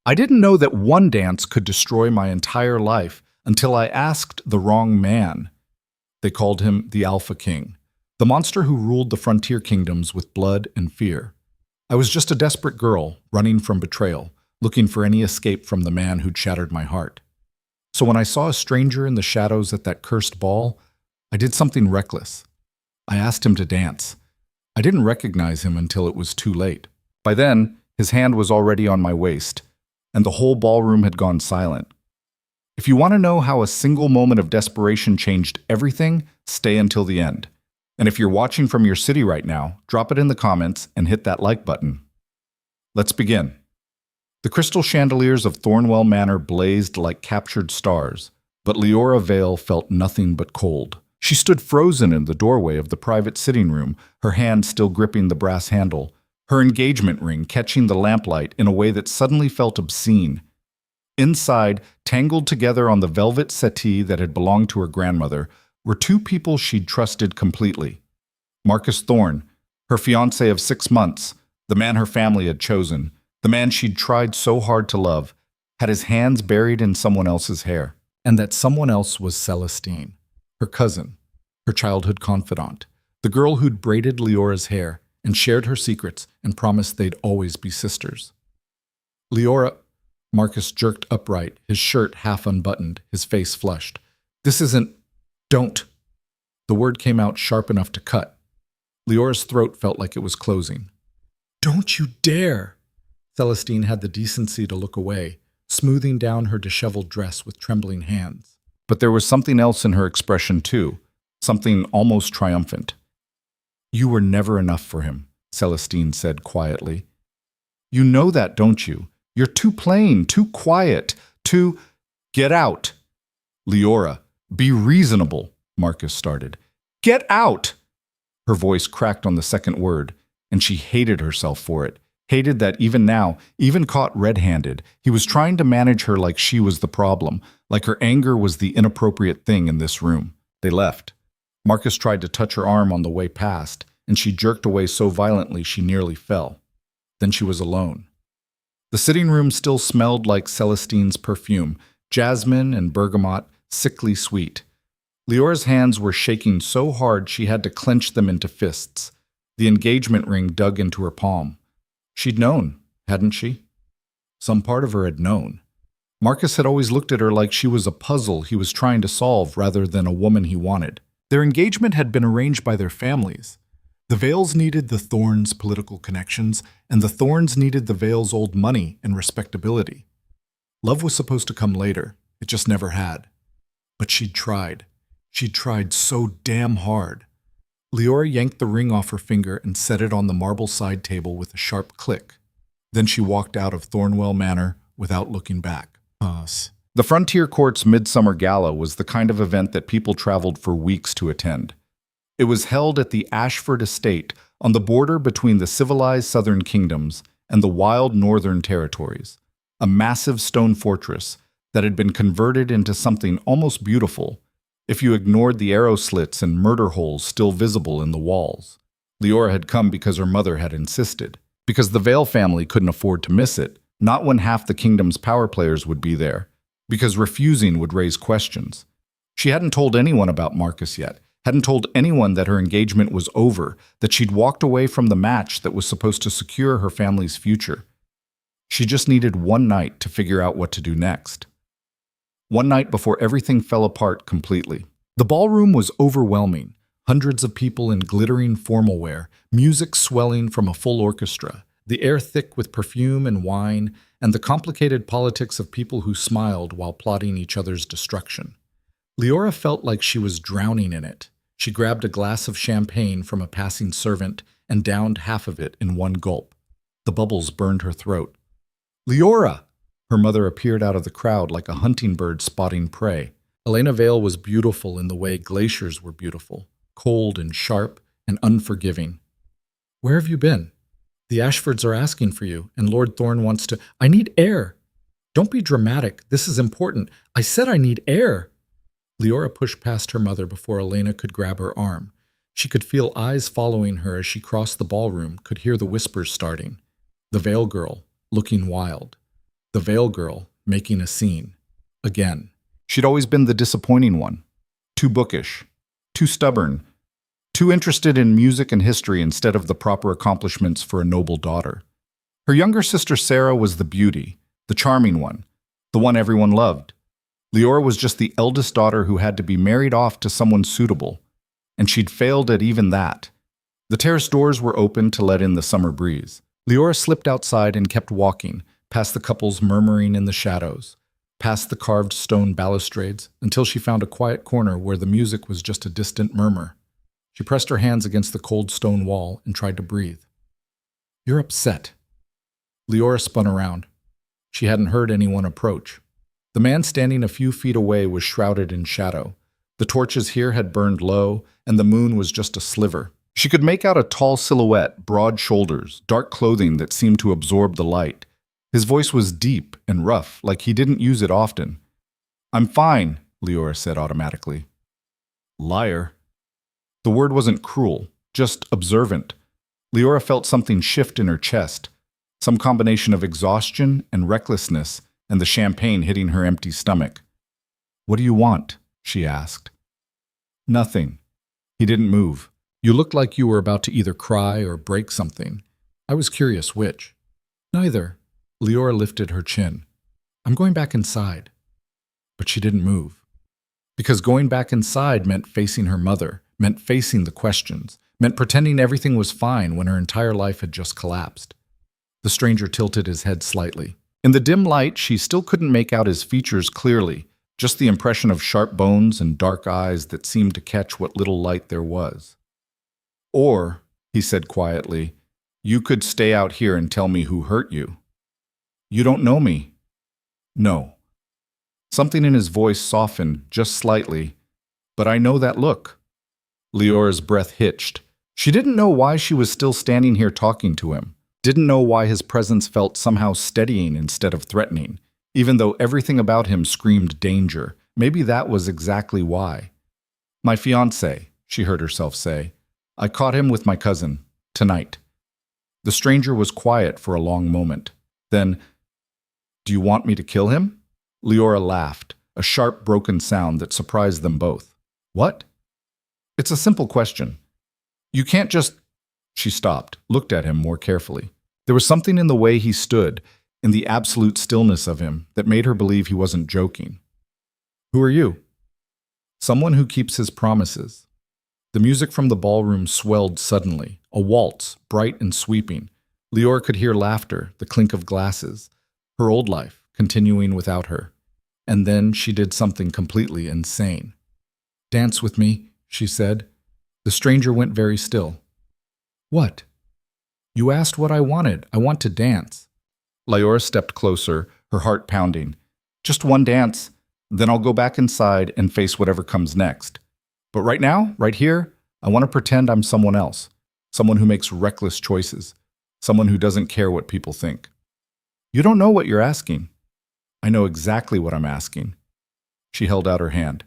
I didn't know that one dance could destroy my entire life until I asked the wrong man. They called him the Alpha King, the monster who ruled the frontier kingdoms with blood and fear. I was just a desperate girl, running from betrayal, looking for any escape from the man who'd shattered my heart. So when I saw a stranger in the shadows at that cursed ball, I did something reckless. I asked him to dance. I didn't recognize him until it was too late. By then, his hand was already on my waist, and the whole ballroom had gone silent. If you want to know how a single moment of desperation changed everything, stay until the end. And if you're watching from your city right now, drop it in the comments and hit that like button. Let's begin. The crystal chandeliers of Thornwell Manor blazed like captured stars, but Liora Vale felt nothing but cold. She stood frozen in the doorway of the private sitting room, her hand still gripping the brass handle, her engagement ring catching the lamplight in a way that suddenly felt obscene. Inside, tangled together on the velvet settee that had belonged to her grandmother, were two people she'd trusted completely. Marcus Thorne, her fiancé of 6 months, the man her family had chosen, the man she'd tried so hard to love, had his hands buried in someone else's hair. And that someone else was Celestine, her cousin, her childhood confidant, the girl who'd braided Leora's hair and shared her secrets and promised they'd always be sisters. Liora, Marcus jerked upright, his shirt half unbuttoned, his face flushed. This isn't... Don't. The word came out sharp enough to cut. Leora's throat felt like it was closing. Don't you dare! Celestine had the decency to look away, smoothing down her disheveled dress with trembling hands. But there was something else in her expression too, something almost triumphant. You were never enough for him, Celestine said quietly. You know that, don't you? You're too plain, too quiet, too... Get out! Liora, be reasonable, Marcus started. Get out! Her voice cracked on the second word, and she hated herself for it. Hated that even now, even caught red-handed, he was trying to manage her like she was the problem, like her anger was the inappropriate thing in this room. They left. Marcus tried to touch her arm on the way past, and she jerked away so violently she nearly fell. Then she was alone. The sitting room still smelled like Celestine's perfume, jasmine and bergamot, sickly sweet. Leora's hands were shaking so hard she had to clench them into fists. The engagement ring dug into her palm. She'd known, hadn't she? Some part of her had known. Marcus had always looked at her like she was a puzzle he was trying to solve rather than a woman he wanted. Their engagement had been arranged by their families. The Vales needed the Thorns' political connections, and the Thorns needed the Vales' old money and respectability. Love was supposed to come later. It just never had. But she'd tried. She'd tried so damn hard. Liora yanked the ring off her finger and set it on the marble side table with a sharp click. Then she walked out of Thornwell Manor without looking back. The Frontier Court's Midsummer Gala was the kind of event that people traveled for weeks to attend. It was held at the Ashford Estate on the border between the civilized southern kingdoms and the wild northern territories, a massive stone fortress that had been converted into something almost beautiful if you ignored the arrow slits and murder holes still visible in the walls. Liora had come because her mother had insisted, because the Vale family couldn't afford to miss it, not when half the kingdom's power players would be there, because refusing would raise questions. She hadn't told anyone about Marcus yet, hadn't told anyone that her engagement was over, that she'd walked away from the match that was supposed to secure her family's future. She just needed one night to figure out what to do next. One night before everything fell apart completely. The ballroom was overwhelming, hundreds of people in glittering formal wear, music swelling from a full orchestra, the air thick with perfume and wine, and the complicated politics of people who smiled while plotting each other's destruction. Liora felt like she was drowning in it. She grabbed a glass of champagne from a passing servant and downed half of it in one gulp. The bubbles burned her throat. Liora! Her mother appeared out of the crowd like a hunting bird spotting prey. Elena Vale was beautiful in the way glaciers were beautiful, cold and sharp and unforgiving. Where have you been? The Ashfords are asking for you, and Lord Thorne wants to... I need air. Don't be dramatic. This is important. I said I need air. Liora pushed past her mother before Elena could grab her arm. She could feel eyes following her as she crossed the ballroom, could hear the whispers starting. The Vale girl, looking wild. The veil girl, making a scene. Again. She'd always been the disappointing one. Too bookish. Too stubborn. Too interested in music and history instead of the proper accomplishments for a noble daughter. Her younger sister Sarah was the beauty, the charming one, the one everyone loved. Liora was just the eldest daughter who had to be married off to someone suitable, and she'd failed at even that. The terrace doors were open to let in the summer breeze. Liora slipped outside and kept walking, past the couples murmuring in the shadows, past the carved stone balustrades, until she found a quiet corner where the music was just a distant murmur. She pressed her hands against the cold stone wall and tried to breathe. "You're upset." Liora spun around. She hadn't heard anyone approach. The man standing a few feet away was shrouded in shadow. The torches here had burned low, and the moon was just a sliver. She could make out a tall silhouette, broad shoulders, dark clothing that seemed to absorb the light. His voice was deep and rough, like he didn't use it often. "I'm fine," Liora said automatically. Liar. The word wasn't cruel, just observant. Liora felt something shift in her chest, some combination of exhaustion and recklessness and the champagne hitting her empty stomach. "What do you want?" she asked. "Nothing." He didn't move. "You looked like you were about to either cry or break something. I was curious which." "Neither." Liora lifted her chin. "I'm going back inside." But she didn't move. Because going back inside meant facing her mother, meant facing the questions, meant pretending everything was fine when her entire life had just collapsed. The stranger tilted his head slightly. In the dim light, she still couldn't make out his features clearly, just the impression of sharp bones and dark eyes that seemed to catch what little light there was. "Or," he said quietly, "you could stay out here and tell me who hurt you." "You don't know me." "No." Something in his voice softened just slightly. "But I know that look." Leora's breath hitched. She didn't know why she was still standing here talking to him. Didn't know why his presence felt somehow steadying instead of threatening, even though everything about him screamed danger. Maybe that was exactly why. "My fiancé," she heard herself say. "I caught him with my cousin, tonight." The stranger was quiet for a long moment. Then, "Do you want me to kill him?" Liora laughed, a sharp, broken sound that surprised them both. "What?" "It's a simple question. You can't just—" She stopped, looked at him more carefully. There was something in the way he stood, in the absolute stillness of him, that made her believe he wasn't joking. "Who are you?" "Someone who keeps his promises." The music from the ballroom swelled suddenly, a waltz, bright and sweeping. Liora could hear laughter, the clink of glasses, her old life, continuing without her. And then she did something completely insane. "Dance with me," she said. The stranger went very still. "What?" "You asked what I wanted. I want to dance." Liora stepped closer, her heart pounding. "Just one dance, then I'll go back inside and face whatever comes next. But right now, right here, I want to pretend I'm someone else, someone who makes reckless choices, someone who doesn't care what people think." "You don't know what you're asking." "I know exactly what I'm asking." She held out her hand.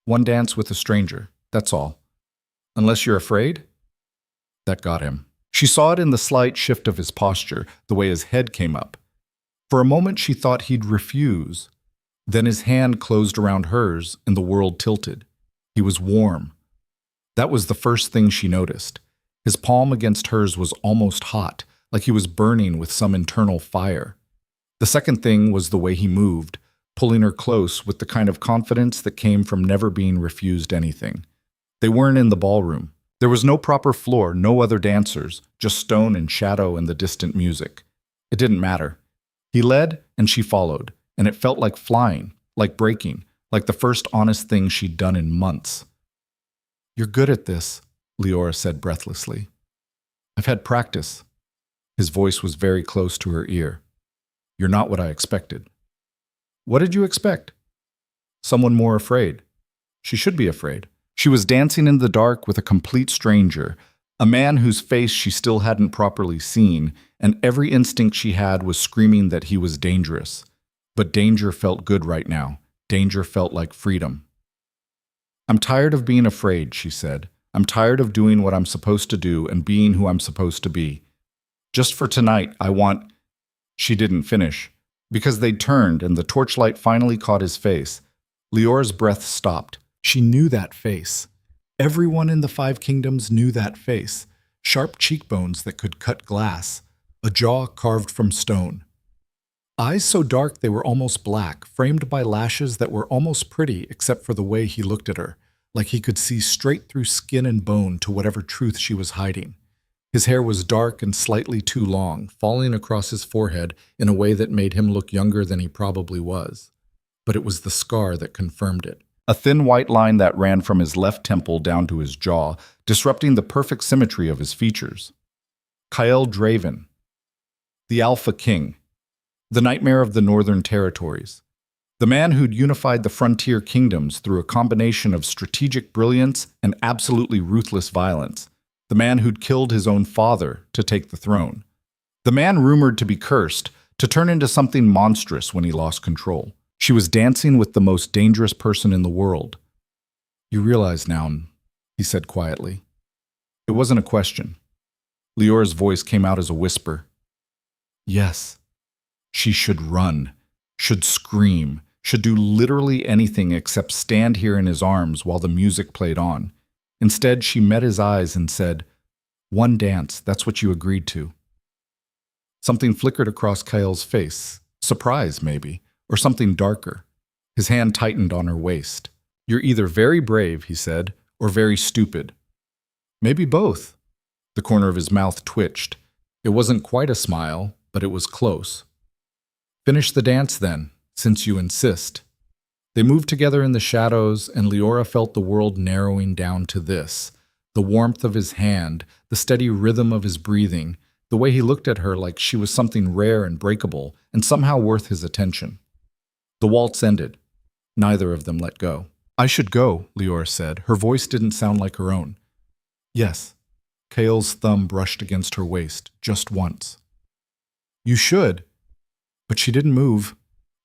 "One dance with a stranger, that's all. Unless you're afraid?" That got him. She saw it in the slight shift of his posture, the way his head came up. For a moment she thought he'd refuse. Then his hand closed around hers and the world tilted. He was warm. That was the first thing she noticed. His palm against hers was almost hot, like he was burning with some internal fire. The second thing was the way he moved, pulling her close with the kind of confidence that came from never being refused anything. They weren't in the ballroom. There was no proper floor, no other dancers, just stone and shadow and the distant music. It didn't matter. He led and she followed, and it felt like flying, like breaking, like the first honest thing she'd done in months. "You're good at this," Liora said breathlessly. "I've had practice." His voice was very close to her ear. "You're not what I expected." "What did you expect?" "Someone more afraid." She should be afraid. She was dancing in the dark with a complete stranger, a man whose face she still hadn't properly seen, and every instinct she had was screaming that he was dangerous. But danger felt good right now. Danger felt like freedom. "I'm tired of being afraid," she said. "I'm tired of doing what I'm supposed to do and being who I'm supposed to be. Just for tonight, I want—" She didn't finish. Because they turned and the torchlight finally caught his face. Leora's breath stopped. She knew that face. Everyone in the Five Kingdoms knew that face. Sharp cheekbones that could cut glass. A jaw carved from stone. Eyes so dark they were almost black, framed by lashes that were almost pretty except for the way he looked at her, like he could see straight through skin and bone to whatever truth she was hiding. His hair was dark and slightly too long, falling across his forehead in a way that made him look younger than he probably was. But it was the scar that confirmed it. A thin white line that ran from his left temple down to his jaw, disrupting the perfect symmetry of his features. Kyle Draven, the Alpha King, the nightmare of the Northern Territories. The man who'd unified the frontier kingdoms through a combination of strategic brilliance and absolutely ruthless violence. The man who'd killed his own father to take the throne. The man rumored to be cursed, to turn into something monstrous when he lost control. She was dancing with the most dangerous person in the world. You realize now, he said quietly. It wasn't a question. Leora's voice came out as a whisper. Yes. She should run, should scream, should do literally anything except stand here in his arms while the music played on. Instead, she met his eyes and said, "One dance, that's what you agreed to." Something flickered across Kyle's face, surprise maybe, or something darker. His hand tightened on her waist. "You're either very brave," he said, "or very stupid." "Maybe both." The corner of his mouth twitched. It wasn't quite a smile, but it was close. "Finish the dance then, since you insist." They moved together in the shadows, and Liora felt the world narrowing down to this. The warmth of his hand, the steady rhythm of his breathing, the way he looked at her like she was something rare and breakable, and somehow worth his attention. The waltz ended. Neither of them let go. "I should go," Liora said. Her voice didn't sound like her own. "Yes." Kale's thumb brushed against her waist, just once. "You should." But she didn't move,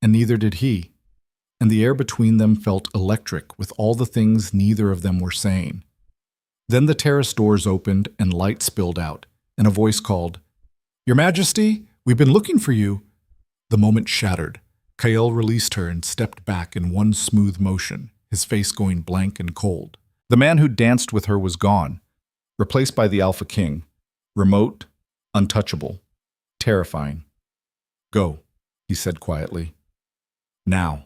and neither did he. And the air between them felt electric with all the things neither of them were saying. Then the terrace doors opened and light spilled out, and a voice called, "Your Majesty, we've been looking for you." The moment shattered. Kyle released her and stepped back in one smooth motion, his face going blank and cold. The man who danced with her was gone, replaced by the Alpha King, remote, untouchable, terrifying. "Go," he said quietly. "Now."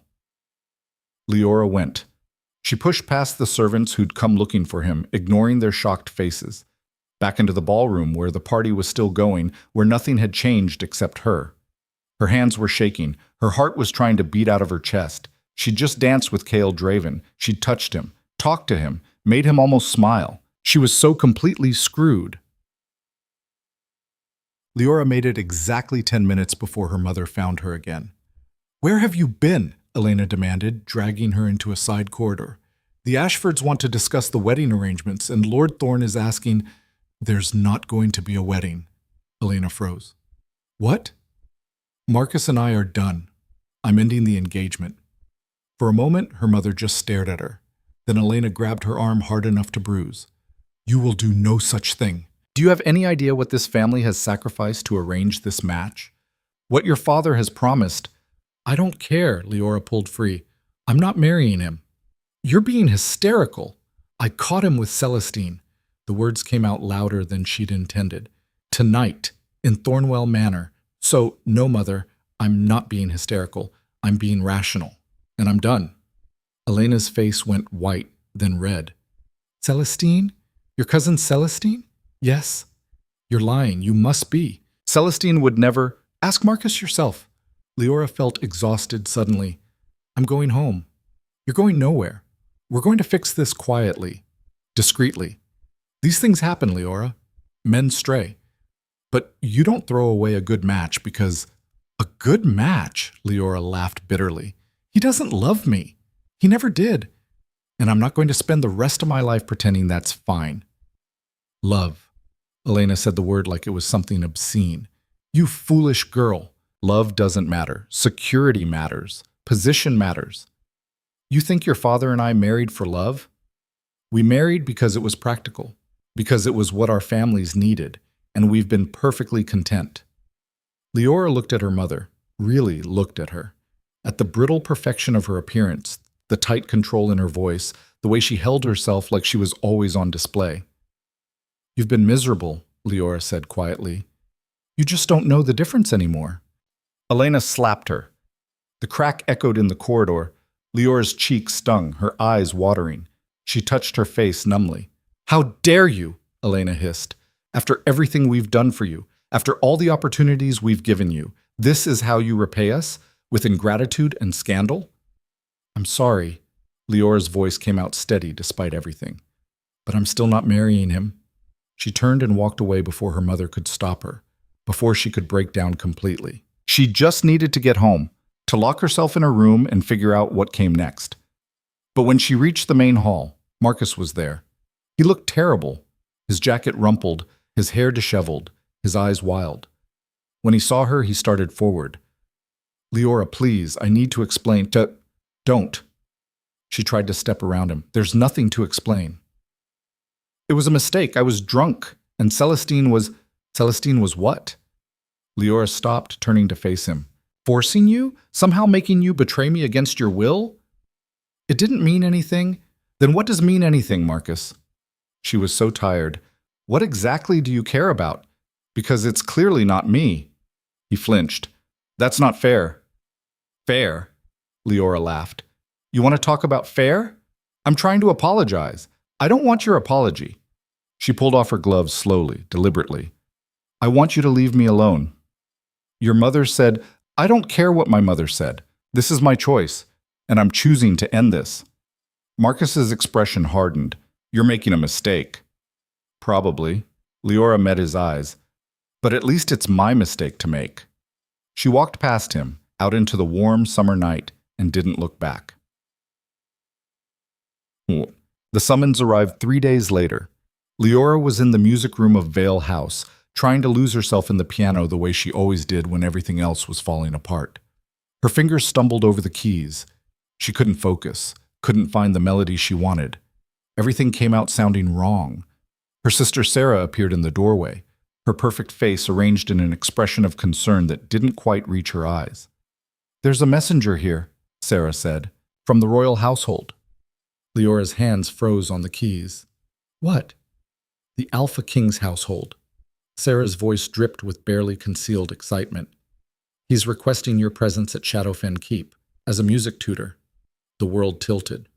Liora went. She pushed past the servants who'd come looking for him, ignoring their shocked faces, back into the ballroom where the party was still going, where nothing had changed except her. Her hands were shaking. Her heart was trying to beat out of her chest. She'd just danced with Kyle Draven. She'd touched him, talked to him, made him almost smile. She was so completely screwed. Liora made it exactly 10 minutes before her mother found her again. "Where have you been?" Elena demanded, dragging her into a side corridor. "The Ashfords want to discuss the wedding arrangements, and Lord Thorne is asking—" "There's not going to be a wedding." Elena froze. "What?" "Marcus and I are done. I'm ending the engagement." For a moment, her mother just stared at her. Then Elena grabbed her arm hard enough to bruise. "You will do no such thing. Do you have any idea what this family has sacrificed to arrange this match? What your father has promised—" "I don't care," Liora pulled free. "I'm not marrying him." "You're being hysterical. I caught him with Celestine." The words came out louder than she'd intended. "Tonight, in Thornwell Manor. So, no, Mother, I'm not being hysterical. I'm being rational. And I'm done." Elena's face went white, then red. "Celestine? Your cousin Celestine?" "Yes." "You're lying. You must be. Celestine would never—" "Ask Marcus yourself." Liora felt exhausted suddenly. "I'm going home." "You're going nowhere. We're going to fix this quietly, discreetly. These things happen, Liora. Men stray. But you don't throw away a good match because—" "A good match?" Liora laughed bitterly. "He doesn't love me. He never did. And I'm not going to spend the rest of my life pretending that's fine." "Love." Elena said the word like it was something obscene. "You foolish girl. Love doesn't matter. Security matters. Position matters. You think your father and I married for love? We married because it was practical, because it was what our families needed, and we've been perfectly content." Liora looked at her mother. really looked at her. At the brittle perfection of her appearance, the tight control in her voice, the way she held herself like she was always on display. "You've been miserable," Liora said quietly. "You just don't know the difference anymore." Elena slapped her. The crack echoed in the corridor. Leora's cheek stung, her eyes watering. She touched her face numbly. "How dare you?" Elena hissed. "After everything we've done for you, after all the opportunities we've given you, this is how you repay us? With ingratitude and scandal?" "I'm sorry." Leora's voice came out steady despite everything. "But I'm still not marrying him." She turned and walked away before her mother could stop her, before she could break down completely. She just needed to get home, to lock herself in her room and figure out what came next. But when she reached the main hall, Marcus was there. He looked terrible, his jacket rumpled, his hair disheveled, his eyes wild. When he saw her, he started forward. "Liora, please, I need to explain to—" "Don't." She tried to step around him. "There's nothing to explain. It was a mistake. I was drunk. And Celestine was—" "Celestine was what?" Liora stopped, turning to face him. "Forcing you? Somehow making you betray me against your will?" "It didn't mean anything." "Then what does mean anything, Marcus?" She was so tired. "What exactly do you care about? Because it's clearly not me." He flinched. "That's not fair." "Fair?" Liora laughed. "You want to talk about fair? I'm trying to apologize. I don't want your apology." She pulled off her gloves slowly, deliberately. "I want you to leave me alone. Your mother said—" "I don't care what my mother said. This is my choice, and I'm choosing to end this." Marcus's expression hardened. "You're making a mistake." "Probably." Liora met his eyes. "But at least it's my mistake to make." She walked past him, out into the warm summer night, and didn't look back. The summons arrived 3 days later. Liora was in the music room of Vale House, trying to lose herself in the piano the way she always did when everything else was falling apart. Her fingers stumbled over the keys. She couldn't focus, couldn't find the melody she wanted. Everything came out sounding wrong. Her sister Sarah appeared in the doorway, her perfect face arranged in an expression of concern that didn't quite reach her eyes. "There's a messenger here," Sarah said, "from the royal household." Leora's hands froze on the keys. "What?" "The Alpha King's household." Sarah's voice dripped with barely concealed excitement. "He's requesting your presence at Shadowfen Keep, as a music tutor." The world tilted.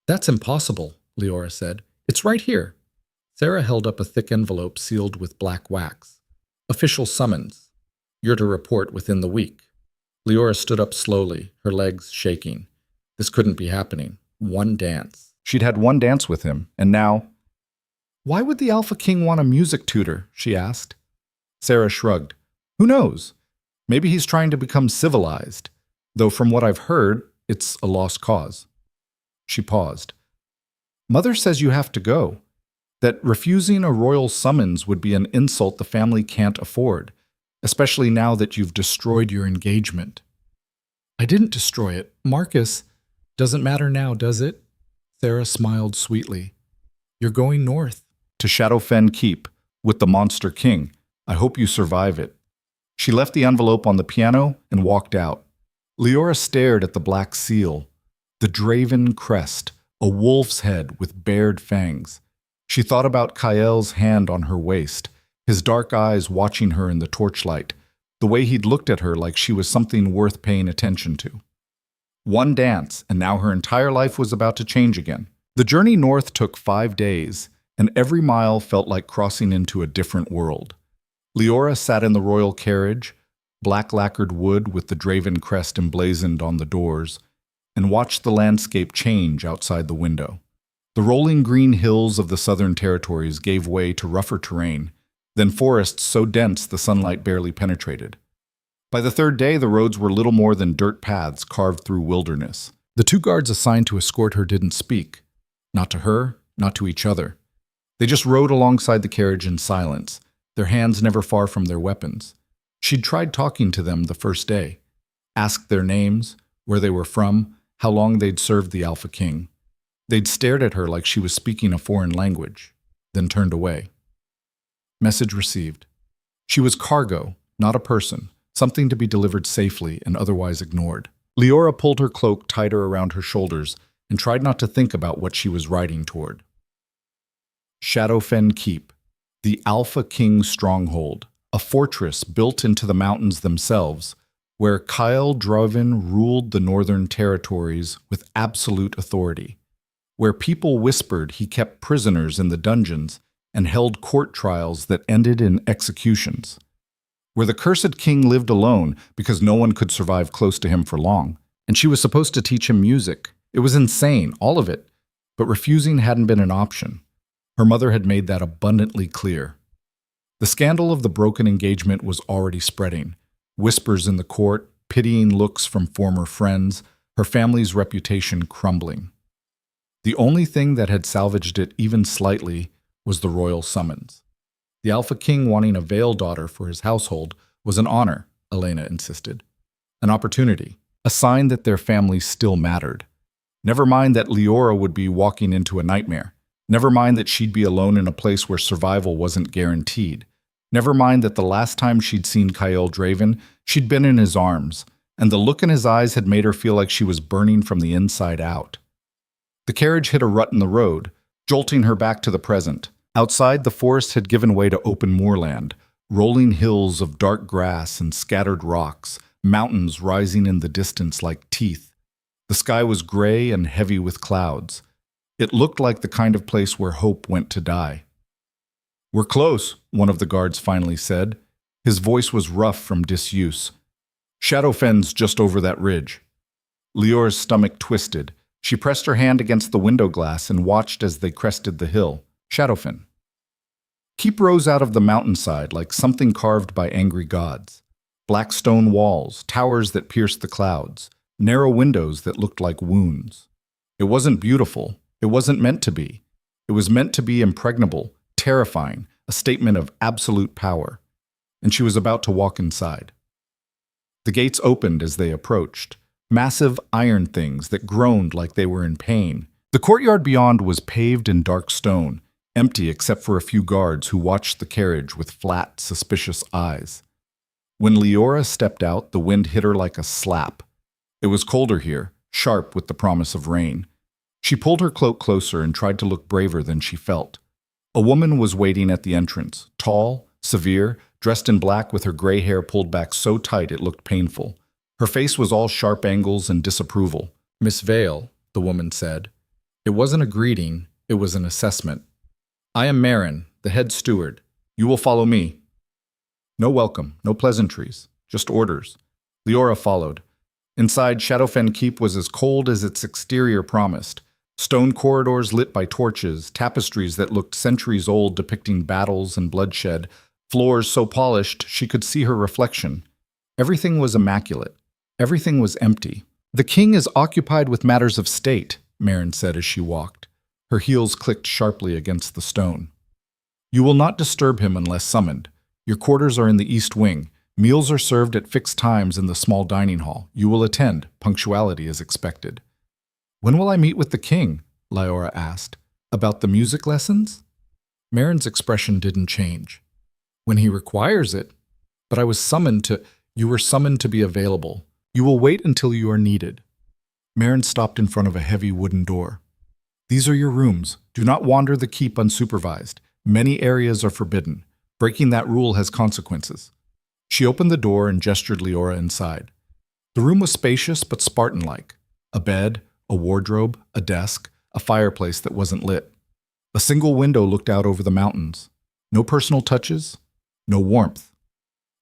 "That's impossible," Liora said. "It's right here." Sarah held up a thick envelope sealed with black wax. "Official summons. You're to report within the week." Liora stood up slowly, her legs shaking. This couldn't be happening. One dance. She'd had one dance with him, and now— "Why would the Alpha King want a music tutor?" she asked. Sarah shrugged. "Who knows? Maybe he's trying to become civilized, though from what I've heard, it's a lost cause." She paused. "Mother says you have to go, that refusing a royal summons would be an insult the family can't afford, especially now that you've destroyed your engagement." "I didn't destroy it. Marcus—" "Doesn't matter now, does it?" Sarah smiled sweetly. "You're going north." "To Shadowfen Keep, with the Monster King. I hope you survive it." She left the envelope on the piano and walked out. Liora stared at the black seal, the Draven crest, a wolf's head with bared fangs. She thought about Kael's hand on her waist, his dark eyes watching her in the torchlight, the way he'd looked at her like she was something worth paying attention to. One dance, and now her entire life was about to change again. The journey north took 5 days, and every mile felt like crossing into a different world. Liora sat in the royal carriage, black lacquered wood with the Draven crest emblazoned on the doors, and watched the landscape change outside the window. The rolling green hills of the southern territories gave way to rougher terrain, then forests so dense the sunlight barely penetrated. By the 3rd day, the roads were little more than dirt paths carved through wilderness. The 2 guards assigned to escort her didn't speak. Not to her, not to each other. They just rode alongside the carriage in silence, their hands never far from their weapons. She'd tried talking to them the first day, asked their names, where they were from, how long they'd served the Alpha King. They'd stared at her like she was speaking a foreign language, then turned away. Message received. She was cargo, not a person, something to be delivered safely and otherwise ignored. Liora pulled her cloak tighter around her shoulders and tried not to think about what she was riding toward. Shadowfen Keep, the Alpha King's stronghold, a fortress built into the mountains themselves, where Kyle Droven ruled the northern territories with absolute authority, where people whispered he kept prisoners in the dungeons and held court trials that ended in executions, where the cursed king lived alone because no one could survive close to him for long, and she was supposed to teach him music. It was insane, all of it, but refusing hadn't been an option. Her mother had made that abundantly clear. The scandal of the broken engagement was already spreading. Whispers in the court, pitying looks from former friends, her family's reputation crumbling. The only thing that had salvaged it even slightly was the royal summons. The Alpha King wanting a Vale daughter for his household was an honor, Elena insisted. An opportunity, a sign that their family still mattered. Never mind that Liora would be walking into a nightmare. Never mind that she'd be alone in a place where survival wasn't guaranteed. Never mind that the last time she'd seen Kyle Draven, she'd been in his arms, and the look in his eyes had made her feel like she was burning from the inside out. The carriage hit a rut in the road, jolting her back to the present. Outside, the forest had given way to open moorland, rolling hills of dark grass and scattered rocks, mountains rising in the distance like teeth. The sky was gray and heavy with clouds. It looked like the kind of place where hope went to die. "We're close," one of the guards finally said. His voice was rough from disuse. "Shadowfen's just over that ridge." Liora's stomach twisted. She pressed her hand against the window glass and watched as they crested the hill. Shadowfen. Keep rose out of the mountainside like something carved by angry gods. Black stone walls, towers that pierced the clouds, narrow windows that looked like wounds. It wasn't beautiful. It wasn't meant to be. It was meant to be impregnable, terrifying, a statement of absolute power. And she was about to walk inside. The gates opened as they approached, massive iron things that groaned like they were in pain. The courtyard beyond was paved in dark stone, empty except for a few guards who watched the carriage with flat, suspicious eyes. When Liora stepped out, the wind hit her like a slap. It was colder here, sharp with the promise of rain. She pulled her cloak closer and tried to look braver than she felt. A woman was waiting at the entrance, tall, severe, dressed in black with her gray hair pulled back so tight it looked painful. Her face was all sharp angles and disapproval. "Miss Vale," the woman said. It wasn't a greeting, it was an assessment. "I am Marin, the head steward. You will follow me." No welcome, no pleasantries, just orders. Liora followed. Inside, Shadowfen Keep was as cold as its exterior promised. Stone corridors lit by torches, tapestries that looked centuries old depicting battles and bloodshed, floors so polished she could see her reflection. Everything was immaculate. Everything was empty. "The king is occupied with matters of state," Marin said as she walked. Her heels clicked sharply against the stone. "You will not disturb him unless summoned. Your quarters are in the east wing. Meals are served at fixed times in the small dining hall. You will attend. Punctuality is expected." "When will I meet with the king?" Liora asked. "About the music lessons?" Marin's expression didn't change. "When he requires it. But I was summoned to— You were summoned to be available. You will wait until you are needed." Marin stopped in front of a heavy wooden door. "These are your rooms. Do not wander the keep unsupervised. Many areas are forbidden. Breaking that rule has consequences." She opened the door and gestured Liora inside. The room was spacious but Spartan-like. A bed, a wardrobe, a desk, a fireplace that wasn't lit. A single window looked out over the mountains. No personal touches, no warmth.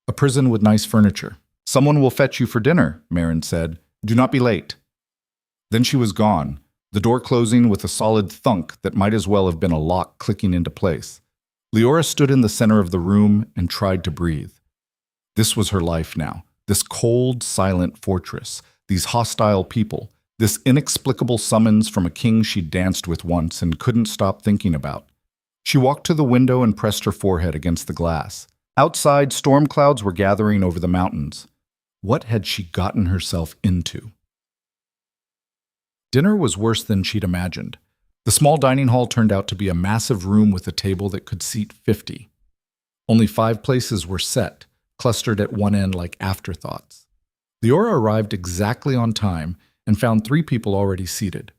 A prison with nice furniture. "Someone will fetch you for dinner," Marin said. "Do not be late." Then she was gone, the door closing with a solid thunk that might as well have been a lock clicking into place. Liora stood in the center of the room and tried to breathe. This was her life now, this cold, silent fortress, these hostile people, this inexplicable summons from a king she'd danced with once and couldn't stop thinking about. She walked to the window and pressed her forehead against the glass. Outside, storm clouds were gathering over the mountains. What had she gotten herself into? Dinner was worse than she'd imagined. The small dining hall turned out to be a massive room with a table that could seat 50. Only 5 places were set, clustered at one end like afterthoughts. Liora arrived exactly on time and found 3 people already seated.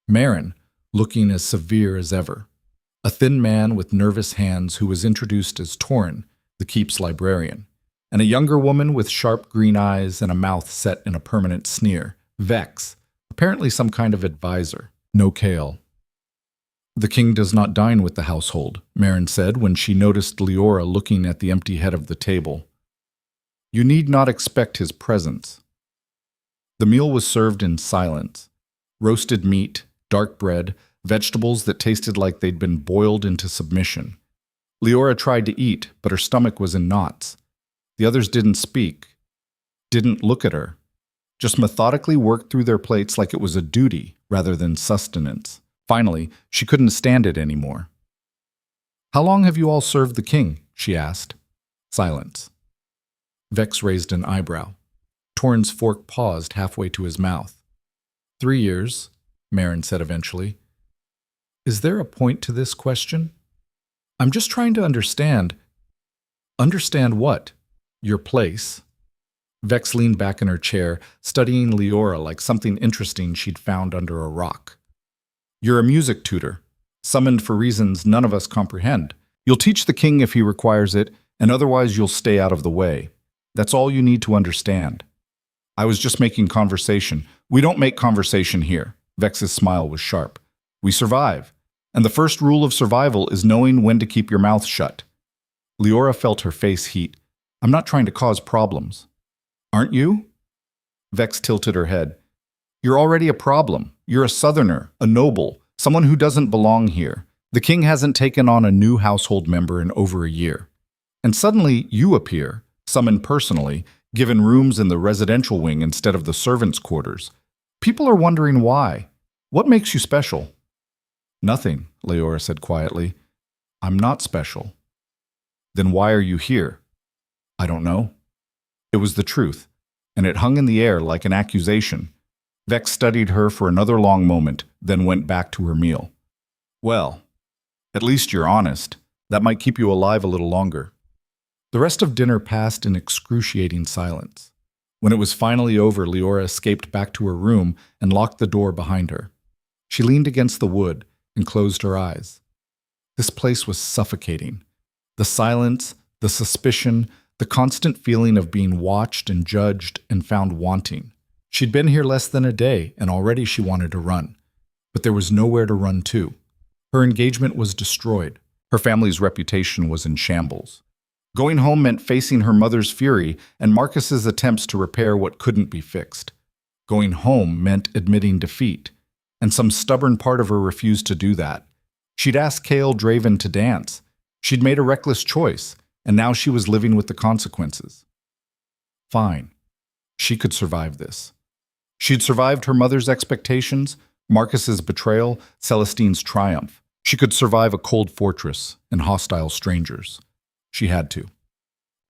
Marin, looking as severe as ever. A thin man with nervous hands who was introduced as Torin, the keep's librarian. And a younger woman with sharp green eyes and a mouth set in a permanent sneer, Vex, apparently some kind of advisor. No Kale. "The king does not dine with the household," Marin said when she noticed Liora looking at the empty head of the table. "You need not expect his presence." The meal was served in silence. Roasted meat, dark bread, vegetables that tasted like they'd been boiled into submission. Liora tried to eat, but her stomach was in knots. The others didn't speak, didn't look at her, just methodically worked through their plates like it was a duty rather than sustenance. Finally, she couldn't stand it anymore. "How long have you all served the king?" she asked. Silence. Vex raised an eyebrow. Torin's fork paused halfway to his mouth. 3 years, Marin said eventually. "Is there a point to this question?" "I'm just trying to understand." "Understand what?" "Your place." Vex leaned back in her chair, studying Liora like something interesting she'd found under a rock. "You're a music tutor, summoned for reasons none of us comprehend. You'll teach the king if he requires it, and otherwise you'll stay out of the way. That's all you need to understand." "I was just making conversation." "We don't make conversation here." Vex's smile was sharp. "We survive. And the first rule of survival is knowing when to keep your mouth shut." Liora felt her face heat. "I'm not trying to cause problems." "Aren't you?" Vex tilted her head. "You're already a problem. You're a southerner, a noble, someone who doesn't belong here. The king hasn't taken on a new household member in over a year. And suddenly you appear, summoned personally, given rooms in the residential wing instead of the servants' quarters. People are wondering why. What makes you special?" "Nothing," Liora said quietly. "I'm not special." "Then why are you here?" "I don't know." It was the truth, and it hung in the air like an accusation. Vex studied her for another long moment, then went back to her meal. "Well, at least you're honest. That might keep you alive a little longer." The rest of dinner passed in excruciating silence. When it was finally over, Liora escaped back to her room and locked the door behind her. She leaned against the wood and closed her eyes. This place was suffocating. The silence, the suspicion, the constant feeling of being watched and judged and found wanting. She'd been here less than a day, and already she wanted to run. But there was nowhere to run to. Her engagement was destroyed. Her family's reputation was in shambles. Going home meant facing her mother's fury and Marcus's attempts to repair what couldn't be fixed. Going home meant admitting defeat, and some stubborn part of her refused to do that. She'd asked Kale Draven to dance. She'd made a reckless choice, and now she was living with the consequences. Fine. She could survive this. She'd survived her mother's expectations, Marcus's betrayal, Celestine's triumph. She could survive a cold fortress and hostile strangers. She had to.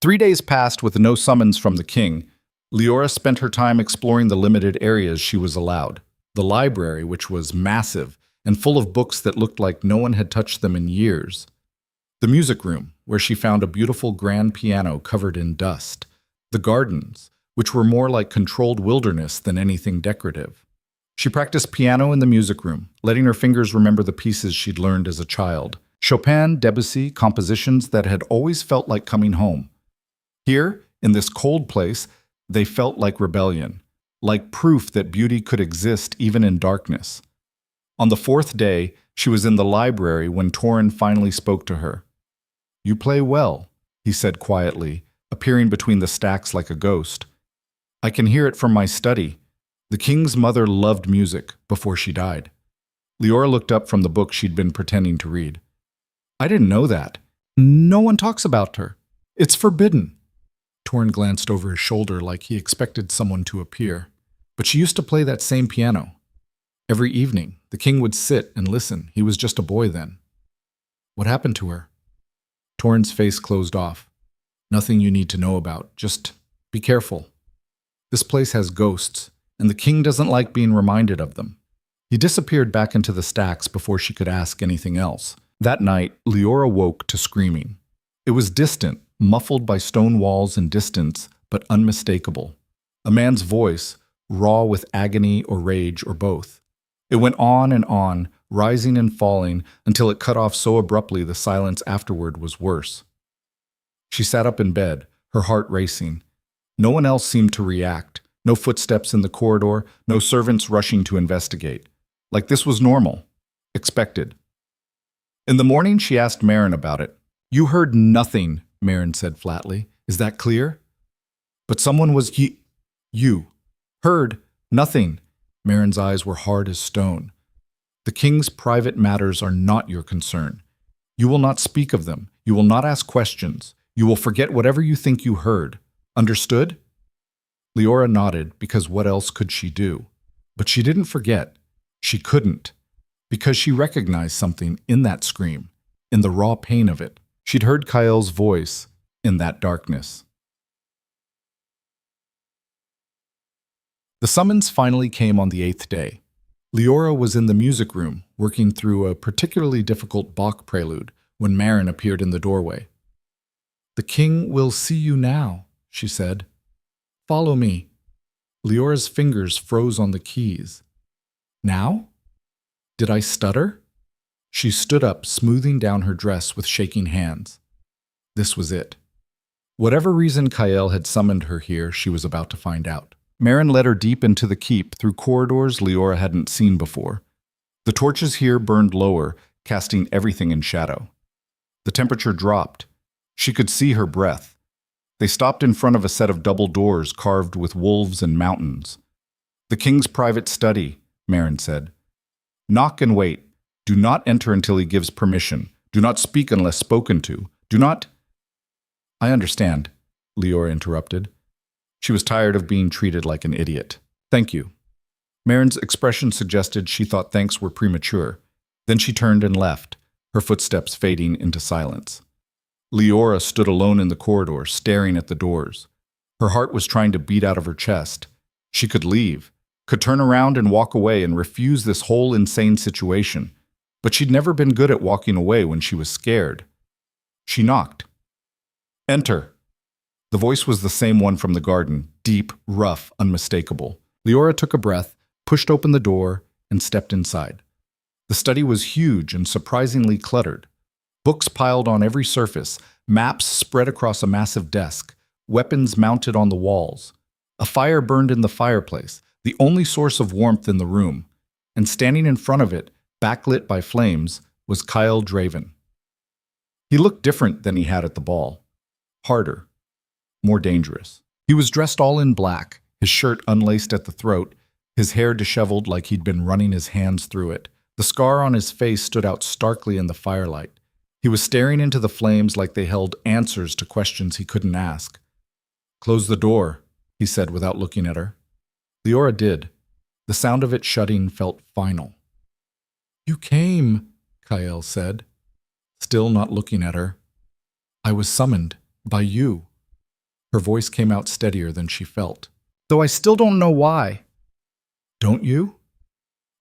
3 days passed with no summons from the king. Liora spent her time exploring the limited areas she was allowed. The library, which was massive and full of books that looked like no one had touched them in years. The music room, where she found a beautiful grand piano covered in dust. The gardens, which were more like controlled wilderness than anything decorative. She practiced piano in the music room, letting her fingers remember the pieces she'd learned as a child. Chopin, Debussy, compositions that had always felt like coming home. Here, in this cold place, they felt like rebellion, like proof that beauty could exist even in darkness. On the 4th day, she was in the library when Torin finally spoke to her. "You play well," he said quietly, appearing between the stacks like a ghost. "I can hear it from my study. The king's mother loved music before she died." Liora looked up from the book she'd been pretending to read. "I didn't know that. No one talks about her. It's forbidden." Torin glanced over his shoulder like he expected someone to appear. "But she used to play that same piano. Every evening, the king would sit and listen. He was just a boy then." "What happened to her?" Torin's face closed off. "Nothing you need to know about. Just be careful. This place has ghosts, and the king doesn't like being reminded of them." He disappeared back into the stacks before she could ask anything else. That night, Liora woke to screaming. It was distant, muffled by stone walls and distance, but unmistakable. A man's voice, raw with agony or rage or both. It went on, rising and falling, until it cut off so abruptly the silence afterward was worse. She sat up in bed, her heart racing. No one else seemed to react. No footsteps in the corridor, no servants rushing to investigate. Like this was normal. Expected. In the morning, she asked Marin about it. "You heard nothing," Marin said flatly. "Is that clear?" "But someone was you. Heard nothing." Marin's eyes were hard as stone. "The king's private matters are not your concern. You will not speak of them. You will not ask questions. You will forget whatever you think you heard. Understood?" Liora nodded, because what else could she do? But she didn't forget. She couldn't. Because she recognized something in that scream, in the raw pain of it. She'd heard Kyl's voice in that darkness. The summons finally came on the 8th day. Liora was in the music room, working through a particularly difficult Bach prelude, when Marin appeared in the doorway. "The king will see you now," she said. "Follow me." Liora's fingers froze on the keys. "Now? Did I stutter?" She stood up, smoothing down her dress with shaking hands. This was it. Whatever reason Kyel had summoned her here, she was about to find out. Marin led her deep into the keep through corridors Liora hadn't seen before. The torches here burned lower, casting everything in shadow. The temperature dropped. She could see her breath. They stopped in front of a set of double doors carved with wolves and mountains. "The king's private study," Marin said. "Knock and wait. Do not enter until he gives permission. Do not speak unless spoken to. Do not—" "I understand," Liora interrupted. She was tired of being treated like an idiot. "Thank you." Marin's expression suggested she thought thanks were premature. Then she turned and left, her footsteps fading into silence. Liora stood alone in the corridor, staring at the doors. Her heart was trying to beat out of her chest. She could leave, could turn around and walk away and refuse this whole insane situation. But she'd never been good at walking away when she was scared. She knocked. "Enter." The voice was the same one from the garden, deep, rough, unmistakable. Liora took a breath, pushed open the door, and stepped inside. The study was huge and surprisingly cluttered. Books piled on every surface, maps spread across a massive desk, weapons mounted on the walls. A fire burned in the fireplace, the only source of warmth in the room, and standing in front of it, backlit by flames, was Kyle Draven. He looked different than he had at the ball. Harder. More dangerous. He was dressed all in black, his shirt unlaced at the throat, his hair disheveled like he'd been running his hands through it. The scar on his face stood out starkly in the firelight. He was staring into the flames like they held answers to questions he couldn't ask. "Close the door," he said without looking at her. Liora did. The sound of it shutting felt final. "You came," Kyle said, still not looking at her. "I was summoned by you." Her voice came out steadier than she felt. "Though I still don't know why." "Don't you?"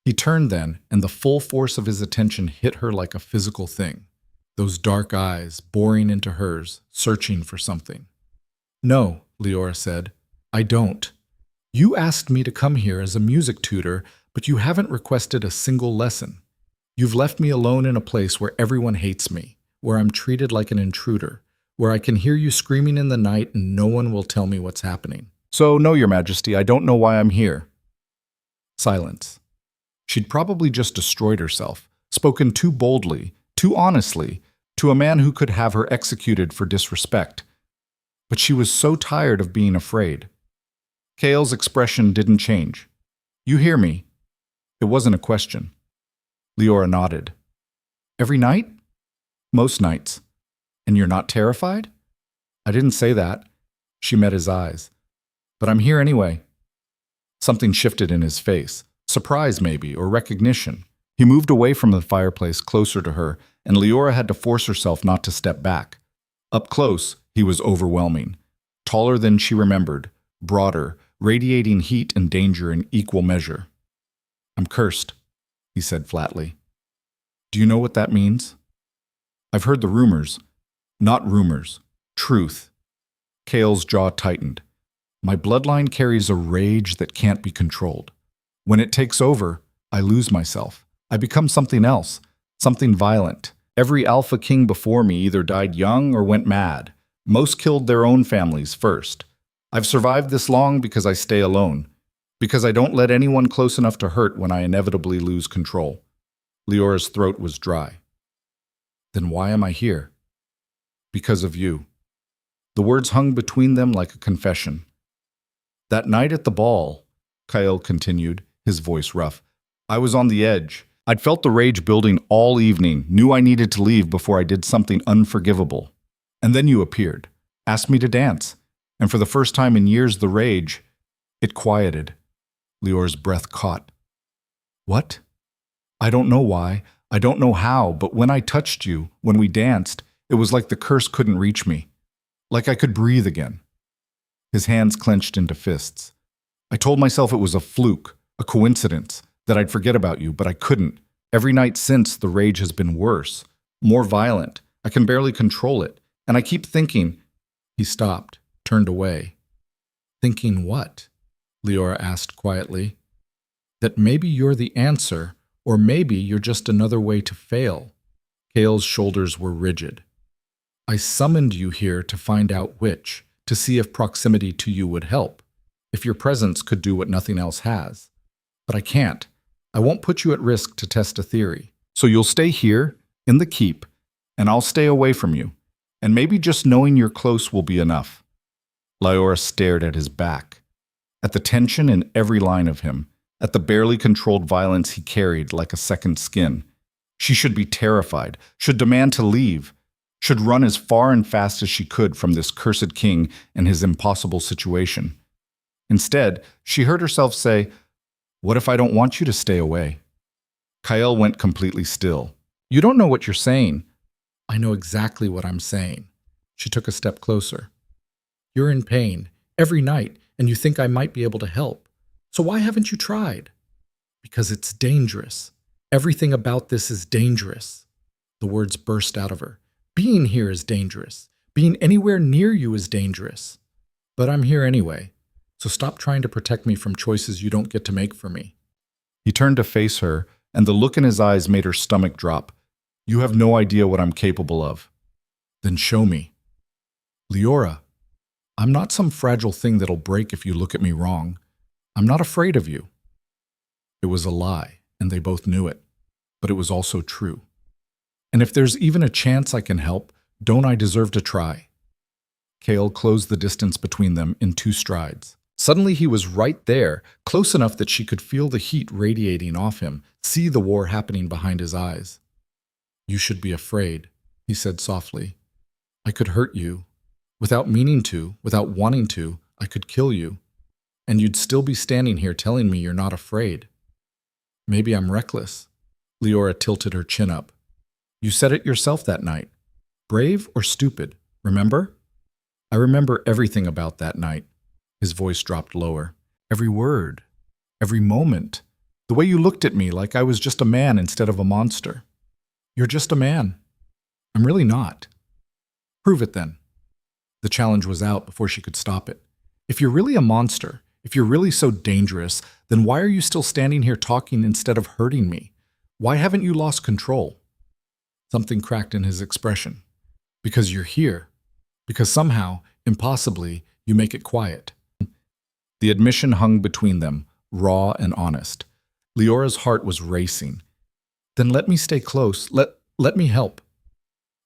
He turned then, and the full force of his attention hit her like a physical thing. Those dark eyes boring into hers, searching for something. "No," Liora said, "I don't. You asked me to come here as a music tutor, but you haven't requested a single lesson. You've left me alone in a place where everyone hates me, where I'm treated like an intruder, where I can hear you screaming in the night and no one will tell me what's happening. So, no, Your Majesty, I don't know why I'm here." Silence. She'd probably just destroyed herself, spoken too boldly, too honestly, to a man who could have her executed for disrespect. But she was so tired of being afraid. Kale's expression didn't change. "You hear me?" It wasn't a question. Liora nodded. "Every night?" "Most nights." "And you're not terrified?" "I didn't say that." She met his eyes. "But I'm here anyway." Something shifted in his face. Surprise, maybe, or recognition. He moved away from the fireplace closer to her, and Liora had to force herself not to step back. Up close, he was overwhelming. Taller than she remembered, broader, radiating heat and danger in equal measure. "I'm cursed," he said flatly. "Do you know what that means?" "I've heard the rumors." "Not rumors. Truth. Kale's jaw tightened. My bloodline carries a rage that can't be controlled. When it takes over, I lose myself. I become something else, something violent. Every alpha king before me either died young or went mad. Most killed their own families first. I've survived this long because I stay alone, because I don't let anyone close enough to hurt when I inevitably lose control. Leora's throat was dry. Then why am I here? Because of you. The words hung between them like a confession. That night at the ball, Kyle continued, his voice rough, I was on the edge. I'd felt the rage building all evening, knew I needed to leave before I did something unforgivable. And then you appeared, asked me to dance, and for the first time in years the rage, it quieted. Leora's breath caught. What? I don't know why, I don't know how, but when I touched you, when we danced, it was like the curse couldn't reach me, like I could breathe again. His hands clenched into fists. I told myself it was a fluke, a coincidence, that I'd forget about you, but I couldn't. Every night since, the rage has been worse, more violent. I can barely control it, and I keep thinking. He stopped, turned away. Thinking what? Liora asked quietly. That maybe you're the answer, or maybe you're just another way to fail. Kale's shoulders were rigid. I summoned you here to find out which, to see if proximity to you would help, if your presence could do what nothing else has. But I can't. I won't put you at risk to test a theory. So you'll stay here, in the keep, and I'll stay away from you. And maybe just knowing you're close will be enough. Liora stared at his back, at the tension in every line of him, at the barely controlled violence he carried like a second skin. She should be terrified, should demand to leave, should run as far and fast as she could from this cursed king and his impossible situation. Instead, she heard herself say, What if I don't want you to stay away? Kyle went completely still. You don't know what you're saying. I know exactly what I'm saying. She took a step closer. You're in pain, every night, and you think I might be able to help. So why haven't you tried? Because it's dangerous. Everything about this is dangerous. The words burst out of her. Being here is dangerous. Being anywhere near you is dangerous. But I'm here anyway, so stop trying to protect me from choices you don't get to make for me. He turned to face her, and the look in his eyes made her stomach drop. You have no idea what I'm capable of. Then show me. Liora, I'm not some fragile thing that'll break if you look at me wrong. I'm not afraid of you. It was a lie, and they both knew it, but it was also true. And if there's even a chance I can help, don't I deserve to try? Kale closed the distance between them in 2 strides. Suddenly he was right there, close enough that she could feel the heat radiating off him, see the war happening behind his eyes. You should be afraid, he said softly. I could hurt you. Without meaning to, without wanting to, I could kill you. And you'd still be standing here telling me you're not afraid. Maybe I'm reckless. Liora tilted her chin up. You said it yourself that night. Brave or stupid, remember? I remember everything about that night. His voice dropped lower. Every word, every moment. The way you looked at me like I was just a man instead of a monster. You're just a man. I'm really not. Prove it then. The challenge was out before she could stop it. If you're really a monster, if you're really so dangerous, then why are you still standing here talking instead of hurting me? Why haven't you lost control? Something cracked in his expression. Because you're here. Because somehow, impossibly, you make it quiet. The admission hung between them, raw and honest. Leora's heart was racing. Then let me stay close. Let me help.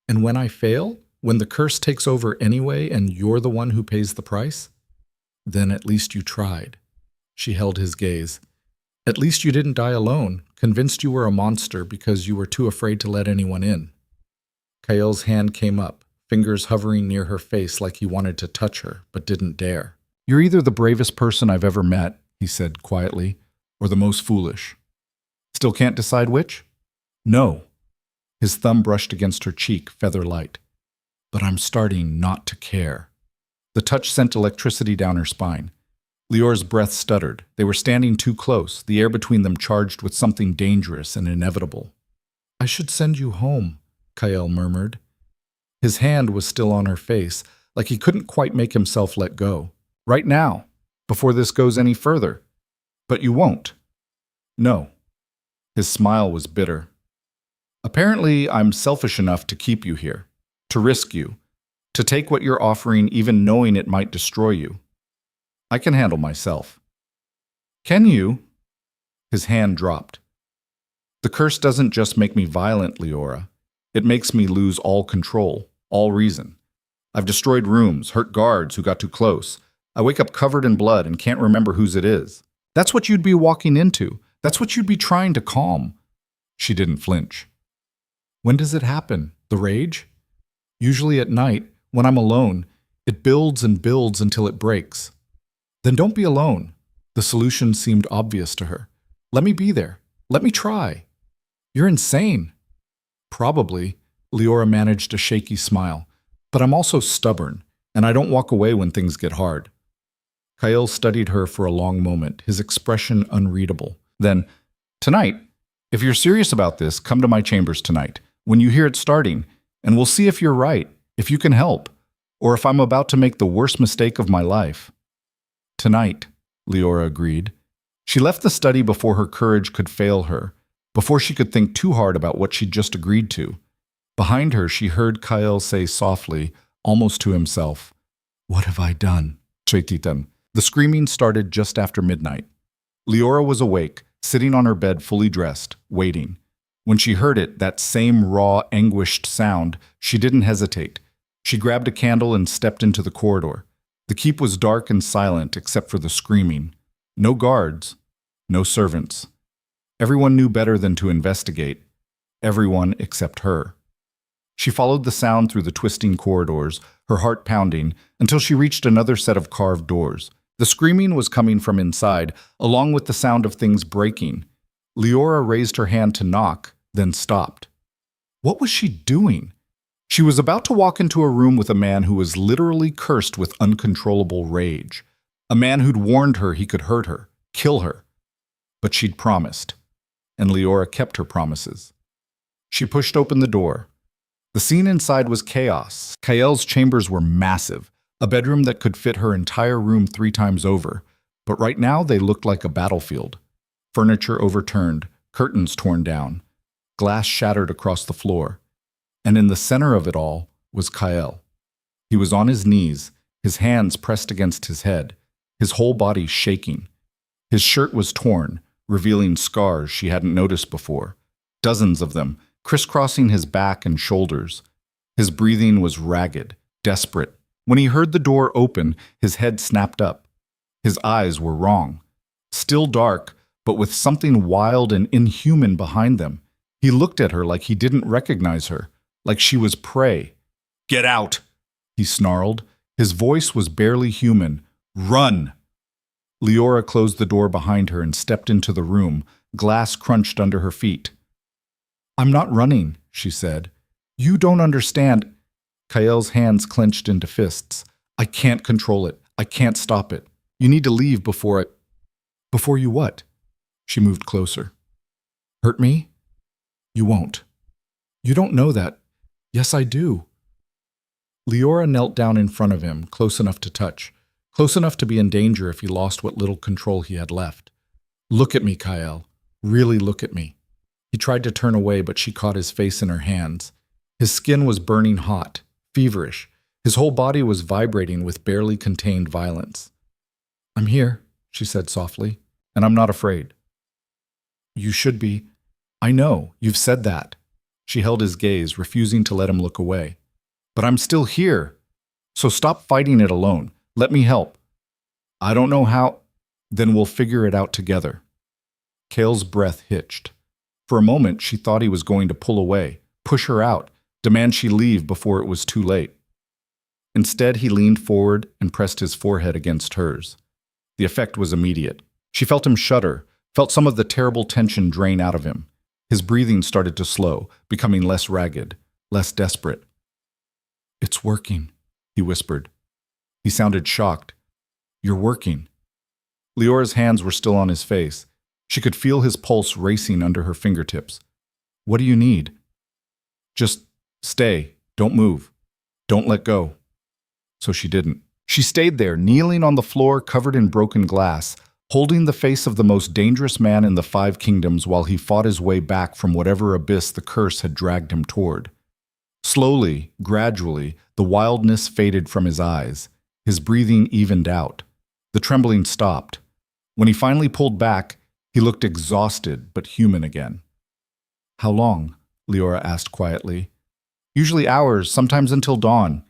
And when I fail, when the curse takes over anyway and you're the one who pays the price, then at least you tried. She held his gaze. At least you didn't die alone, convinced you were a monster because you were too afraid to let anyone in. Kael's hand came up, fingers hovering near her face like he wanted to touch her, but didn't dare. You're either the bravest person I've ever met, he said quietly, or the most foolish. Still can't decide which? No. His thumb brushed against her cheek, feather light. But I'm starting not to care. The touch sent electricity down her spine. Leora's breath stuttered. They were standing too close, the air between them charged with something dangerous and inevitable. I should send you home, Kael murmured. His hand was still on her face, like he couldn't quite make himself let go. Right now, before this goes any further. But you won't. No. His smile was bitter. Apparently, I'm selfish enough to keep you here, to risk you, to take what you're offering even knowing it might destroy you. I can handle myself. Can you? His hand dropped. The curse doesn't just make me violent, Liora. It makes me lose all control, all reason. I've destroyed rooms, hurt guards who got too close. I wake up covered in blood and can't remember whose it is. That's what you'd be walking into. That's what you'd be trying to calm. She didn't flinch. When does it happen? The rage? Usually at night, when I'm alone. It builds and builds until it breaks. Then don't be alone. The solution seemed obvious to her. Let me be there. Let me try. You're insane. Probably, Liora managed a shaky smile. But I'm also stubborn, and I don't walk away when things get hard. Kyle studied her for a long moment, his expression unreadable. Then, tonight, if you're serious about this, come to my chambers tonight, when you hear it starting, and we'll see if you're right, if you can help, or if I'm about to make the worst mistake of my life. Tonight, Liora agreed. She left the study before her courage could fail her, before she could think too hard about what she'd just agreed to. Behind her, she heard Kyle say softly, almost to himself, "What have I done?" Chetitan. The screaming started just after midnight. Liora was awake, sitting on her bed fully dressed, waiting. When she heard it, that same raw, anguished sound, she didn't hesitate. She grabbed a candle and stepped into the corridor. The keep was dark and silent except for the screaming. No guards, no servants. Everyone knew better than to investigate. Everyone except her. She followed the sound through the twisting corridors, her heart pounding, until she reached another set of carved doors. The screaming was coming from inside, along with the sound of things breaking. Liora raised her hand to knock, then stopped. What was she doing? She was about to walk into a room with a man who was literally cursed with uncontrollable rage. A man who'd warned her he could hurt her, kill her. But she'd promised, and Liora kept her promises. She pushed open the door. The scene inside was chaos. Kael's chambers were massive, a bedroom that could fit her entire room 3 times over, but right now they looked like a battlefield. Furniture overturned, curtains torn down, glass shattered across the floor. And in the center of it all was Kael. He was on his knees, his hands pressed against his head, his whole body shaking. His shirt was torn, revealing scars she hadn't noticed before, dozens of them, crisscrossing his back and shoulders. His breathing was ragged, desperate. When he heard the door open, his head snapped up. His eyes were wrong. Still dark, but with something wild and inhuman behind them. He looked at her like he didn't recognize her, like she was prey. "Get out!" he snarled. His voice was barely human. "Run!" Liora closed the door behind her and stepped into the room. Glass crunched under her feet. "I'm not running," she said. "You don't understand." Kael's hands clenched into fists. "I can't control it. I can't stop it. You need to leave before it." "Before you what?" She moved closer. "Hurt me? You won't. You don't know that. Yes, I do." Liora knelt down in front of him, close enough to touch, close enough to be in danger if he lost what little control he had left. "Look at me, Kael. Really look at me." He tried to turn away, but she caught his face in her hands. His skin was burning hot, feverish. His whole body was vibrating with barely contained violence. "I'm here," she said softly, "and I'm not afraid." "You should be." "I know, you've said that." She held his gaze, refusing to let him look away. "But I'm still here. So stop fighting it alone. Let me help." "I don't know how." "Then we'll figure it out together." Kael's breath hitched. For a moment, she thought he was going to pull away, push her out, demand she leave before it was too late. Instead, he leaned forward and pressed his forehead against hers. The effect was immediate. She felt him shudder, felt some of the terrible tension drain out of him. His breathing started to slow, becoming less ragged, less desperate. "It's working," he whispered. He sounded shocked. "You're working." Leora's hands were still on his face. She could feel his pulse racing under her fingertips. "What do you need?" "Just stay. Don't move. Don't let go." So she didn't. She stayed there, kneeling on the floor covered in broken glass, holding the face of the most dangerous man in the 5 kingdoms while he fought his way back from whatever abyss the curse had dragged him toward. Slowly, gradually, the wildness faded from his eyes. His breathing evened out. The trembling stopped. When he finally pulled back, he looked exhausted but human again. "How long?" Liora asked quietly. "Usually hours, sometimes until dawn."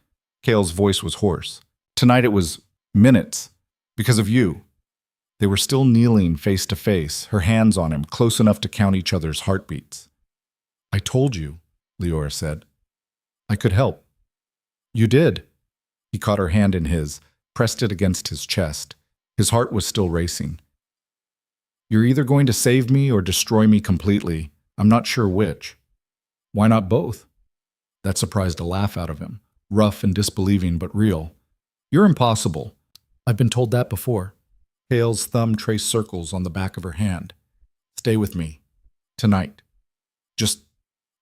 Kale's voice was hoarse. "Tonight it was minutes. Because of you." They were still kneeling face to face, her hands on him, close enough to count each other's heartbeats. "I told you," Liora said. "I could help." "You did." He caught her hand in his, pressed it against his chest. His heart was still racing. "You're either going to save me or destroy me completely. I'm not sure which." "Why not both?" That surprised a laugh out of him, rough and disbelieving but real. "You're impossible. I've been told that before." Kale's thumb traced circles on the back of her hand. "Stay with me. Tonight. Just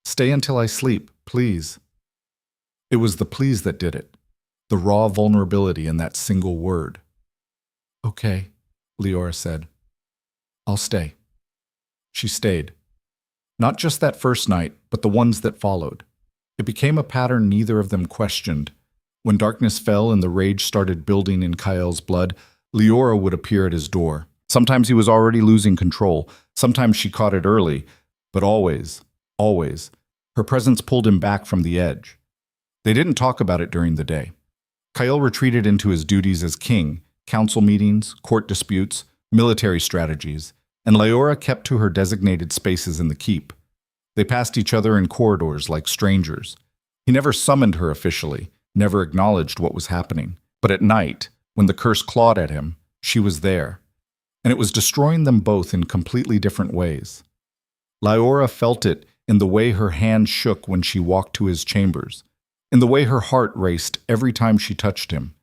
stay until I sleep, please." It was the please that did it. The raw vulnerability in that single word. "Okay," Liora said. "I'll stay." She stayed. Not just that first night, but the ones that followed. It became a pattern neither of them questioned. When darkness fell and the rage started building in Kael's blood, Liora would appear at his door. Sometimes he was already losing control. Sometimes she caught it early. But always, her presence pulled him back from the edge. They didn't talk about it during the day. Kael retreated into his duties as king, council meetings, court disputes, military strategies, and Liora kept to her designated spaces in the keep. They passed each other in corridors like strangers. He never summoned her officially, never acknowledged what was happening. But at night, when the curse clawed at him, she was there. And it was destroying them both in completely different ways. Liora felt it in the way her hand shook when she walked to his chambers, in the way her heart raced every time she touched him,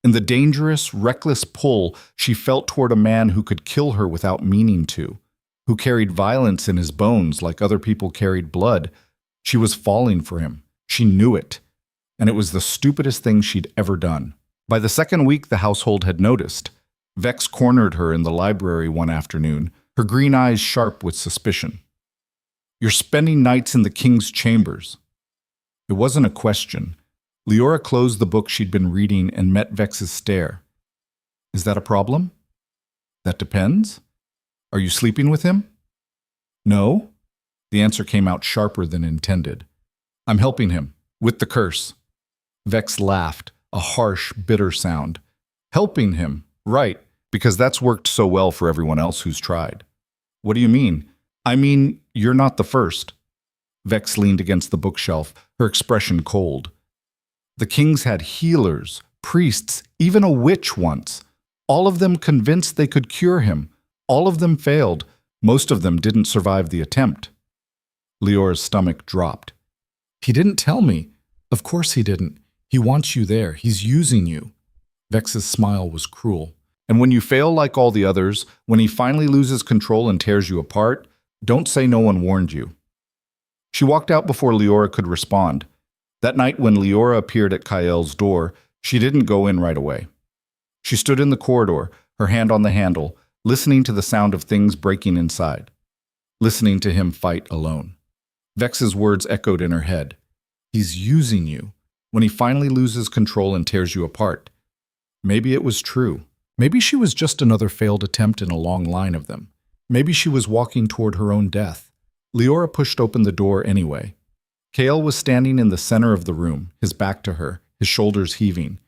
in the dangerous, reckless pull she felt toward a man who could kill her without meaning to, who carried violence in his bones like other people carried blood. She was falling for him. She knew it. And it was the stupidest thing she'd ever done. By the second week, the household had noticed. Vex cornered her in the library one afternoon, her green eyes sharp with suspicion. "You're spending nights in the king's chambers." It wasn't a question. Liora closed the book she'd been reading and met Vex's stare. "Is that a problem?" "That depends. Are you sleeping with him?" "No." The answer came out sharper than intended. "I'm helping him. With the curse." Vex laughed, a harsh, bitter sound. "Helping him. Right, because that's worked so well for everyone else who's tried." "What do you mean?" "I mean, you're not the first." Vex leaned against the bookshelf, her expression cold. "The kings had healers, priests, even a witch once. All of them convinced they could cure him. All of them failed. Most of them didn't survive the attempt." Leora's stomach dropped. "He didn't tell me." "Of course he didn't. He wants you there. He's using you." Vex's smile was cruel. "And when you fail like all the others, when he finally loses control and tears you apart, don't say no one warned you." She walked out before Liora could respond. That night when Liora appeared at Kael's door, she didn't go in right away. She stood in the corridor, her hand on the handle, listening to the sound of things breaking inside, listening to him fight alone. Vex's words echoed in her head. "He's using you. When he finally loses control and tears you apart." Maybe it was true. Maybe she was just another failed attempt in a long line of them. Maybe she was walking toward her own death. Liora pushed open the door anyway. Kael was standing in the center of the room, his back to her, his shoulders heaving.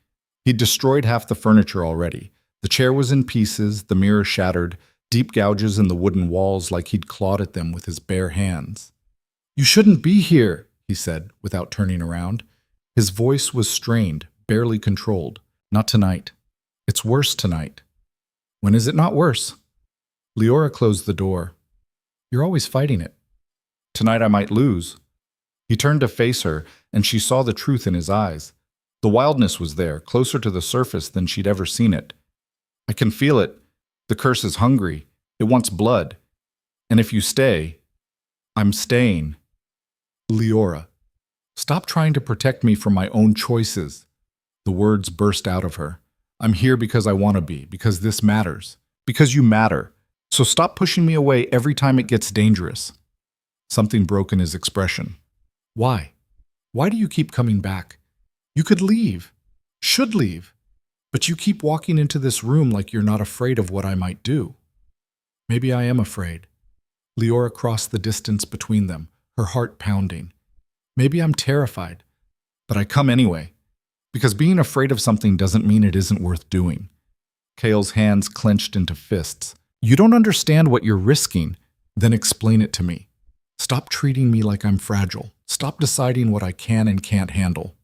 He'd destroyed half the furniture already. The chair was in pieces, the mirror shattered, deep gouges in the wooden walls like he'd clawed at them with his bare hands. "You shouldn't be here," he said, without turning around. His voice was strained, barely controlled. "Not tonight. It's worse tonight." "When is it not worse?" Liora closed the door. "You're always fighting it." "Tonight I might lose." He turned to face her, and she saw the truth in his eyes. The wildness was there, closer to the surface than she'd ever seen it. "I can feel it. The curse is hungry. It wants blood. And if you stay, I'm staying." "Liora, stop trying to protect me from my own choices." The words burst out of her. I'm here because I want to be, because this matters, because you matter. So stop pushing me away every time it gets dangerous. Something broke in his expression. Why? Why do you keep coming back? You could leave, should leave, but you keep walking into this room like you're not afraid of what I might do. Maybe I am afraid. Liora crossed the distance between them, her heart pounding. Maybe I'm terrified, but I come anyway, because being afraid of something doesn't mean it isn't worth doing. Kale's hands clenched into fists. You don't understand what you're risking, then explain it to me. Stop treating me like I'm fragile. Stop deciding what I can and can't handle.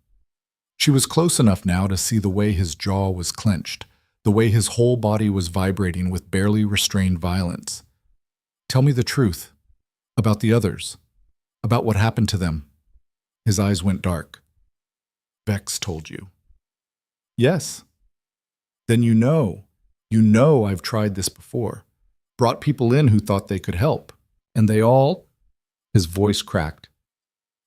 She was close enough now to see the way his jaw was clenched, the way his whole body was vibrating with barely restrained violence. Tell me the truth. About the others. About what happened to them. His eyes went dark. Bex told you. Yes. Then you know. You know I've tried this before. Brought people in who thought they could help. And they all... His voice cracked.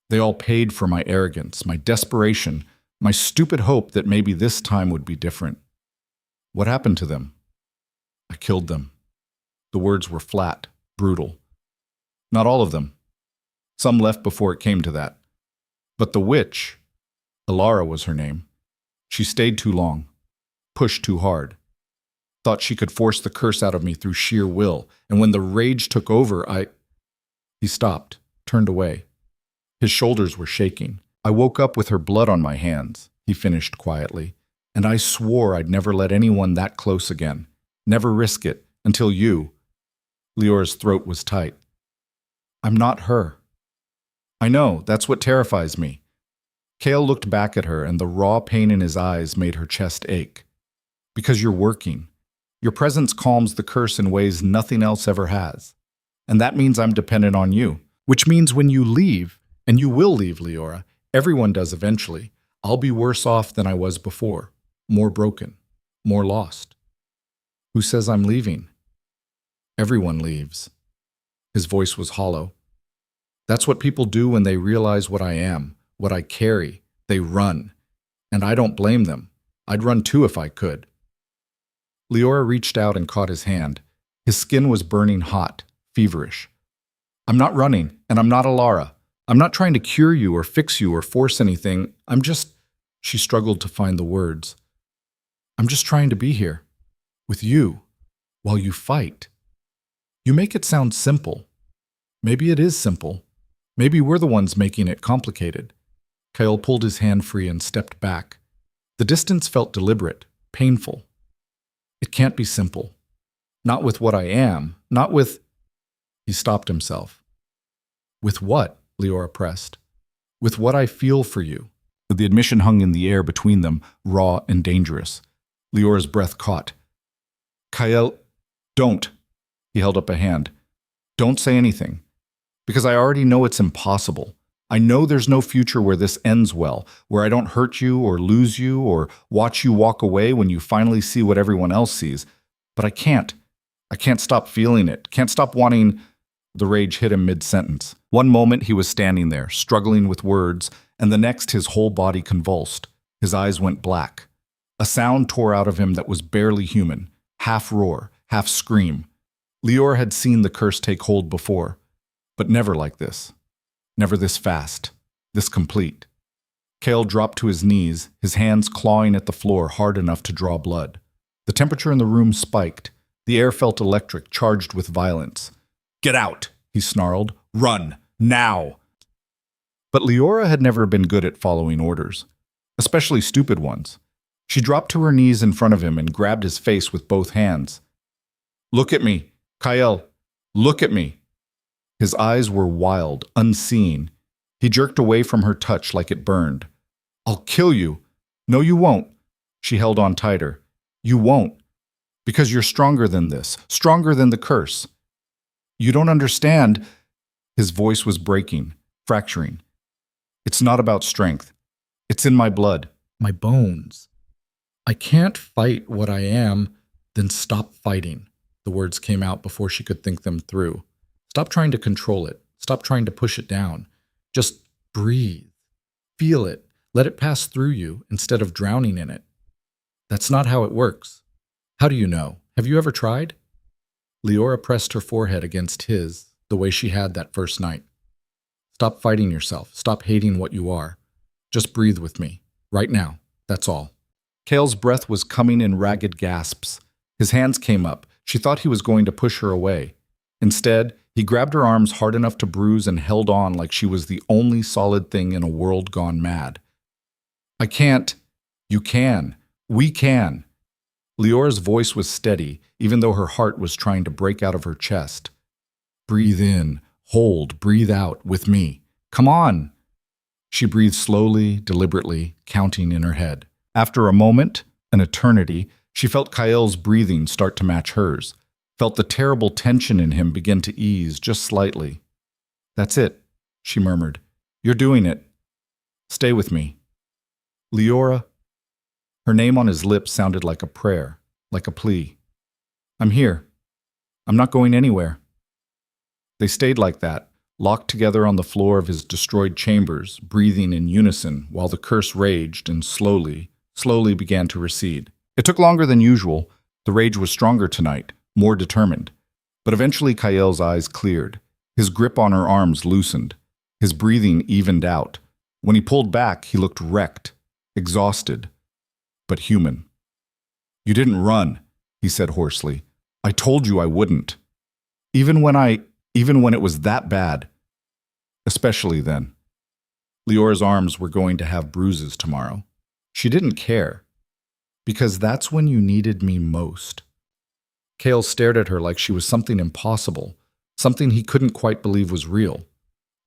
They all paid for my arrogance, my desperation, my stupid hope that maybe this time would be different. What happened to them? I killed them. The words were flat, brutal. Not all of them. Some left before it came to that. But the witch, Liora was her name, she stayed too long, pushed too hard. Thought she could force the curse out of me through sheer will, and when the rage took over, He stopped, turned away. His shoulders were shaking. I woke up with her blood on my hands, he finished quietly, and I swore I'd never let anyone that close again, never risk it, until you. Liora's throat was tight. I'm not her. I know, that's what terrifies me. Kale looked back at her, and the raw pain in his eyes made her chest ache. Because you're working. Your presence calms the curse in ways nothing else ever has. And that means I'm dependent on you. Which means when you leave, and you will leave, Liora, everyone does eventually, I'll be worse off than I was before. More broken. More lost. Who says I'm leaving? Everyone leaves. His voice was hollow. That's what people do when they realize what I am, what I carry. They run. And I don't blame them. I'd run too if I could. Liora reached out and caught his hand. His skin was burning hot, feverish. I'm not running, and I'm not Liora. I'm not trying to cure you or fix you or force anything. I'm just... She struggled to find the words. I'm just trying to be here. With you. While you fight. You make it sound simple. Maybe it is simple. Maybe we're the ones making it complicated. Kyle pulled his hand free and stepped back. The distance felt deliberate, painful. It can't be simple. Not with what I am. Not with... He stopped himself. With what? Liora pressed. With what I feel for you. The admission hung in the air between them, raw and dangerous. Liora's breath caught. Kyle, don't. He held up a hand. Don't say anything. Because I already know it's impossible. I know there's no future where this ends well, where I don't hurt you or lose you or watch you walk away when you finally see what everyone else sees. But I can't. I can't stop feeling it. Can't stop wanting... The rage hit him mid-sentence. One moment he was standing there, struggling with words, and the next his whole body convulsed. His eyes went black. A sound tore out of him that was barely human, half roar, half scream. Liora had seen the curse take hold before, but never like this. Never this fast, this complete. Kale dropped to his knees, his hands clawing at the floor hard enough to draw blood. The temperature in the room spiked. The air felt electric, charged with violence. Get out, he snarled. Run, now. But Liora had never been good at following orders, especially stupid ones. She dropped to her knees in front of him and grabbed his face with both hands. Look at me, Kyle, look at me. His eyes were wild, unseeing. He jerked away from her touch like it burned. I'll kill you. No, you won't. She held on tighter. You won't. Because you're stronger than this, stronger than the curse. You don't understand. His voice was breaking, fracturing. It's not about strength. It's in my blood, my bones. I can't fight what I am, then stop fighting. The words came out before she could think them through. Stop trying to control it. Stop trying to push it down. Just breathe. Feel it. Let it pass through you instead of drowning in it. That's not how it works. How do you know? Have you ever tried? Liora pressed her forehead against his, the way she had that first night. Stop fighting yourself. Stop hating what you are. Just breathe with me. Right now. That's all. Cale's breath was coming in ragged gasps. His hands came up. She thought he was going to push her away. Instead, he grabbed her arms hard enough to bruise and held on like she was the only solid thing in a world gone mad. I can't. You can. We can. Leora's voice was steady, even though her heart was trying to break out of her chest. Breathe in, hold, breathe out with me. Come on. She breathed slowly, deliberately, counting in her head. After a moment, an eternity, she felt Kale's breathing start to match hers, felt the terrible tension in him begin to ease just slightly. That's it, she murmured. You're doing it. Stay with me. Liora. Her name on his lips sounded like a prayer, like a plea. I'm here. I'm not going anywhere. They stayed like that, locked together on the floor of his destroyed chambers, breathing in unison while the curse raged and slowly began to recede. It took longer than usual. The rage was stronger tonight, more determined. But eventually Kale's eyes cleared. His grip on her arms loosened. His breathing evened out. When he pulled back, he looked wrecked, exhausted, but human. You didn't run, he said hoarsely. I told you I wouldn't. Even when it was that bad. Especially then. Leora's arms were going to have bruises tomorrow. She didn't care. Because that's when you needed me most. Cale stared at her like she was something impossible, something he couldn't quite believe was real.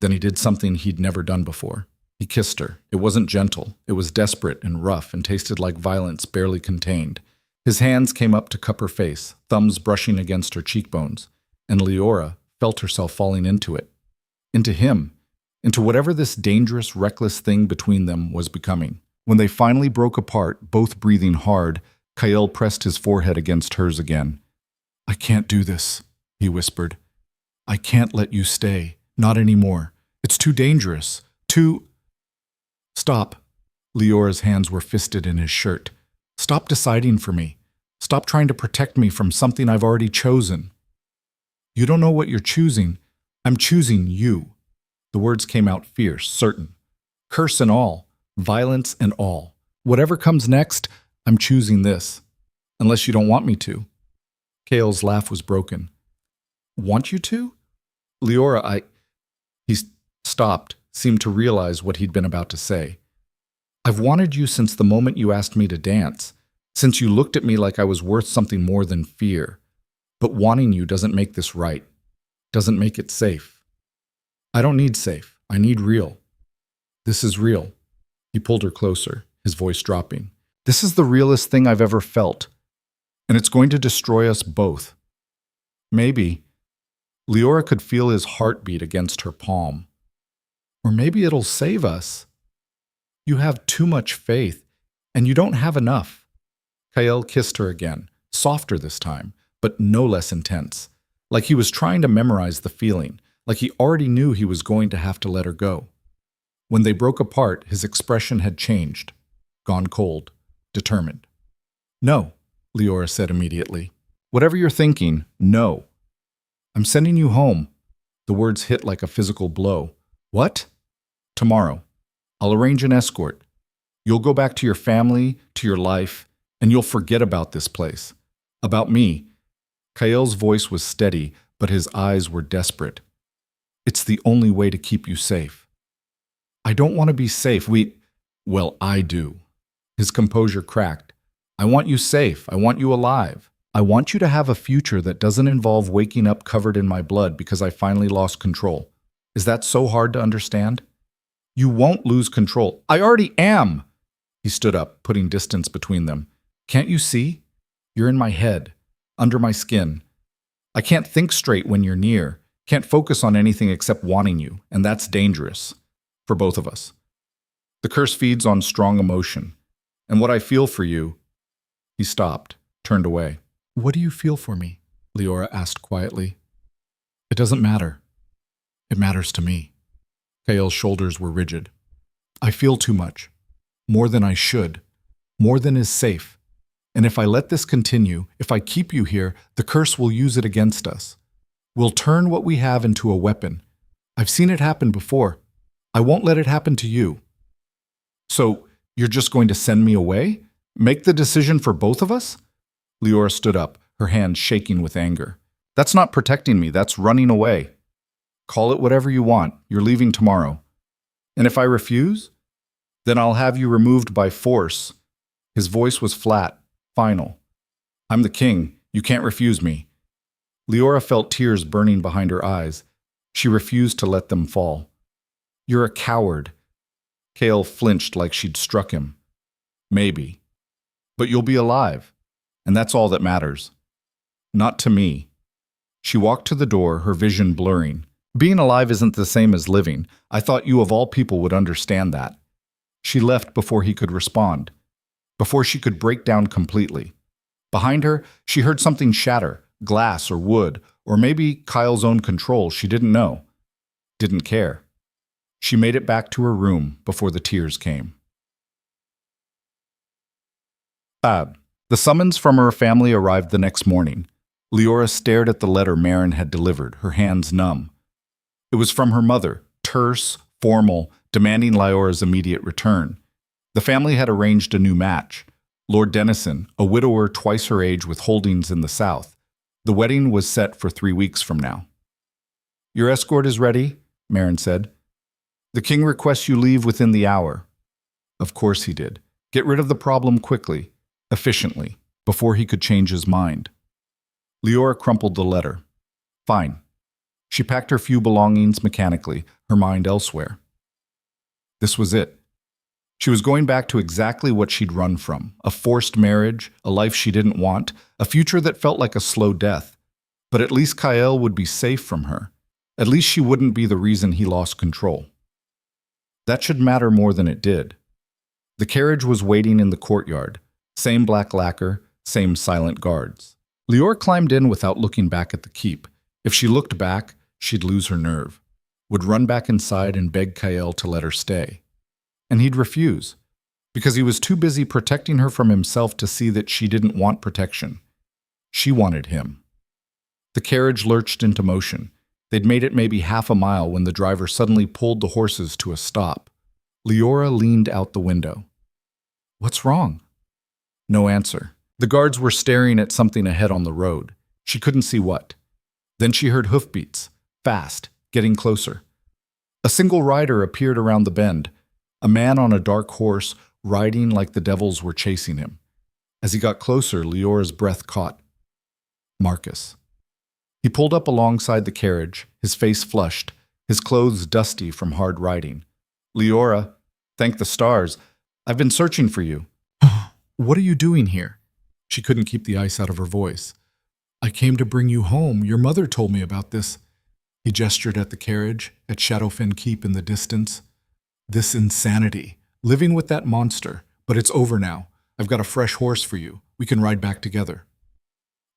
Then he did something he'd never done before. He kissed her. It wasn't gentle. It was desperate and rough and tasted like violence barely contained. His hands came up to cup her face, thumbs brushing against her cheekbones, and Liora felt herself falling into it. Into him. Into whatever this dangerous, reckless thing between them was becoming. When they finally broke apart, both breathing hard, Kale pressed his forehead against hers again. I can't do this, he whispered. I can't let you stay. Not anymore. It's too dangerous. Too... Stop. Leora's hands were fisted in his shirt. Stop deciding for me. Stop trying to protect me from something I've already chosen. You don't know what you're choosing. I'm choosing you. The words came out fierce, certain. Curse and all. Violence and all. Whatever comes next, I'm choosing this. Unless you don't want me to. Kale's laugh was broken. Want you to? Liora, He stopped, seemed to realize what he'd been about to say. I've wanted you since the moment you asked me to dance, since you looked at me like I was worth something more than fear. But wanting you doesn't make this right, doesn't make it safe. I don't need safe, I need real. This is real. He pulled her closer, his voice dropping. This is the realest thing I've ever felt, and it's going to destroy us both. Maybe. Liora could feel his heartbeat against her palm. Or maybe it'll save us. You have too much faith, and you don't have enough. Kale kissed her again, softer this time, but no less intense, like he was trying to memorize the feeling, like he already knew he was going to have to let her go. When they broke apart, his expression had changed, gone cold, determined. No, Liora said immediately. Whatever you're thinking, no. I'm sending you home. The words hit like a physical blow. What? Tomorrow. I'll arrange an escort. You'll go back to your family, to your life, and you'll forget about this place. About me. Kale's voice was steady, but his eyes were desperate. It's the only way to keep you safe. I don't want to be safe. Well, I do. His composure cracked. I want you safe. I want you alive. I want you to have a future that doesn't involve waking up covered in my blood because I finally lost control. Is that so hard to understand? You won't lose control. I already am. He stood up, putting distance between them. Can't you see? You're in my head, under my skin. I can't think straight when you're near, can't focus on anything except wanting you, and that's dangerous. For both of us. The curse feeds on strong emotion. And what I feel for you... He stopped, turned away. What do you feel for me? Liora asked quietly. It doesn't matter. It matters to me. Kale's shoulders were rigid. I feel too much. More than I should. More than is safe. And if I let this continue, if I keep you here, the curse will use it against us. We'll turn what we have into a weapon. I've seen it happen before. I won't let it happen to you. So, you're just going to send me away? Make the decision for both of us? Liora stood up, her hands shaking with anger. That's not protecting me, that's running away. Call it whatever you want, you're leaving tomorrow. And if I refuse? Then I'll have you removed by force. His voice was flat, final. I'm the king, you can't refuse me. Liora felt tears burning behind her eyes. She refused to let them fall. You're a coward. Kale flinched like she'd struck him. Maybe. But you'll be alive, and that's all that matters. Not to me. She walked to the door, her vision blurring. Being alive isn't the same as living. I thought you of all people would understand that. She left before he could respond, before she could break down completely. Behind her, she heard something shatter, glass or wood, or maybe Kyle's own control. She didn't know. Didn't care. She made it back to her room before the tears came. The summons from her family arrived the next morning. Liora stared at the letter Marin had delivered, her hands numb. It was from her mother, terse, formal, demanding Liora's immediate return. The family had arranged a new match. Lord Dennison, a widower twice her age with holdings in the south. The wedding was set for 3 weeks from now. Your escort is ready, Marin said. The king requests you leave within the hour. Of course he did. Get rid of the problem quickly, efficiently, before he could change his mind. Liora crumpled the letter. Fine. She packed her few belongings mechanically, her mind elsewhere. This was it. She was going back to exactly what she'd run from, a forced marriage, a life she didn't want, a future that felt like a slow death. But at least Kyle would be safe from her. At least she wouldn't be the reason he lost control. That should matter more than it did. The carriage was waiting in the courtyard, same black lacquer, same silent guards. Liora climbed in without looking back at the keep. If she looked back, she'd lose her nerve, would run back inside and beg Kyle to let her stay. And he'd refuse, because he was too busy protecting her from himself to see that she didn't want protection. She wanted him. The carriage lurched into motion. They'd made it maybe half a mile when the driver suddenly pulled the horses to a stop. Liora leaned out the window. What's wrong? No answer. The guards were staring at something ahead on the road. She couldn't see what. Then she heard hoofbeats, fast, getting closer. A single rider appeared around the bend, a man on a dark horse, riding like the devils were chasing him. As he got closer, Liora's breath caught. Marcus. He pulled up alongside the carriage, his face flushed, his clothes dusty from hard riding. Liora, thank the stars, I've been searching for you. What are you doing here? She couldn't keep the ice out of her voice. I came to bring you home. Your mother told me about this. He gestured at the carriage, at Shadowfen Keep in the distance. This insanity. Living with that monster. But it's over now. I've got a fresh horse for you. We can ride back together.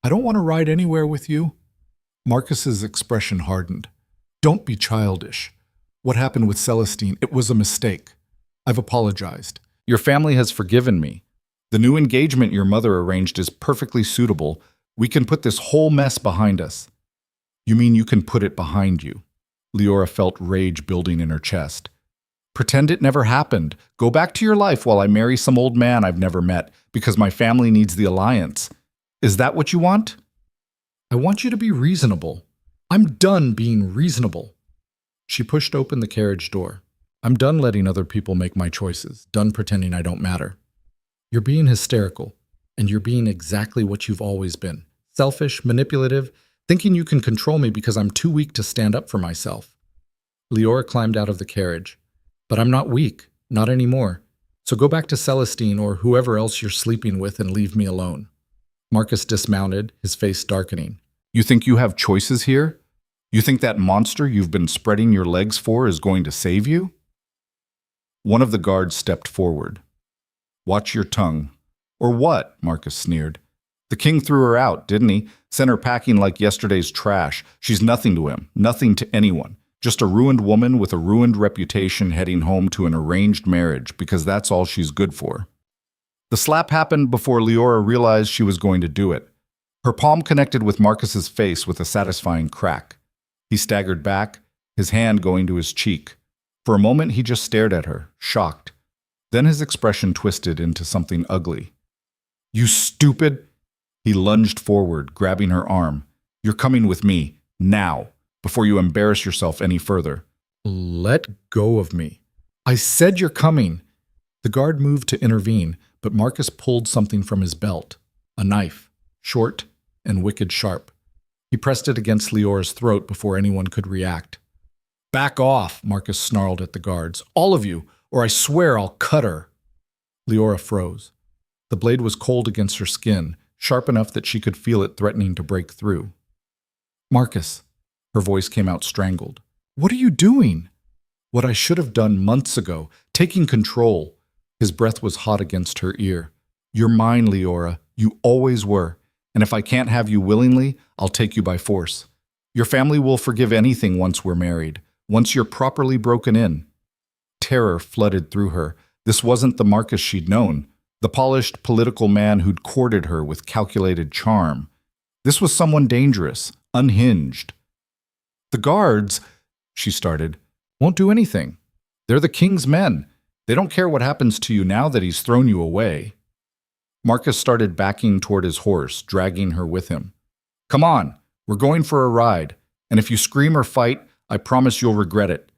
I don't want to ride anywhere with you. Marcus's expression hardened. Don't be childish. What happened with Celestine, it was a mistake. I've apologized. Your family has forgiven me. The new engagement your mother arranged is perfectly suitable. We can put this whole mess behind us. You mean you can put it behind you? Liora felt rage building in her chest. Pretend it never happened. Go back to your life while I marry some old man I've never met because my family needs the alliance. Is that what you want? I want you to be reasonable. I'm done being reasonable. She pushed open the carriage door. I'm done letting other people make my choices, done pretending I don't matter. You're being hysterical, and you're being exactly what you've always been. Selfish, manipulative, thinking you can control me because I'm too weak to stand up for myself. Liora climbed out of the carriage. But I'm not weak, not anymore. So go back to Celestine or whoever else you're sleeping with and leave me alone. Marcus dismounted, his face darkening. You think you have choices here? You think that monster you've been spreading your legs for is going to save you? One of the guards stepped forward. Watch your tongue. Or what? Marcus sneered. The king threw her out, didn't he? Sent her packing like yesterday's trash. She's nothing to him, nothing to anyone. Just a ruined woman with a ruined reputation heading home to an arranged marriage because that's all she's good for. The slap happened before Liora realized she was going to do it. Her palm connected with Marcus's face with a satisfying crack. He staggered back, his hand going to his cheek. For a moment, he just stared at her, shocked. Then his expression twisted into something ugly. "You stupid!" He lunged forward, grabbing her arm. "You're coming with me, now, before you embarrass yourself any further." "Let go of me." "I said you're coming." The guard moved to intervene, but Marcus pulled something from his belt. A knife, short and wicked sharp. He pressed it against Leora's throat before anyone could react. "Back off," Marcus snarled at the guards. "All of you, or I swear I'll cut her." Liora froze. The blade was cold against her skin, sharp enough that she could feel it threatening to break through. "Marcus," her voice came out strangled. "What are you doing?" "What I should have done months ago, taking control." His breath was hot against her ear. "You're mine, Liora. You always were. And if I can't have you willingly, I'll take you by force. Your family will forgive anything once we're married, once you're properly broken in." Terror flooded through her. This wasn't the Marcus she'd known, the polished political man who'd courted her with calculated charm. This was someone dangerous, unhinged. "The guards," she started, "won't do anything. They're the king's men. They don't care what happens to you now that he's thrown you away." Marcus started backing toward his horse, dragging her with him. "Come on, we're going for a ride, and if you scream or fight, I promise you'll regret it."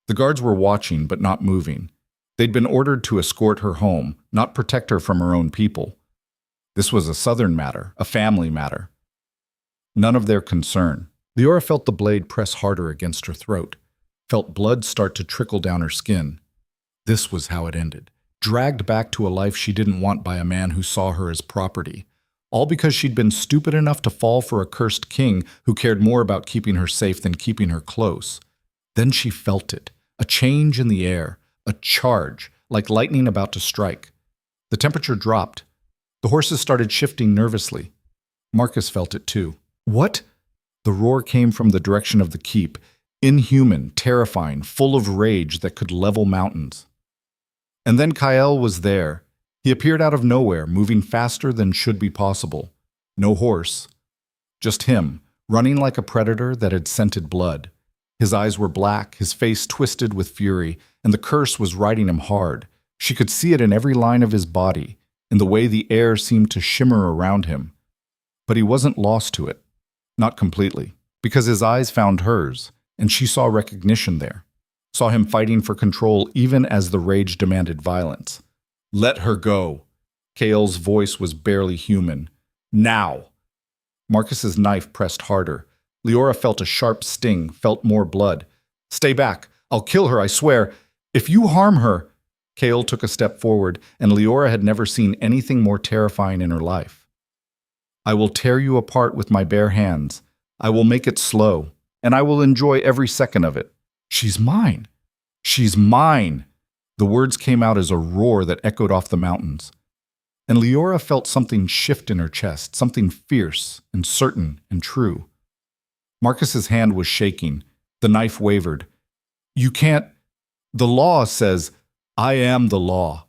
The guards were watching, but not moving. They'd been ordered to escort her home, not protect her from her own people. This was a southern matter, a family matter. None of their concern. Liora felt the blade press harder against her throat, felt blood start to trickle down her skin. This was how it ended. Dragged back to a life she didn't want by a man who saw her as property. All because she'd been stupid enough to fall for a cursed king who cared more about keeping her safe than keeping her close. Then she felt it, a change in the air, a charge, like lightning about to strike. The temperature dropped. The horses started shifting nervously. Marcus felt it too. "What?" The roar came from the direction of the keep, inhuman, terrifying, full of rage that could level mountains. And then Kyle was there. He appeared out of nowhere, moving faster than should be possible. No horse. Just him, running like a predator that had scented blood. His eyes were black, his face twisted with fury, and the curse was riding him hard. She could see it in every line of his body, in the way the air seemed to shimmer around him. But he wasn't lost to it. Not completely, because his eyes found hers, and she saw recognition there. Saw him fighting for control even as the rage demanded violence. "Let her go." Kale's voice was barely human. "Now." Marcus's knife pressed harder. Liora felt a sharp sting, felt more blood. "Stay back. I'll kill her, I swear. If you harm her." Kale took a step forward, and Liora had never seen anything more terrifying in her life. "I will tear you apart with my bare hands. I will make it slow, and I will enjoy every second of it. She's mine. She's mine." The words came out as a roar that echoed off the mountains. And Liora felt something shift in her chest, something fierce and certain and true. Marcus's hand was shaking. The knife wavered. "You can't. The law says, I am the law."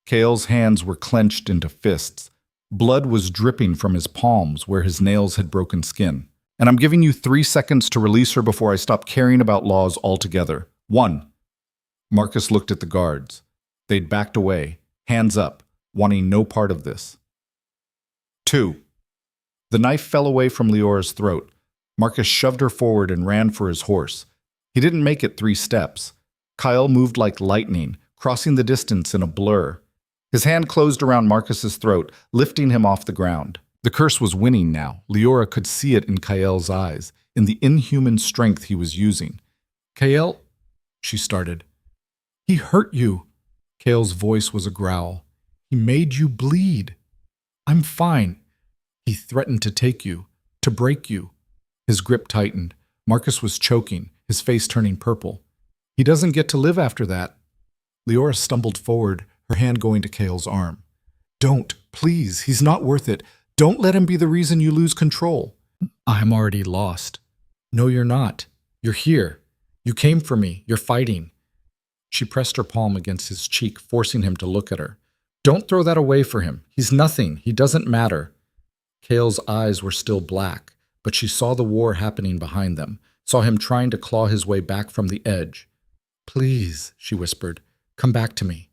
Kale's hands were clenched into fists. Blood was dripping from his palms where his nails had broken skin. "And I'm giving you 3 seconds to release her before I stop caring about laws altogether. 1. Marcus looked at the guards. They'd backed away, hands up, wanting no part of this. 2. The knife fell away from Leora's throat. Marcus shoved her forward and ran for his horse. He didn't make it 3 steps. Kyle moved like lightning, crossing the distance in a blur. His hand closed around Marcus's throat, lifting him off the ground. The curse was winning now. Liora could see it in Kyle's eyes, in the inhuman strength he was using. "Kyle," she started. "He hurt you." Kale's voice was a growl. "He made you bleed." "I'm fine." "He threatened to take you, to break you." His grip tightened. Marcus was choking, his face turning purple. "He doesn't get to live after that." Liora stumbled forward, her hand going to Kale's arm. "Don't, please, he's not worth it. Don't let him be the reason you lose control." "I'm already lost." "No, you're not. You're here. You came for me. You're fighting. She pressed her palm against his cheek, forcing him to look at her. Don't throw that away for him. He's nothing. He doesn't matter. Cale's eyes were still black, but she saw the war happening behind them, saw him trying to claw his way back from the edge. Please, she whispered, come back to me.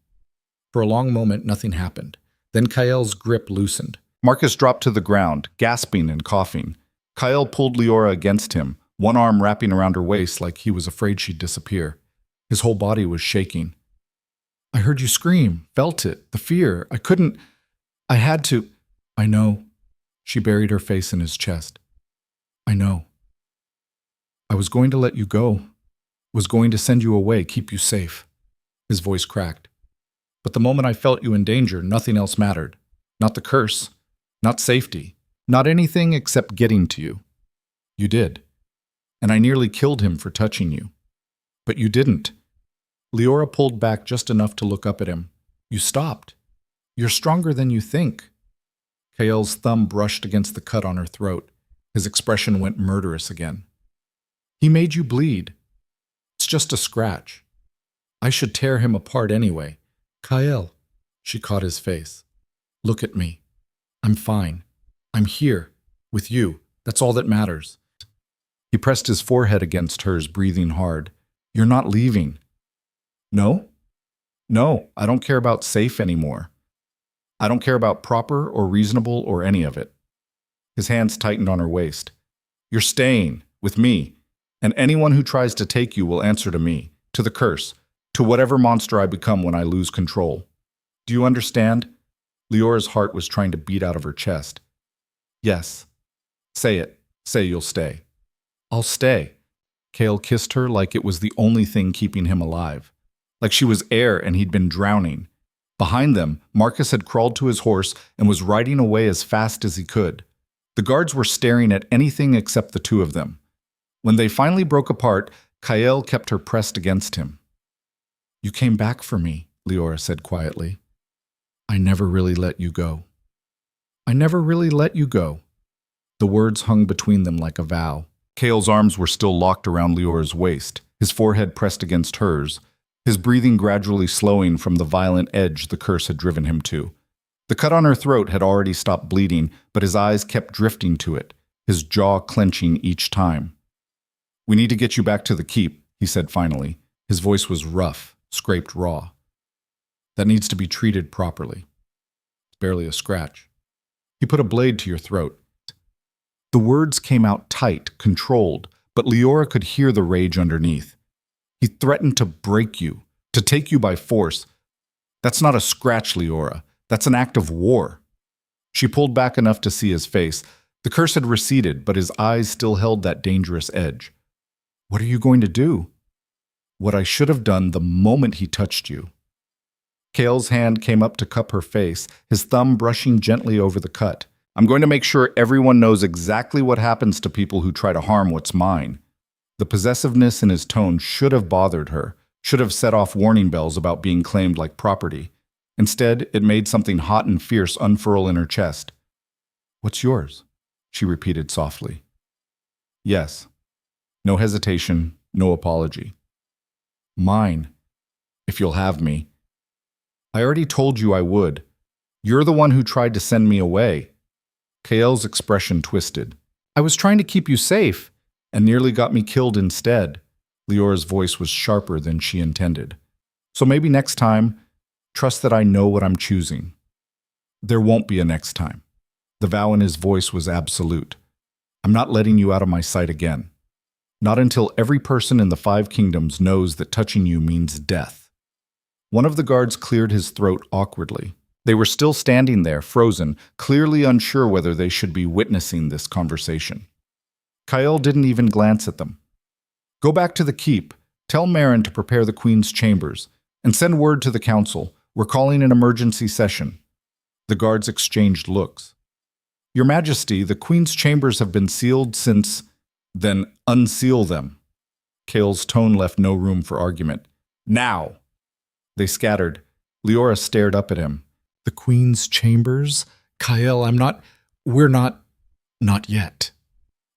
For a long moment, nothing happened. Then Kael's grip loosened. Marcus dropped to the ground, gasping and coughing. Kael pulled Liora against him, one arm wrapping around her waist like he was afraid she'd disappear. His whole body was shaking. I heard you scream, felt it, the fear. I had to. I know. She buried her face in his chest. I know. I was going to let you go. Was going to send you away, keep you safe. His voice cracked. But the moment I felt you in danger, nothing else mattered. Not the curse, not safety, not anything except getting to you. You did. And I nearly killed him for touching you. But you didn't. Liora pulled back just enough to look up at him. You stopped. You're stronger than you think. Kael's thumb brushed against the cut on her throat. His expression went murderous again. He made you bleed. It's just a scratch. I should tear him apart anyway. Kael, she caught his face. Look at me. I'm fine. I'm here, with you. That's all that matters. He pressed his forehead against hers, breathing hard. You're not leaving. No? No, I don't care about safe anymore. I don't care about proper or reasonable or any of it. His hands tightened on her waist. You're staying, with me, and anyone who tries to take you will answer to me, to the curse, to whatever monster I become when I lose control. Do you understand? Liora's heart was trying to beat out of her chest. Yes. Say it. Say you'll stay. I'll stay. Kael kissed her like it was the only thing keeping him alive. Like she was air and he'd been drowning. Behind them, Marcus had crawled to his horse and was riding away as fast as he could. The guards were staring at anything except the two of them. When they finally broke apart, Kael kept her pressed against him. You came back for me, Liora said quietly. I never really let you go. I never really let you go. The words hung between them like a vow. Kael's arms were still locked around Liora's waist, his forehead pressed against hers, his breathing gradually slowing from the violent edge the curse had driven him to. The cut on her throat had already stopped bleeding, but his eyes kept drifting to it, his jaw clenching each time. We need to get you back to the keep, he said finally. His voice was rough, scraped raw. That needs to be treated properly. It's barely a scratch. He put a blade to your throat. The words came out tight, controlled, but Liora could hear the rage underneath. He threatened to break you, to take you by force. That's not a scratch, Liora. That's an act of war. She pulled back enough to see his face. The curse had receded, but his eyes still held that dangerous edge. What are you going to do? What I should have done the moment he touched you. Kael's hand came up to cup her face, his thumb brushing gently over the cut. I'm going to make sure everyone knows exactly what happens to people who try to harm what's mine. The possessiveness in his tone should have bothered her, should have set off warning bells about being claimed like property. Instead, it made something hot and fierce unfurl in her chest. What's yours? She repeated softly. Yes. No hesitation, no apology. Mine, if you'll have me. I already told you I would. You're the one who tried to send me away. Kael's expression twisted. I was trying to keep you safe, and nearly got me killed instead. Liora's voice was sharper than she intended. So maybe next time, trust that I know what I'm choosing. There won't be a next time. The vow in his voice was absolute. I'm not letting you out of my sight again. Not until every person in the 5 kingdoms knows that touching you means death. One of the guards cleared his throat awkwardly. They were still standing there, frozen, clearly unsure whether they should be witnessing this conversation. Kael didn't even glance at them. Go back to the keep, tell Marin to prepare the Queen's chambers, and send word to the council. We're calling an emergency session. The guards exchanged looks. Your Majesty, the Queen's chambers have been sealed since... Then unseal them. Kael's tone left no room for argument. Now! They scattered. Liora stared up at him. The Queen's chambers? Kael, we're not yet.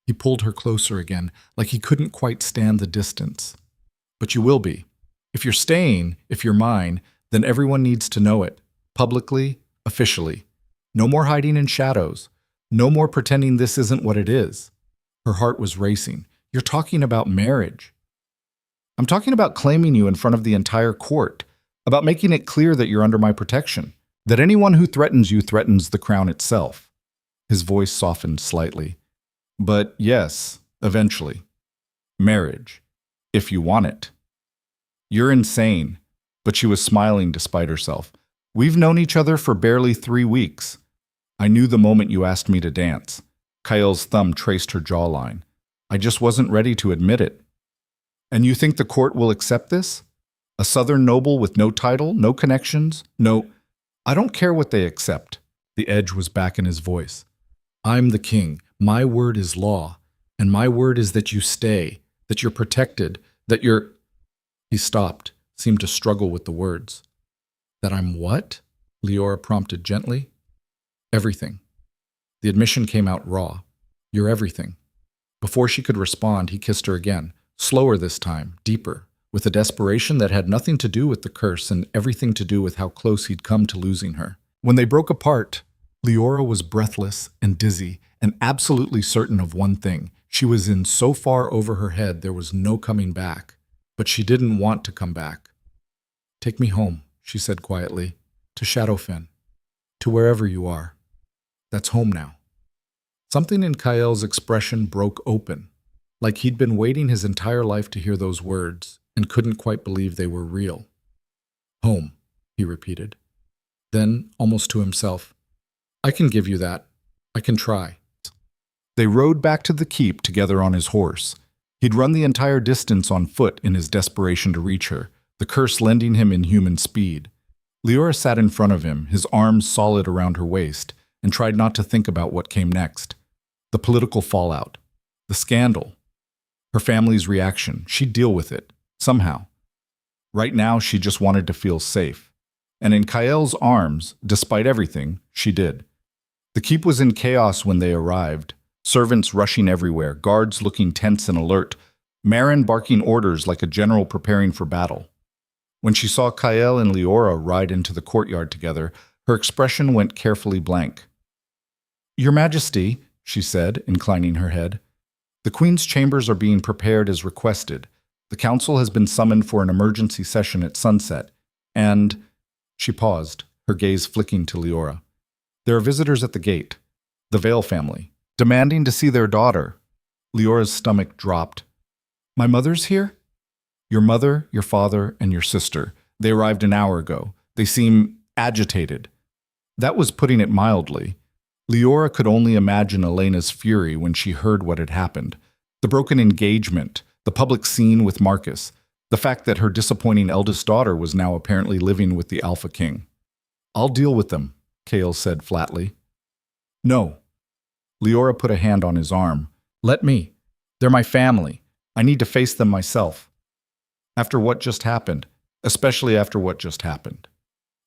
He pulled her closer again, like he couldn't quite stand the distance. But you will be. If you're staying, if you're mine, then everyone needs to know it. Publicly, officially. No more hiding in shadows. No more pretending this isn't what it is. Her heart was racing. You're talking about marriage. I'm talking about claiming you in front of the entire court, about making it clear that you're under my protection, that anyone who threatens you threatens the crown itself. His voice softened slightly. But yes, eventually. Marriage. If you want it. You're insane. But she was smiling despite herself. We've known each other for barely 3 weeks. I knew the moment you asked me to dance. Kyle's thumb traced her jawline. I just wasn't ready to admit it. And you think the court will accept this? A southern noble with no title, no connections, no... I don't care what they accept. The edge was back in his voice. I'm the king. My word is law. And my word is that you stay, that you're protected, that you're... He stopped, seemed to struggle with the words. That I'm what? Liora prompted gently. Everything. The admission came out raw. You're everything. Before she could respond, he kissed her again, slower this time, deeper, with a desperation that had nothing to do with the curse and everything to do with how close he'd come to losing her. When they broke apart, Liora was breathless and dizzy and absolutely certain of one thing. She was in so far over her head there was no coming back. But she didn't want to come back. Take me home, she said quietly, to Shadowfen, to wherever you are. That's home now. Something in Kyle's expression broke open, like he'd been waiting his entire life to hear those words and couldn't quite believe they were real. Home, he repeated. Then, almost to himself, I can give you that. I can try. They rode back to the keep together on his horse. He'd run the entire distance on foot in his desperation to reach her, the curse lending him inhuman speed. Liora sat in front of him, his arms solid around her waist, and tried not to think about what came next. The political fallout. The scandal. Her family's reaction. She'd deal with it. Somehow. Right now, she just wanted to feel safe. And in Kyle's arms, despite everything, she did. The keep was in chaos when they arrived. Servants rushing everywhere, guards looking tense and alert, Marin barking orders like a general preparing for battle. When she saw Kyle and Liora ride into the courtyard together, her expression went carefully blank. Your Majesty, she said, inclining her head, the Queen's chambers are being prepared as requested. The Council has been summoned for an emergency session at sunset, and... She paused, her gaze flicking to Liora. There are visitors at the gate, the Vale family, demanding to see their daughter. Leora's stomach dropped. My mother's here? Your mother, your father, and your sister. They arrived an hour ago. They seem agitated. That was putting it mildly. Liora could only imagine Elena's fury when she heard what had happened. The broken engagement, the public scene with Marcus, the fact that her disappointing eldest daughter was now apparently living with the Alpha King. I'll deal with them, Kale said flatly. No. Liora put a hand on his arm. Let me. They're my family. I need to face them myself. After what just happened, especially after what just happened.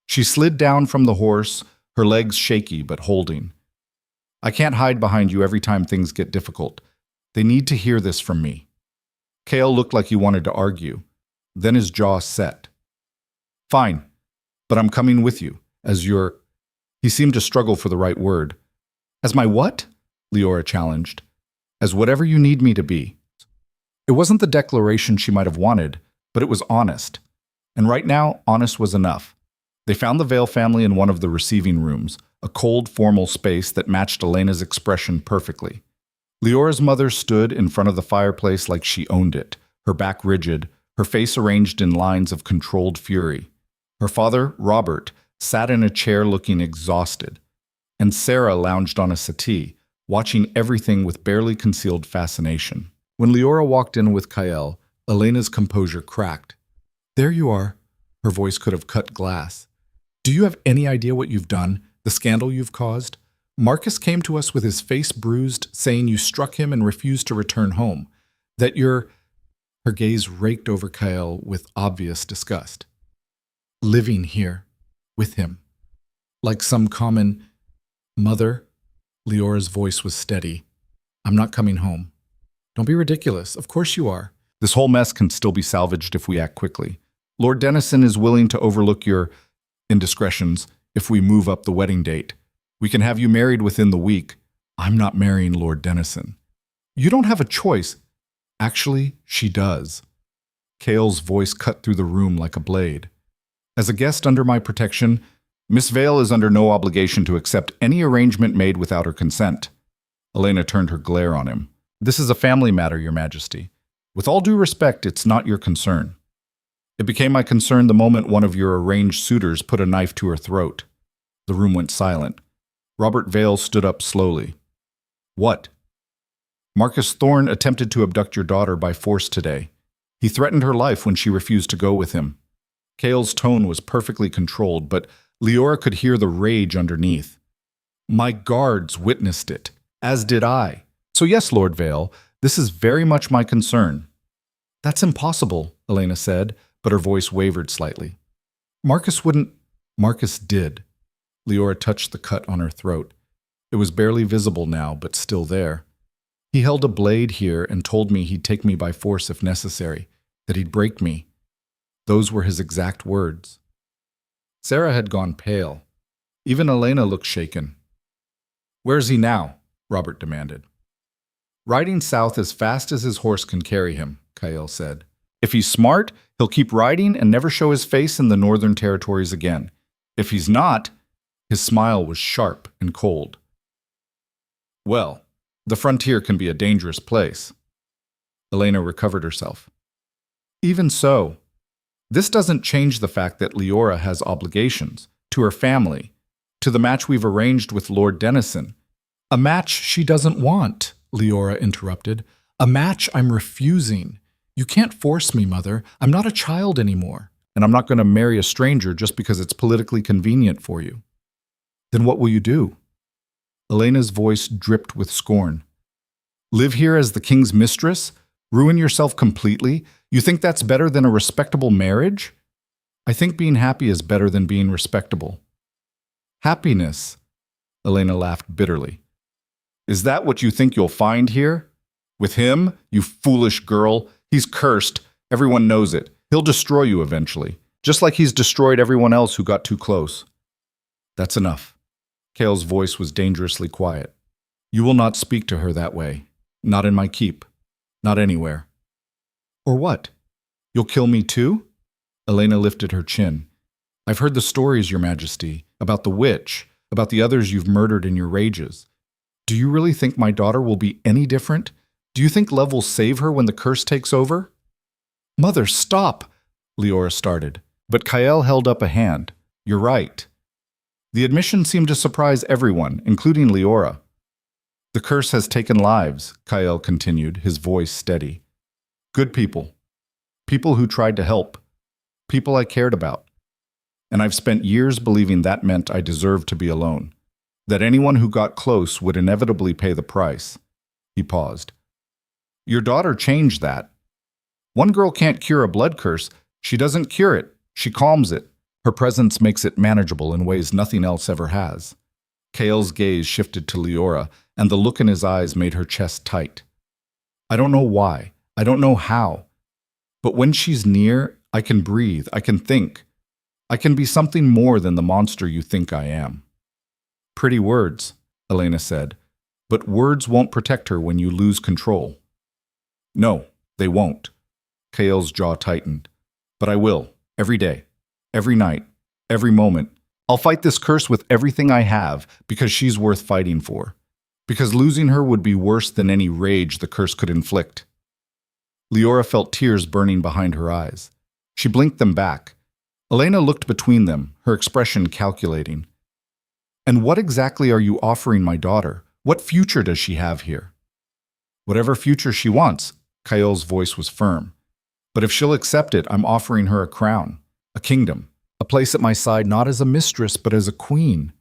She slid down from the horse, her legs shaky but holding. I can't hide behind you every time things get difficult. They need to hear this from me. Kale looked like he wanted to argue. Then his jaw set. Fine, but I'm coming with you, as your... He seemed to struggle for the right word. As my what? Liora challenged. As whatever you need me to be. It wasn't the declaration she might have wanted, but it was honest. And right now, honest was enough. They found the Vale family in one of the receiving rooms, a cold, formal space that matched Elena's expression perfectly. Leora's mother stood in front of the fireplace like she owned it, her back rigid, her face arranged in lines of controlled fury. Her father, Robert, sat in a chair looking exhausted, and Sarah lounged on a settee, watching everything with barely concealed fascination. When Liora walked in with Kyle, Elena's composure cracked. There you are. Her voice could have cut glass. Do you have any idea what you've done, the scandal you've caused? Marcus came to us with his face bruised, saying you struck him and refused to return home. That you're... Her gaze raked over Kyle with obvious disgust. Living here, with him. Like some common... Mother? Leora's voice was steady. I'm not coming home. Don't be ridiculous. Of course you are. This whole mess can still be salvaged if we act quickly. Lord Dennison is willing to overlook your indiscretions if we move up the wedding date. We can have you married within the week. I'm not marrying Lord Dennison. You don't have a choice. Actually, she does. Cale's voice cut through the room like a blade. As a guest under my protection, Miss Vale is under no obligation to accept any arrangement made without her consent. Elena turned her glare on him. This is a family matter, Your Majesty. With all due respect, it's not your concern. It became my concern the moment one of your arranged suitors put a knife to her throat. The room went silent. Robert Vale stood up slowly. What? Marcus Thorne attempted to abduct your daughter by force today. He threatened her life when she refused to go with him. Cale's tone was perfectly controlled, but Liora could hear the rage underneath. My guards witnessed it, as did I. So yes, Lord Vale, this is very much my concern. That's impossible, Elena said, but her voice wavered slightly. Marcus wouldn't. Marcus did. Liora touched the cut on her throat. It was barely visible now, but still there. He held a blade here and told me he'd take me by force if necessary, that he'd break me. Those were his exact words. Sarah had gone pale. Even Elena looked shaken. Where's he now? Robert demanded. Riding south as fast as his horse can carry him, Kyle said. If he's smart, he'll keep riding and never show his face in the Northern Territories again. If he's not, his smile was sharp and cold. Well, the frontier can be a dangerous place. Elena recovered herself. Even so, this doesn't change the fact that Liora has obligations to her family, to the match we've arranged with Lord Dennison. A match she doesn't want, Liora interrupted. A match I'm refusing. You can't force me, Mother. I'm not a child anymore, and I'm not going to marry a stranger just because it's politically convenient for you. Then what will you do? Elena's voice dripped with scorn. Live here as the king's mistress? Ruin yourself completely? You think that's better than a respectable marriage? I think being happy is better than being respectable. Happiness, Elena laughed bitterly. Is that what you think you'll find here? With him, you foolish girl, he's cursed. Everyone knows it. He'll destroy you eventually, just like he's destroyed everyone else who got too close. That's enough. Cale's voice was dangerously quiet. You will not speak to her that way. Not in my keep. Not anywhere. Or what? You'll kill me too? Elena lifted her chin. I've heard the stories, Your Majesty, about the witch, about the others you've murdered in your rages. Do you really think my daughter will be any different? Do you think love will save her when the curse takes over? Mother, stop! Liora started, but Kyle held up a hand. You're right. The admission seemed to surprise everyone, including Liora. The curse has taken lives, Kyle continued, his voice steady. Good people. People who tried to help. People I cared about. And I've spent years believing that meant I deserved to be alone. That anyone who got close would inevitably pay the price. He paused. Your daughter changed that. One girl can't cure a blood curse. She doesn't cure it. She calms it. Her presence makes it manageable in ways nothing else ever has. Kale's gaze shifted to Liora, and the look in his eyes made her chest tight. I don't know why. I don't know how. But when she's near, I can breathe. I can think. I can be something more than the monster you think I am. Pretty words, Elena said, but words won't protect her when you lose control. No, they won't. Kale's jaw tightened. But I will, every day, every night, every moment. I'll fight this curse with everything I have because she's worth fighting for. Because losing her would be worse than any rage the curse could inflict. Liora felt tears burning behind her eyes. She blinked them back. Elena looked between them, her expression calculating. And what exactly are you offering my daughter? What future does she have here? Whatever future she wants, Kyle's voice was firm. But if she'll accept it, I'm offering her a crown, a kingdom, a place at my side not as a mistress but as a queen.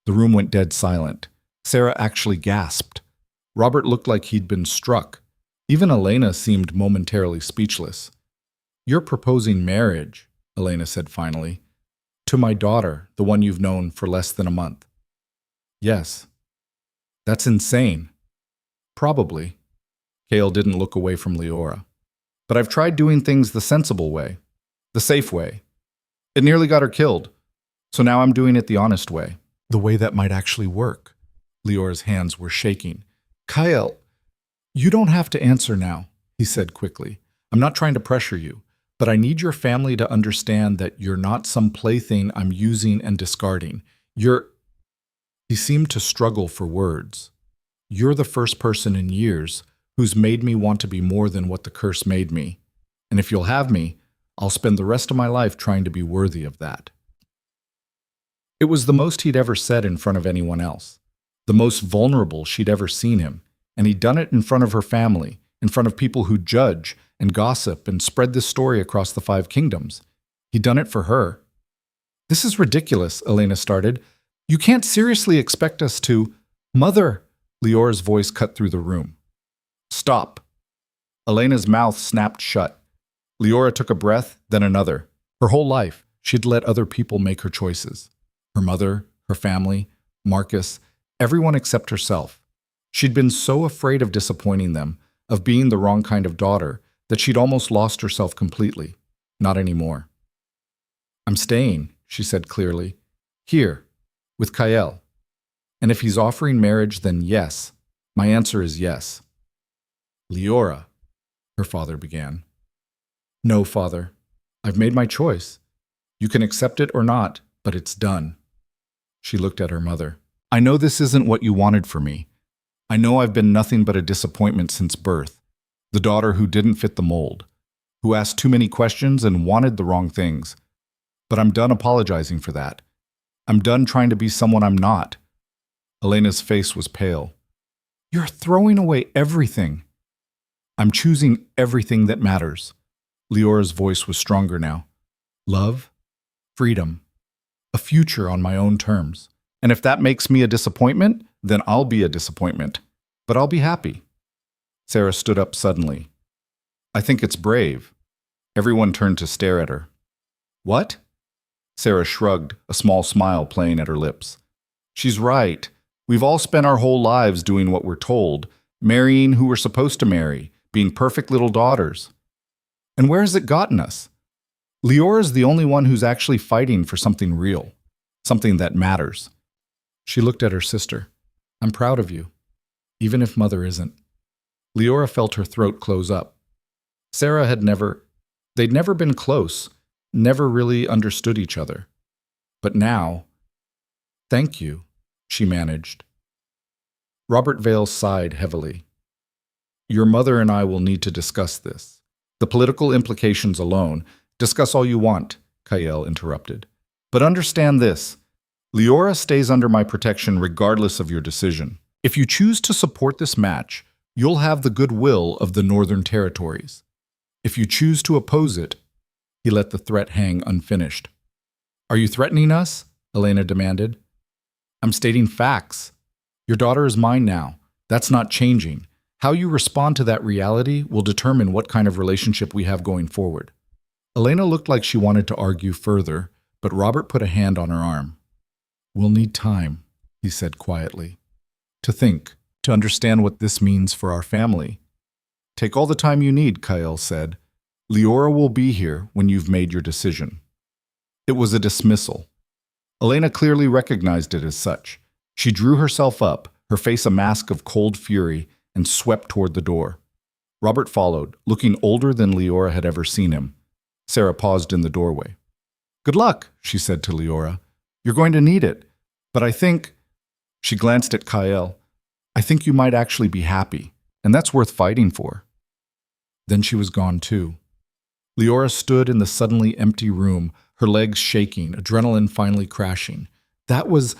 The room went dead silent. Sarah actually gasped. Robert looked like he'd been struck. Even Elena seemed momentarily speechless. You're proposing marriage, Elena said finally, to my daughter, the one you've known for less than a month. Yes. That's insane. Probably. Cale didn't look away from Liora. But I've tried doing things the sensible way, the safe way. It nearly got her killed, so now I'm doing it the honest way, the way that might actually work. Leora's hands were shaking. Kyle, you don't have to answer now, he said quickly. I'm not trying to pressure you, but I need your family to understand that you're not some plaything I'm using and discarding. He seemed to struggle for words. You're the first person in years who's made me want to be more than what the curse made me. And if you'll have me, I'll spend the rest of my life trying to be worthy of that. It was the most he'd ever said in front of anyone else, the most vulnerable she'd ever seen him, and he'd done it in front of her family, in front of people who judge and gossip and spread this story across the 5 kingdoms. He'd done it for her. This is ridiculous, Elena started. You can't seriously expect us to— Mother! Leora's voice cut through the room. Stop. Elena's mouth snapped shut. Liora took a breath, then another. Her whole life, she'd let other people make her choices. Her mother, her family, Marcus, everyone except herself. She'd been so afraid of disappointing them, of being the wrong kind of daughter, that she'd almost lost herself completely. Not anymore. I'm staying, she said clearly. Here, with Kyle. And if he's offering marriage, then yes. My answer is yes. Liora, her father began. No, father. I've made my choice. You can accept it or not, but it's done. She looked at her mother. I know this isn't what you wanted for me. I know I've been nothing but a disappointment since birth. The daughter who didn't fit the mold, who asked too many questions and wanted the wrong things. But I'm done apologizing for that. I'm done trying to be someone I'm not. Elena's face was pale. You're throwing away everything. I'm choosing everything that matters. Leora's voice was stronger now. Love, freedom, a future on my own terms. And if that makes me a disappointment, then I'll be a disappointment. But I'll be happy. Sarah stood up suddenly. I think it's brave. Everyone turned to stare at her. What? Sarah shrugged, a small smile playing at her lips. She's right. We've all spent our whole lives doing what we're told, marrying who we're supposed to marry, being perfect little daughters. And where has it gotten us? Leora's the only one who's actually fighting for something real, something that matters. She looked at her sister. I'm proud of you, even if Mother isn't. Liora felt her throat close up. Sarah they'd never been close, never really understood each other. But now, thank you, she managed. Robert Vale sighed heavily. Your mother and I will need to discuss this. The political implications alone. Discuss all you want, Kyle interrupted. But understand this. Liora stays under my protection regardless of your decision. If you choose to support this match, you'll have the goodwill of the Northern Territories. If you choose to oppose it, he let the threat hang unfinished. Are you threatening us? Elena demanded. I'm stating facts. Your daughter is mine now. That's not changing. How you respond to that reality will determine what kind of relationship we have going forward. Elena looked like she wanted to argue further, but Robert put a hand on her arm. We'll need time, he said quietly, to think, to understand what this means for our family. Take all the time you need, Kyle said. Liora will be here when you've made your decision. It was a dismissal. Elena clearly recognized it as such. She drew herself up, her face a mask of cold fury, and swept toward the door. Robert followed, looking older than Liora had ever seen him. Sarah paused in the doorway. Good luck, she said to Liora. You're going to need it. But I think— She glanced at Kyle. I think you might actually be happy, and that's worth fighting for. Then she was gone too. Liora stood in the suddenly empty room, her legs shaking, adrenaline finally crashing. That was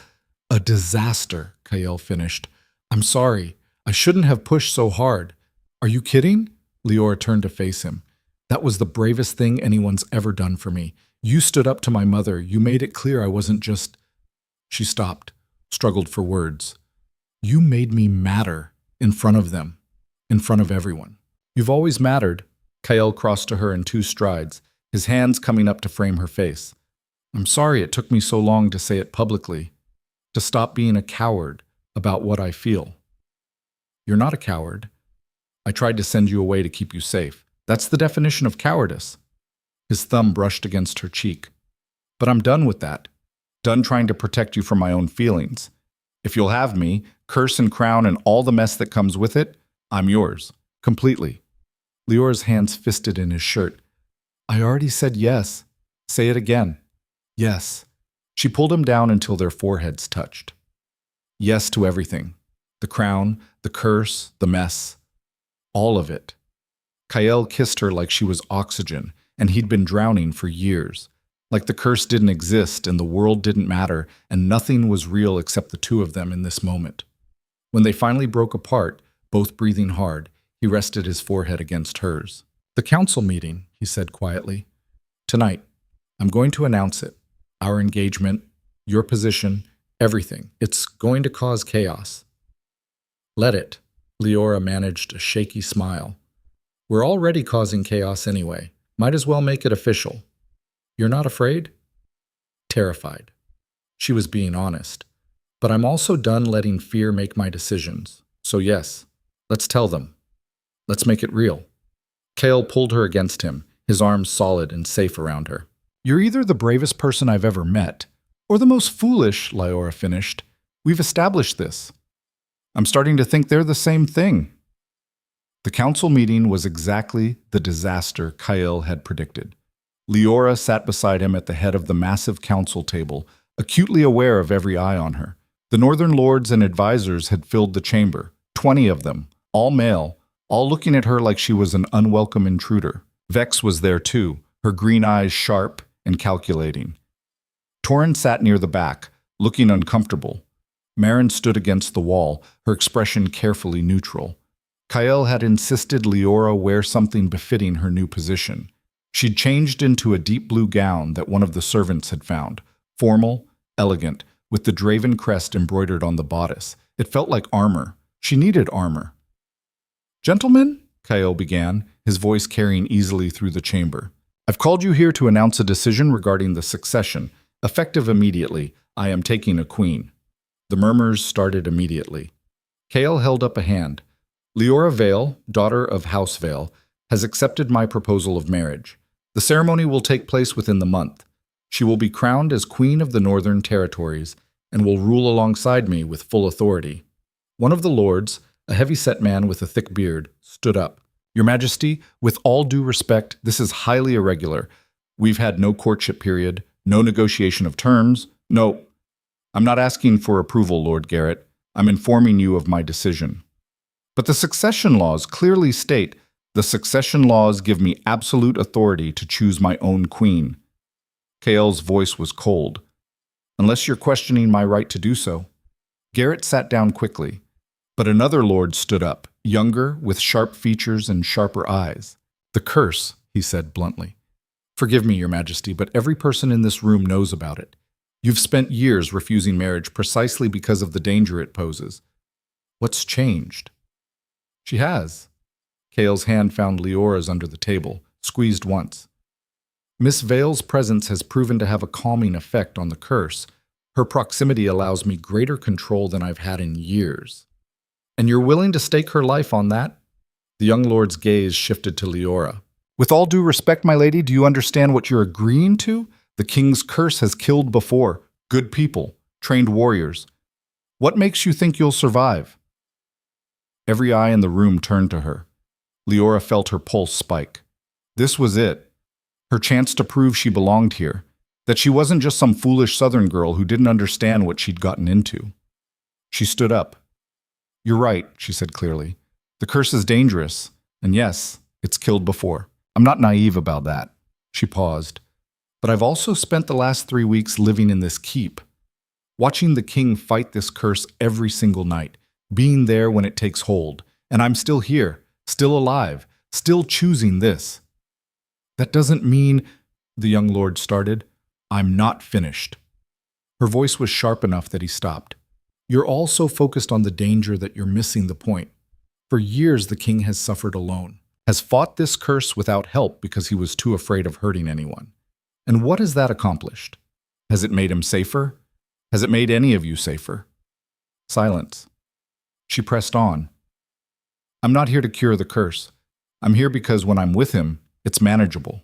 a disaster, Kyle finished. I'm sorry. I shouldn't have pushed so hard. Are you kidding? Liora turned to face him. That was the bravest thing anyone's ever done for me. You stood up to my mother. You made it clear I wasn't just— She stopped, struggled for words. You made me matter in front of them, in front of everyone. You've always mattered. Kyle crossed to her in 2 strides, his hands coming up to frame her face. I'm sorry it took me so long to say it publicly, to stop being a coward about what I feel. You're not a coward. I tried to send you away to keep you safe. That's the definition of cowardice. His thumb brushed against her cheek. But I'm done with that. Done trying to protect you from my own feelings. If you'll have me, curse and crown and all the mess that comes with it, I'm yours. Completely. Leora's hands fisted in his shirt. I already said yes. Say it again. Yes. She pulled him down until their foreheads touched. Yes to everything. The crown, the curse, the mess. All of it. Kael kissed her like she was oxygen, and he'd been drowning for years. Like the curse didn't exist and the world didn't matter, and nothing was real except the two of them in this moment. When they finally broke apart, both breathing hard, he rested his forehead against hers. The council meeting, he said quietly. Tonight, I'm going to announce it. Our engagement, your position, everything. It's going to cause chaos. Let it. Liora managed a shaky smile. We're already causing chaos anyway. Might as well make it official. You're not afraid? Terrified. She was being honest. But I'm also done letting fear make my decisions. So yes, let's tell them. Let's make it real. Kael pulled her against him, his arms solid and safe around her. You're either the bravest person I've ever met, or the most foolish, Liora finished. We've established this. I'm starting to think they're the same thing. The council meeting was exactly the disaster Kael had predicted. Liora sat beside him at the head of the massive council table, acutely aware of every eye on her. The northern lords and advisors had filled the chamber, 20 of them, all male, all looking at her like she was an unwelcome intruder. Vex was there too, her green eyes sharp and calculating. Torrin sat near the back, looking uncomfortable. Marin stood against the wall, her expression carefully neutral. Kael had insisted Liora wear something befitting her new position. She'd changed into a deep blue gown that one of the servants had found, formal, elegant, with the Draven crest embroidered on the bodice. It felt like armor. She needed armor. Gentlemen, Kael began, his voice carrying easily through the chamber. I've called you here to announce a decision regarding the succession. Effective immediately, I am taking a queen. The murmurs started immediately. Kael held up a hand. Liora Vale, daughter of House Vale, has accepted my proposal of marriage. The ceremony will take place within the month. She will be crowned as Queen of the Northern Territories and will rule alongside me with full authority. One of the lords, a heavy-set man with a thick beard, stood up. Your Majesty, with all due respect, this is highly irregular. We've had no courtship period, no negotiation of terms, no. I'm not asking for approval, Lord Garrett. I'm informing you of my decision. But the succession laws clearly state, the succession laws give me absolute authority to choose my own queen. Kael's voice was cold. Unless you're questioning my right to do so. Garrett sat down quickly, but another lord stood up, younger, with sharp features and sharper eyes. The curse, he said bluntly. Forgive me, Your Majesty, but every person in this room knows about it. You've spent years refusing marriage precisely because of the danger it poses. What's changed? She has. Kael's hand found Leora's under the table, squeezed once. Miss Vale's presence has proven to have a calming effect on the curse. Her proximity allows me greater control than I've had in years. And you're willing to stake her life on that? The young lord's gaze shifted to Liora. With all due respect, my lady, do you understand what you're agreeing to? The king's curse has killed before. Good people, trained warriors. What makes you think you'll survive? Every eye in the room turned to her. Liora felt her pulse spike. This was it. Her chance to prove she belonged here. That she wasn't just some foolish southern girl who didn't understand what she'd gotten into. She stood up. You're right, she said clearly. The curse is dangerous, and yes, it's killed before. I'm not naive about that. She paused. But I've also spent the last 3 weeks living in this keep, watching the king fight this curse every single night, being there when it takes hold, and I'm still here, still alive, still choosing this. That doesn't mean, the young lord started, I'm not finished. Her voice was sharp enough that he stopped. You're all so focused on the danger that you're missing the point. For years the king has suffered alone, has fought this curse without help because he was too afraid of hurting anyone. And what has that accomplished? Has it made him safer? Has it made any of you safer? Silence. She pressed on. I'm not here to cure the curse. I'm here because when I'm with him, it's manageable.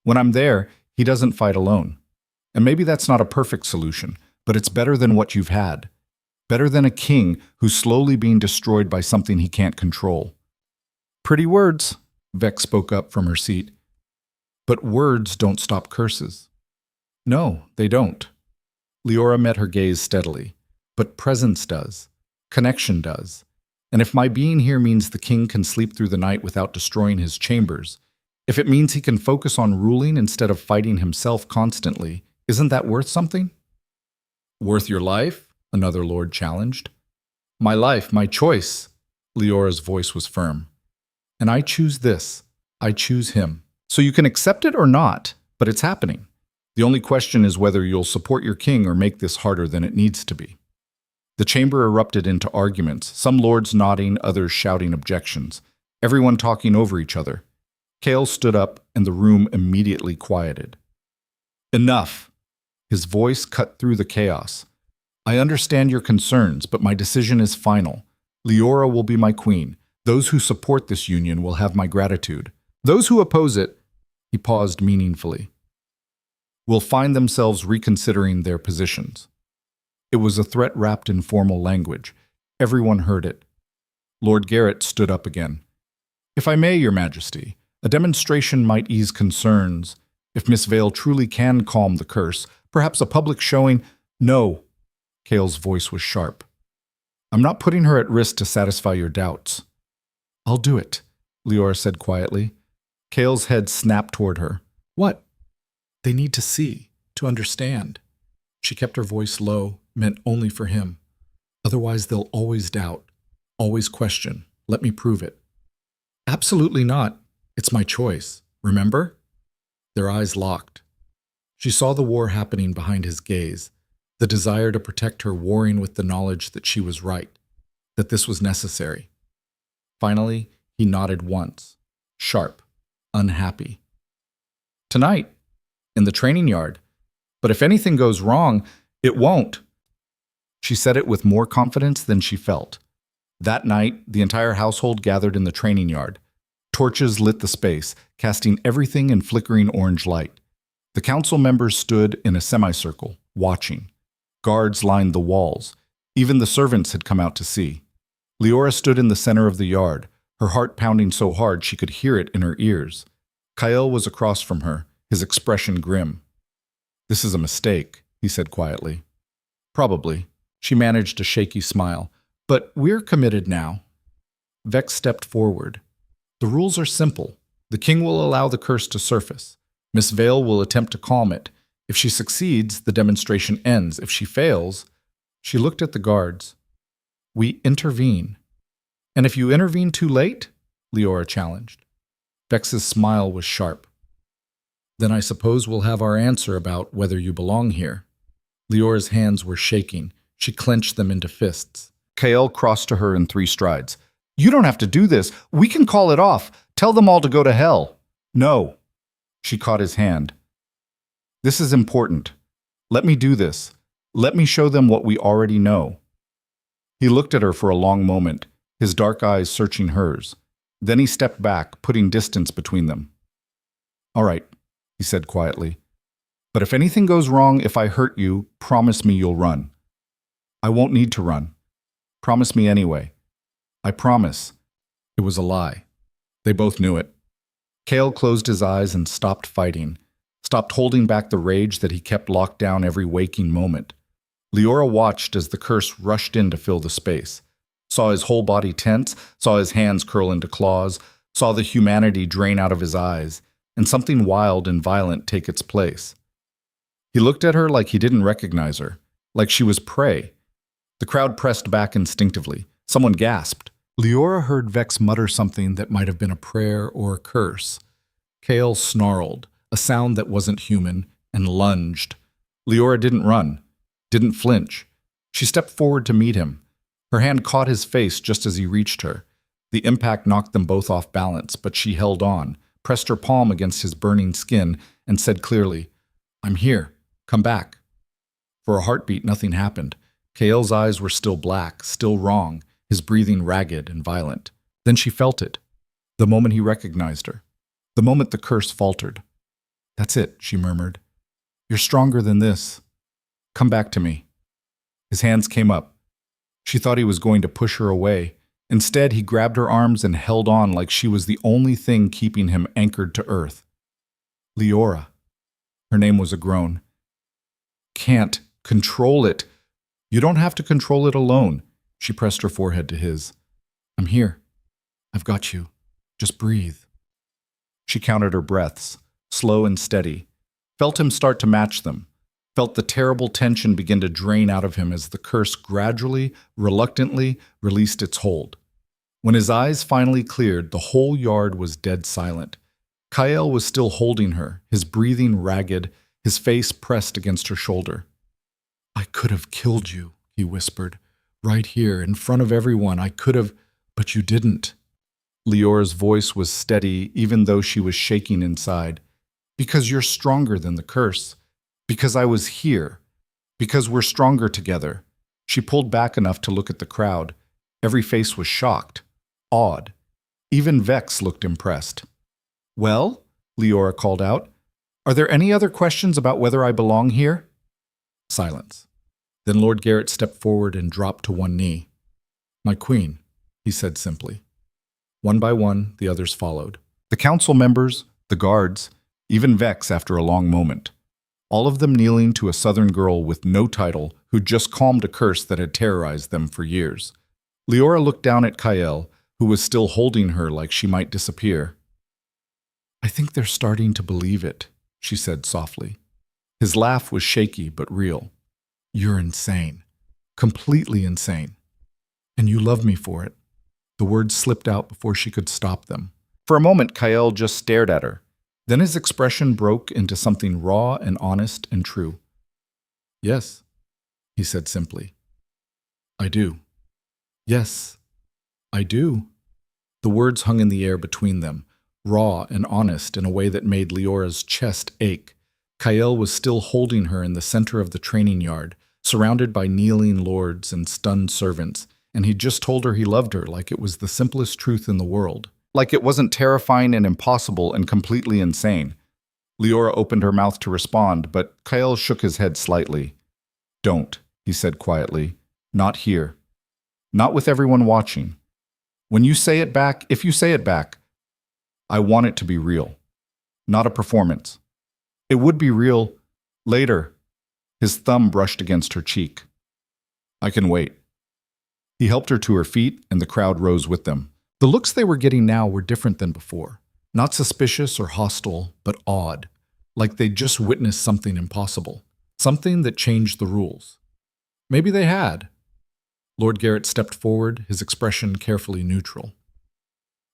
When I'm there, he doesn't fight alone. And maybe that's not a perfect solution, but it's better than what you've had. Better than a king who's slowly being destroyed by something he can't control. Pretty words, Vex spoke up from her seat. But words don't stop curses. No, they don't. Liora met her gaze steadily. But presence does. Connection does. And if my being here means the king can sleep through the night without destroying his chambers, if it means he can focus on ruling instead of fighting himself constantly, isn't that worth something? Worth your life? Another lord challenged. My life, my choice. Leora's voice was firm. And I choose this. I choose him. So you can accept it or not, but it's happening. The only question is whether you'll support your king or make this harder than it needs to be. The chamber erupted into arguments, some lords nodding, others shouting objections, everyone talking over each other. Kale stood up, and the room immediately quieted. Enough! His voice cut through the chaos. I understand your concerns, but my decision is final. Liora will be my queen. Those who support this union will have my gratitude. Those who oppose it, he paused meaningfully, will find themselves reconsidering their positions. It was a threat wrapped in formal language. Everyone heard it. Lord Garrett stood up again. If I may, Your Majesty, a demonstration might ease concerns. If Miss Vale truly can calm the curse, perhaps a public showing— No. Kale's voice was sharp. I'm not putting her at risk to satisfy your doubts. I'll do it, Liora said quietly. Kale's head snapped toward her. What? They need to see, to understand. She kept her voice low, meant only for him. Otherwise they'll always doubt, always question. Let me prove it. Absolutely not. It's my choice. Remember? Their eyes locked. She saw the war happening behind his gaze, the desire to protect her warring with the knowledge that she was right, that this was necessary. Finally, he nodded once, sharp, unhappy. Tonight, in the training yard. But if anything goes wrong, it won't. She said it with more confidence than she felt. That night, the entire household gathered in the training yard. Torches lit the space, casting everything in flickering orange light. The council members stood in a semicircle, watching. Guards lined the walls. Even the servants had come out to see. Liora stood in the center of the yard, her heart pounding so hard she could hear it in her ears. Kyle was across from her, his expression grim. This is a mistake, he said quietly. Probably. She managed a shaky smile. But we're committed now. Vex stepped forward. The rules are simple. The king will allow the curse to surface. Miss Vale will attempt to calm it. If she succeeds, the demonstration ends. If she fails— She looked at the guards. We intervene. And if you intervene too late? Liora challenged. Vex's smile was sharp. Then I suppose we'll have our answer about whether you belong here. Leora's hands were shaking. She clenched them into fists. Kael crossed to her in 3 strides. You don't have to do this. We can call it off. Tell them all to go to hell. No. She caught his hand. This is important. Let me do this. Let me show them what we already know. He looked at her for a long moment, his dark eyes searching hers. Then he stepped back, putting distance between them. All right, he said quietly. But if anything goes wrong, if I hurt you, promise me you'll run. I won't need to run. Promise me anyway. I promise. It was a lie. They both knew it. Kale closed his eyes and stopped fighting, stopped holding back the rage that he kept locked down every waking moment. Liora watched as the curse rushed in to fill the space, saw his whole body tense, saw his hands curl into claws, saw the humanity drain out of his eyes, and something wild and violent take its place. He looked at her like he didn't recognize her, like she was prey. The crowd pressed back instinctively. Someone gasped. Liora heard Vex mutter something that might have been a prayer or a curse. Kale snarled, a sound that wasn't human, and lunged. Liora didn't run, didn't flinch. She stepped forward to meet him. Her hand caught his face just as he reached her. The impact knocked them both off balance, but she held on, pressed her palm against his burning skin, and said clearly, I'm here. Come back. For a heartbeat, nothing happened. Kael's eyes were still black, still wrong, his breathing ragged and violent. Then she felt it. The moment he recognized her. The moment the curse faltered. "That's it," she murmured. "You're stronger than this. Come back to me." His hands came up. She thought he was going to push her away. Instead, he grabbed her arms and held on like she was the only thing keeping him anchored to earth. Liora. Her name was a groan. "Can't control it." "You don't have to control it alone." She pressed her forehead to his. "I'm here. I've got you. Just breathe." She counted her breaths, slow and steady, felt him start to match them, felt the terrible tension begin to drain out of him as the curse gradually, reluctantly released its hold. When his eyes finally cleared, the whole yard was dead silent. Kyle was still holding her, his breathing ragged, his face pressed against her shoulder. "I could have killed you," he whispered. "Right here, in front of everyone. I could have, but you didn't." Leora's voice was steady, even though she was shaking inside. "Because you're stronger than the curse. Because I was here. Because we're stronger together." She pulled back enough to look at the crowd. Every face was shocked, awed. Even Vex looked impressed. "Well," Liora called out, "are there any other questions about whether I belong here?" Silence. Then Lord Garrett stepped forward and dropped to one knee. "My queen," he said simply. One by one, the others followed. The council members, the guards, even Vex after a long moment. All of them kneeling to a southern girl with no title who'd just calmed a curse that had terrorized them for years. Liora looked down at Kyle, who was still holding her like she might disappear. "I think they're starting to believe it," she said softly. His laugh was shaky but real. "You're insane. Completely insane. And you love me for it." The words slipped out before she could stop them. For a moment, Kyle just stared at her. Then his expression broke into something raw and honest and true. "Yes," he said simply. "I do." "Yes, I do." The words hung in the air between them, raw and honest in a way that made Leora's chest ache. Kyle was still holding her in the center of the training yard, surrounded by kneeling lords and stunned servants, and he'd just told her he loved her like it was the simplest truth in the world. Like it wasn't terrifying and impossible and completely insane. Liora opened her mouth to respond, but Kyle shook his head slightly. "Don't," he said quietly. "Not here. Not with everyone watching. When you say it back, if you say it back, I want it to be real. Not a performance. It would be real later." His thumb brushed against her cheek. "I can wait." He helped her to her feet, and the crowd rose with them. The looks they were getting now were different than before. Not suspicious or hostile, but awed. Like they'd just witnessed something impossible. Something that changed the rules. Maybe they had. Lord Garrett stepped forward, his expression carefully neutral.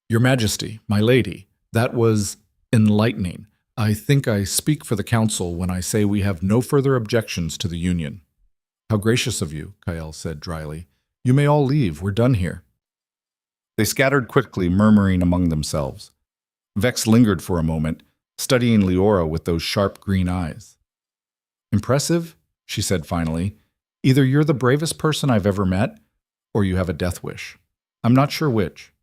"Your Majesty, my lady, that was enlightening. I think I speak for the council when I say we have no further objections to the union." "How gracious of you," Kyle said dryly. "You may all leave. We're done here." They scattered quickly, murmuring among themselves. Vex lingered for a moment, studying Liora with those sharp green eyes. "Impressive," she said finally. "Either you're the bravest person I've ever met, or you have a death wish. I'm not sure which."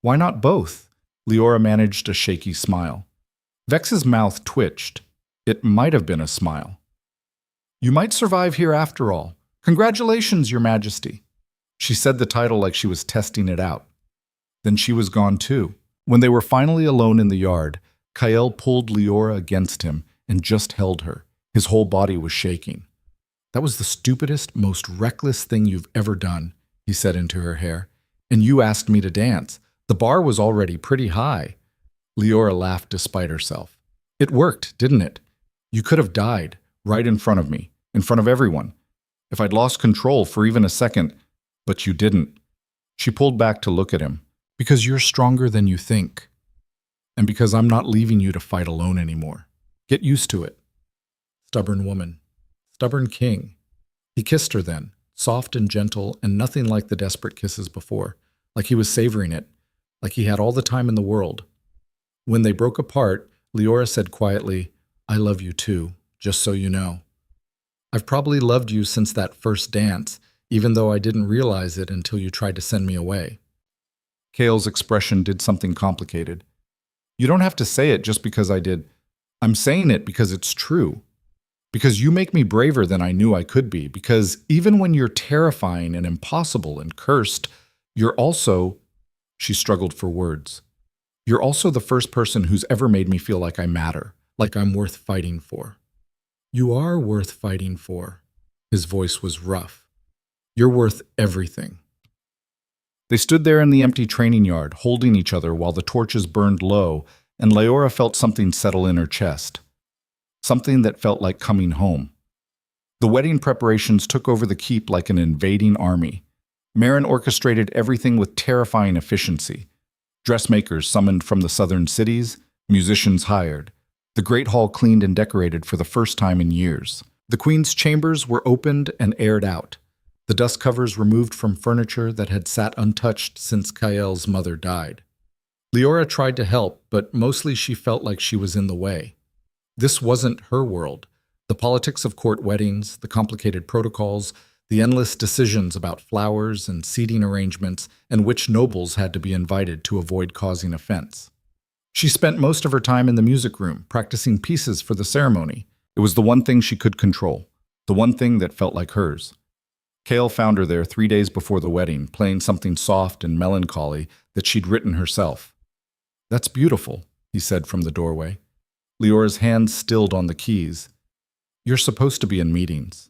"Why not both?" Liora managed a shaky smile. Vex's mouth twitched. It might have been a smile. "You might survive here after all. Congratulations, Your Majesty." She said the title like she was testing it out. Then she was gone too. When they were finally alone in the yard, Kyle pulled Liora against him and just held her. His whole body was shaking. "That was the stupidest, most reckless thing you've ever done," he said into her hair. "And you asked me to dance. The bar was already pretty high." Liora laughed despite herself. "It worked, didn't it? You could have died, right in front of me, in front of everyone. If I'd lost control for even a second, but you didn't." She pulled back to look at him. "Because you're stronger than you think. And because I'm not leaving you to fight alone anymore. Get used to it." Stubborn woman. Stubborn king. He kissed her then, soft and gentle and nothing like the desperate kisses before, like he was savoring it, like he had all the time in the world. When they broke apart, Liora said quietly, "I love you too, just so you know. I've probably loved you since that first dance, even though I didn't realize it until you tried to send me away." Kale's expression did something complicated. You don't have to say it just because I did. I'm saying it because it's true. Because you make me braver than I knew I could be. Because even when you're terrifying and impossible and cursed, you're also, she struggled for words, you're also the first person who's ever made me feel like I matter, like I'm worth fighting for. You are worth fighting for. His voice was rough. You're worth everything. They stood there in the empty training yard, holding each other while the torches burned low, and Liora felt something settle in her chest. Something that felt like coming home. The wedding preparations took over the keep like an invading army. Marin orchestrated everything with terrifying efficiency. Dressmakers summoned from the southern cities, musicians hired. The Great Hall cleaned and decorated for the first time in years. The Queen's chambers were opened and aired out. The dust covers removed from furniture that had sat untouched since Kael's mother died. Liora tried to help, but mostly she felt like she was in the way. This wasn't her world. The politics of court weddings, the complicated protocols, the endless decisions about flowers and seating arrangements, and which nobles had to be invited to avoid causing offense. She spent most of her time in the music room, practicing pieces for the ceremony. It was the one thing she could control, the one thing that felt like hers. Kael found her there 3 days before the wedding, playing something soft and melancholy that she'd written herself. "That's beautiful," he said from the doorway. Leora's hands stilled on the keys. "You're supposed to be in meetings."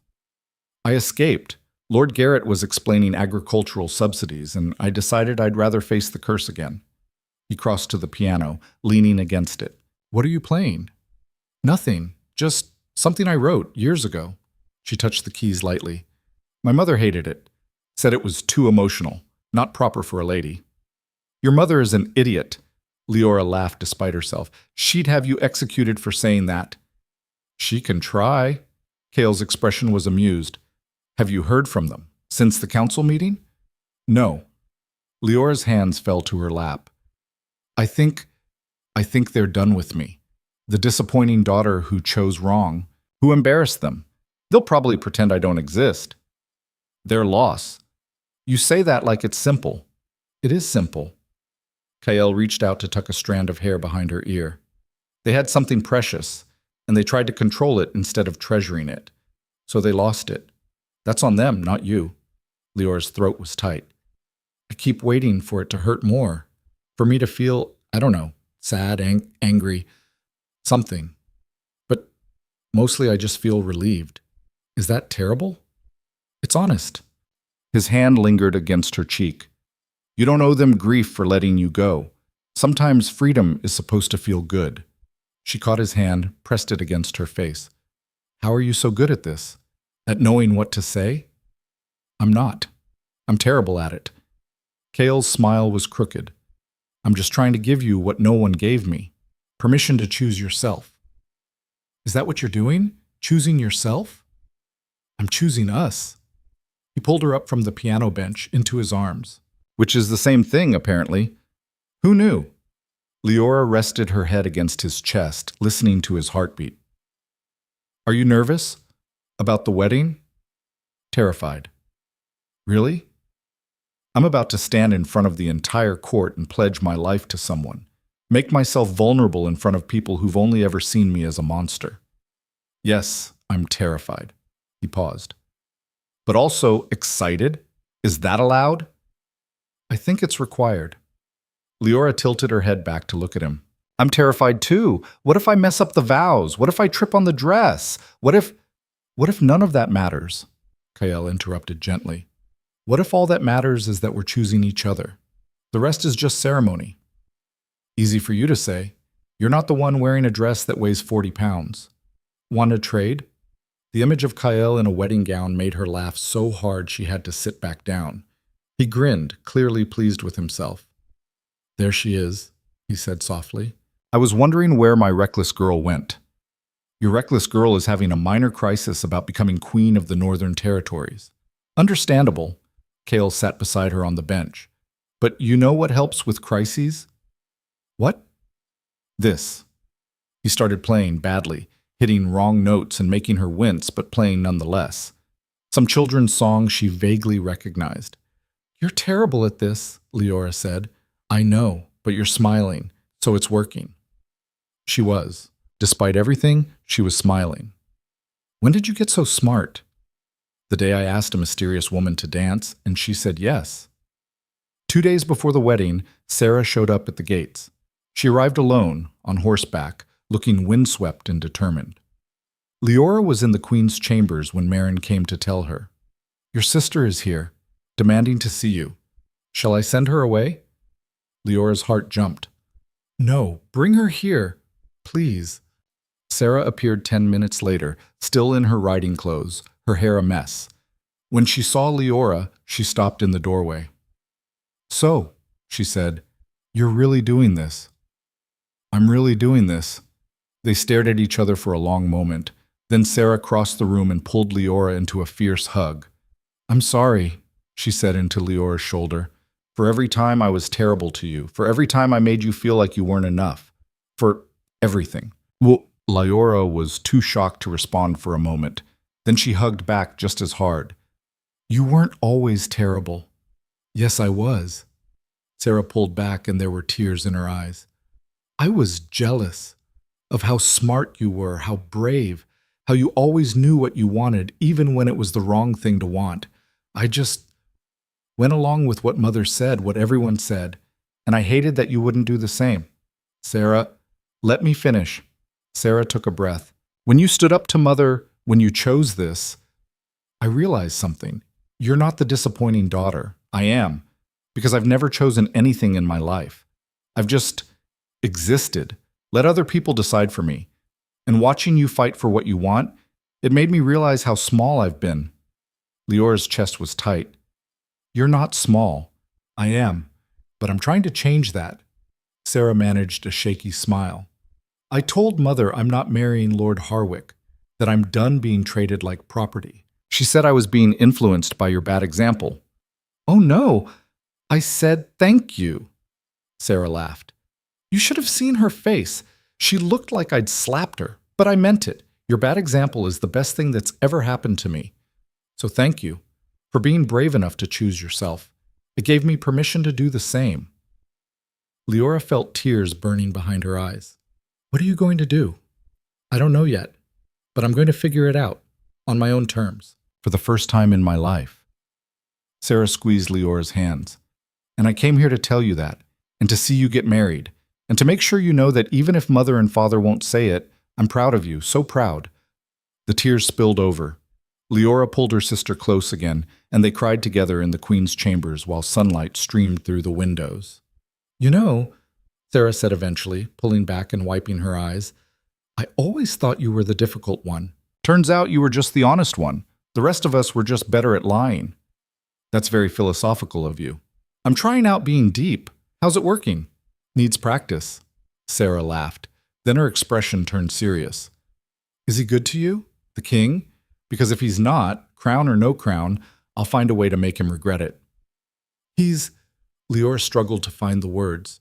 "I escaped. Lord Garrett was explaining agricultural subsidies, and I decided I'd rather face the curse again." He crossed to the piano, leaning against it. "What are you playing?" "Nothing. Just something I wrote years ago." She touched the keys lightly. "My mother hated it. Said it was too emotional, not proper for a lady." "Your mother is an idiot." Liora laughed despite herself. "She'd have you executed for saying that." "She can try." Kael's expression was amused. "Have you heard from them? Since the council meeting?" "No." Leora's hands fell to her lap. I think they're done with me. The disappointing daughter who chose wrong, who embarrassed them. They'll probably pretend I don't exist. Their loss. You say that like it's simple. It is simple." Kael reached out to tuck a strand of hair behind her ear. They had something precious, and they tried to control it instead of treasuring it. So they lost it. That's on them, not you. Leora's throat was tight. "I keep waiting for it to hurt more. For me to feel, I don't know, sad, angry, something. But mostly I just feel relieved. Is that terrible? It's honest." His hand lingered against her cheek. "You don't owe them grief for letting you go. Sometimes freedom is supposed to feel good." She caught his hand, pressed it against her face. "How are you so good at this? At knowing what to say?" "I'm not. I'm terrible at it." Kael's smile was crooked. "I'm just trying to give you what no one gave me. Permission to choose yourself." "Is that what you're doing? Choosing yourself?" "I'm choosing us." He pulled her up from the piano bench into his arms. Which is the same thing, apparently. Who knew? Liora rested her head against his chest, listening to his heartbeat. "Are you nervous? About the wedding?" "Terrified." "Really?" "I'm about to stand in front of the entire court and pledge my life to someone. Make myself vulnerable in front of people who've only ever seen me as a monster." "Yes, I'm terrified." He paused. "But also excited? Is that allowed?" "I think it's required." Liora tilted her head back to look at him. "I'm terrified too. What if I mess up the vows? What if I trip on the dress? What if none of that matters?" Kael interrupted gently. "What if all that matters is that we're choosing each other? The rest is just ceremony." "Easy for you to say. You're not the one wearing a dress that weighs 40 pounds. Want to trade?" The image of Kael in a wedding gown made her laugh so hard she had to sit back down. He grinned, clearly pleased with himself. "There she is," he said softly. "I was wondering where my reckless girl went." "Your reckless girl is having a minor crisis about becoming queen of the Northern Territories." "Understandable." Kael sat beside her on the bench. "But you know what helps with crises?" "What?" "This." He started playing badly, hitting wrong notes and making her wince, but playing nonetheless. Some children's song she vaguely recognized. "You're terrible at this," Liora said. I know, but you're smiling, so it's working. She was. Despite everything, she was smiling. When did you get so smart? The day I asked a mysterious woman to dance, and she said yes. 2 days before the wedding, Sarah showed up at the gates. She arrived alone, on horseback, looking windswept and determined. Liora was in the queen's chambers when Marin came to tell her. Your sister is here, demanding to see you. Shall I send her away? Leora's heart jumped. No, bring her here, please. Sarah appeared 10 minutes later, still in her riding clothes, her hair a mess. When she saw Liora, she stopped in the doorway. So, she said, you're really doing this. I'm really doing this. They stared at each other for a long moment. Then Sarah crossed the room and pulled Liora into a fierce hug. I'm sorry, she said into Leora's shoulder, for every time I was terrible to you, for every time I made you feel like you weren't enough, for everything. Well, Liora was too shocked to respond for a moment. Then she hugged back just as hard. You weren't always terrible. Yes, I was. Sarah pulled back and there were tears in her eyes. I was jealous of how smart you were, how brave, how you always knew what you wanted, even when it was the wrong thing to want. I just went along with what Mother said, what everyone said, and I hated that you wouldn't do the same. Sarah, let me finish. Sarah took a breath. When you stood up to Mother, when you chose this, I realized something. You're not the disappointing daughter. I am, because I've never chosen anything in my life. I've just existed. Let other people decide for me. And watching you fight for what you want, it made me realize how small I've been. Leora's chest was tight. You're not small. I am, but I'm trying to change that. Sarah managed a shaky smile. I told Mother I'm not marrying Lord Harwick, that I'm done being traded like property. She said I was being influenced by your bad example. Oh no, I said thank you. Sarah laughed. You should have seen her face. She looked like I'd slapped her, but I meant it. Your bad example is the best thing that's ever happened to me. So thank you for being brave enough to choose yourself. It gave me permission to do the same. Liora felt tears burning behind her eyes. What are you going to do? I don't know yet, but I'm going to figure it out on my own terms for the first time in my life. Sarah squeezed Leora's hands. And I came here to tell you that, and to see you get married, and to make sure you know that even if Mother and Father won't say it, I'm proud of you, so proud. The tears spilled over. Liora pulled her sister close again, and they cried together in the Queen's chambers while sunlight streamed through the windows. You know, Sarah said eventually, pulling back and wiping her eyes, I always thought you were the difficult one. Turns out you were just the honest one. The rest of us were just better at lying. That's very philosophical of you. I'm trying out being deep. How's it working? Needs practice. Sarah laughed. Then her expression turned serious. Is he good to you? The king? Because if he's not, crown or no crown, I'll find a way to make him regret it. Liora struggled to find the words.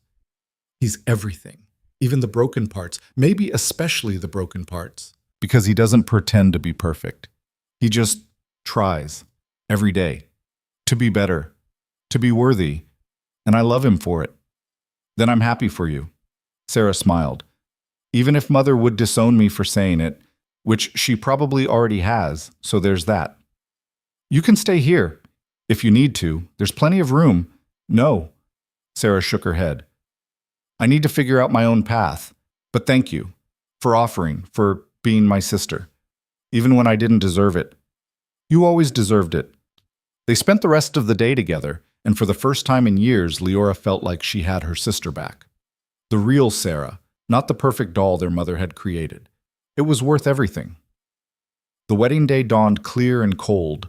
He's everything, even the broken parts, maybe especially the broken parts. Because he doesn't pretend to be perfect. He just tries, every day, to be better, to be worthy, and I love him for it. Then I'm happy for you. Sarah smiled. Even if Mother would disown me for saying it, which she probably already has, so there's that. You can stay here, if you need to. There's plenty of room. No. Sarah shook her head. I need to figure out my own path, but thank you for offering, for being my sister, even when I didn't deserve it. You always deserved it. They spent the rest of the day together, and for the first time in years, Liora felt like she had her sister back. The real Sarah, not the perfect doll their mother had created. It was worth everything. The wedding day dawned clear and cold.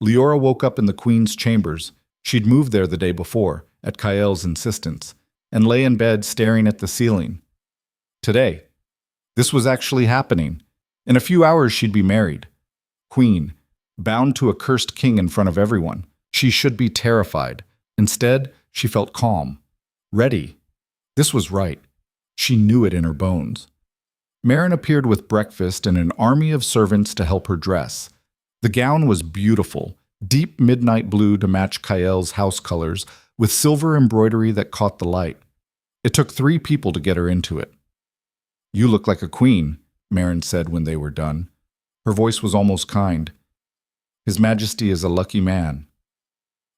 Liora woke up in the Queen's chambers. She'd moved there the day before, at Kael's insistence, and lay in bed staring at the ceiling. Today, this was actually happening. In a few hours, she'd be married. Queen, bound to a cursed king in front of everyone. She should be terrified. Instead, she felt calm, ready. This was right. She knew it in her bones. Marin appeared with breakfast and an army of servants to help her dress. The gown was beautiful, deep midnight blue to match Kael's house colors, with silver embroidery that caught the light. It took 3 people to get her into it. "You look like a queen," Marin said when they were done. Her voice was almost kind. "His Majesty is a lucky man."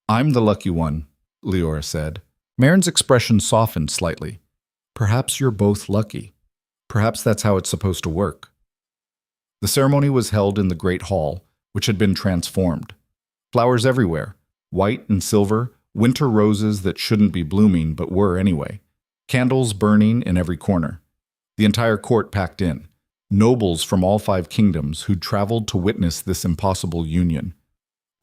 "I'm the lucky one," Liora said. Marin's expression softened slightly. "Perhaps you're both lucky. Perhaps that's how it's supposed to work." The ceremony was held in the Great Hall, which had been transformed. Flowers everywhere, white and silver, winter roses that shouldn't be blooming but were anyway. Candles burning in every corner. The entire court packed in. Nobles from all 5 kingdoms who'd traveled to witness this impossible union.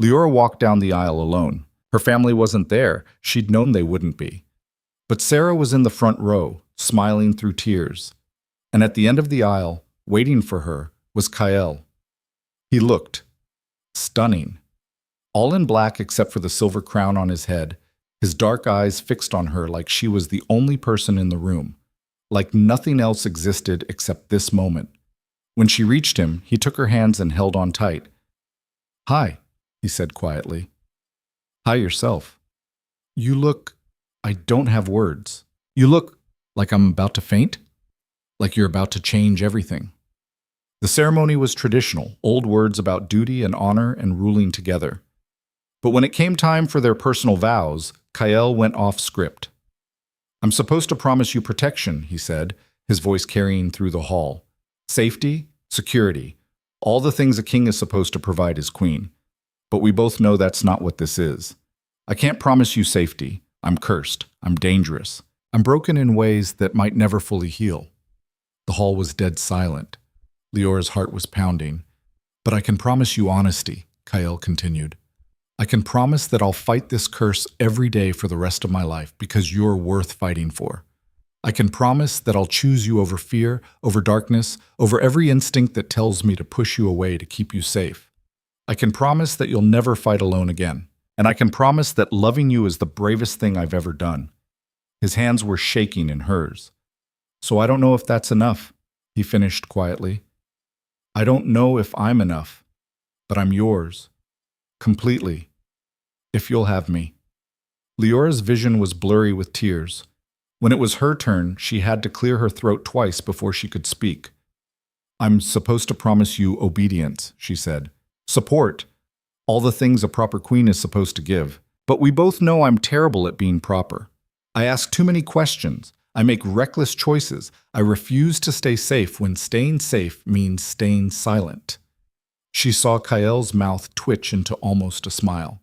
Liora walked down the aisle alone. Her family wasn't there. She'd known they wouldn't be. But Sarah was in the front row, smiling through tears. And at the end of the aisle, waiting for her, was Kael. He looked stunning. All in black except for the silver crown on his head, his dark eyes fixed on her like she was the only person in the room, like nothing else existed except this moment. When she reached him, he took her hands and held on tight. "Hi," he said quietly. "Hi yourself. You look... I don't have words. You look like I'm about to faint, like you're about to change everything." The ceremony was traditional, old words about duty and honor and ruling together. But when it came time for their personal vows, Kael went off script. "I'm supposed to promise you protection," he said, his voice carrying through the hall. "Safety, security, all the things a king is supposed to provide his queen. But we both know that's not what this is. I can't promise you safety. I'm cursed. I'm dangerous. I'm broken in ways that might never fully heal." The hall was dead silent. Liora's heart was pounding. "But I can promise you honesty," Kael continued. "I can promise that I'll fight this curse every day for the rest of my life because you're worth fighting for. I can promise that I'll choose you over fear, over darkness, over every instinct that tells me to push you away to keep you safe. I can promise that you'll never fight alone again. And I can promise that loving you is the bravest thing I've ever done." His hands were shaking in hers. "So I don't know if that's enough," he finished quietly. "I don't know if I'm enough, but I'm yours. Completely. If you'll have me." Liora's vision was blurry with tears. When it was her turn, she had to clear her throat twice before she could speak. "I'm supposed to promise you obedience," she said. "Support. All the things a proper queen is supposed to give. But we both know I'm terrible at being proper. I ask too many questions. I make reckless choices. I refuse to stay safe when staying safe means staying silent." She saw Kael's mouth twitch into almost a smile.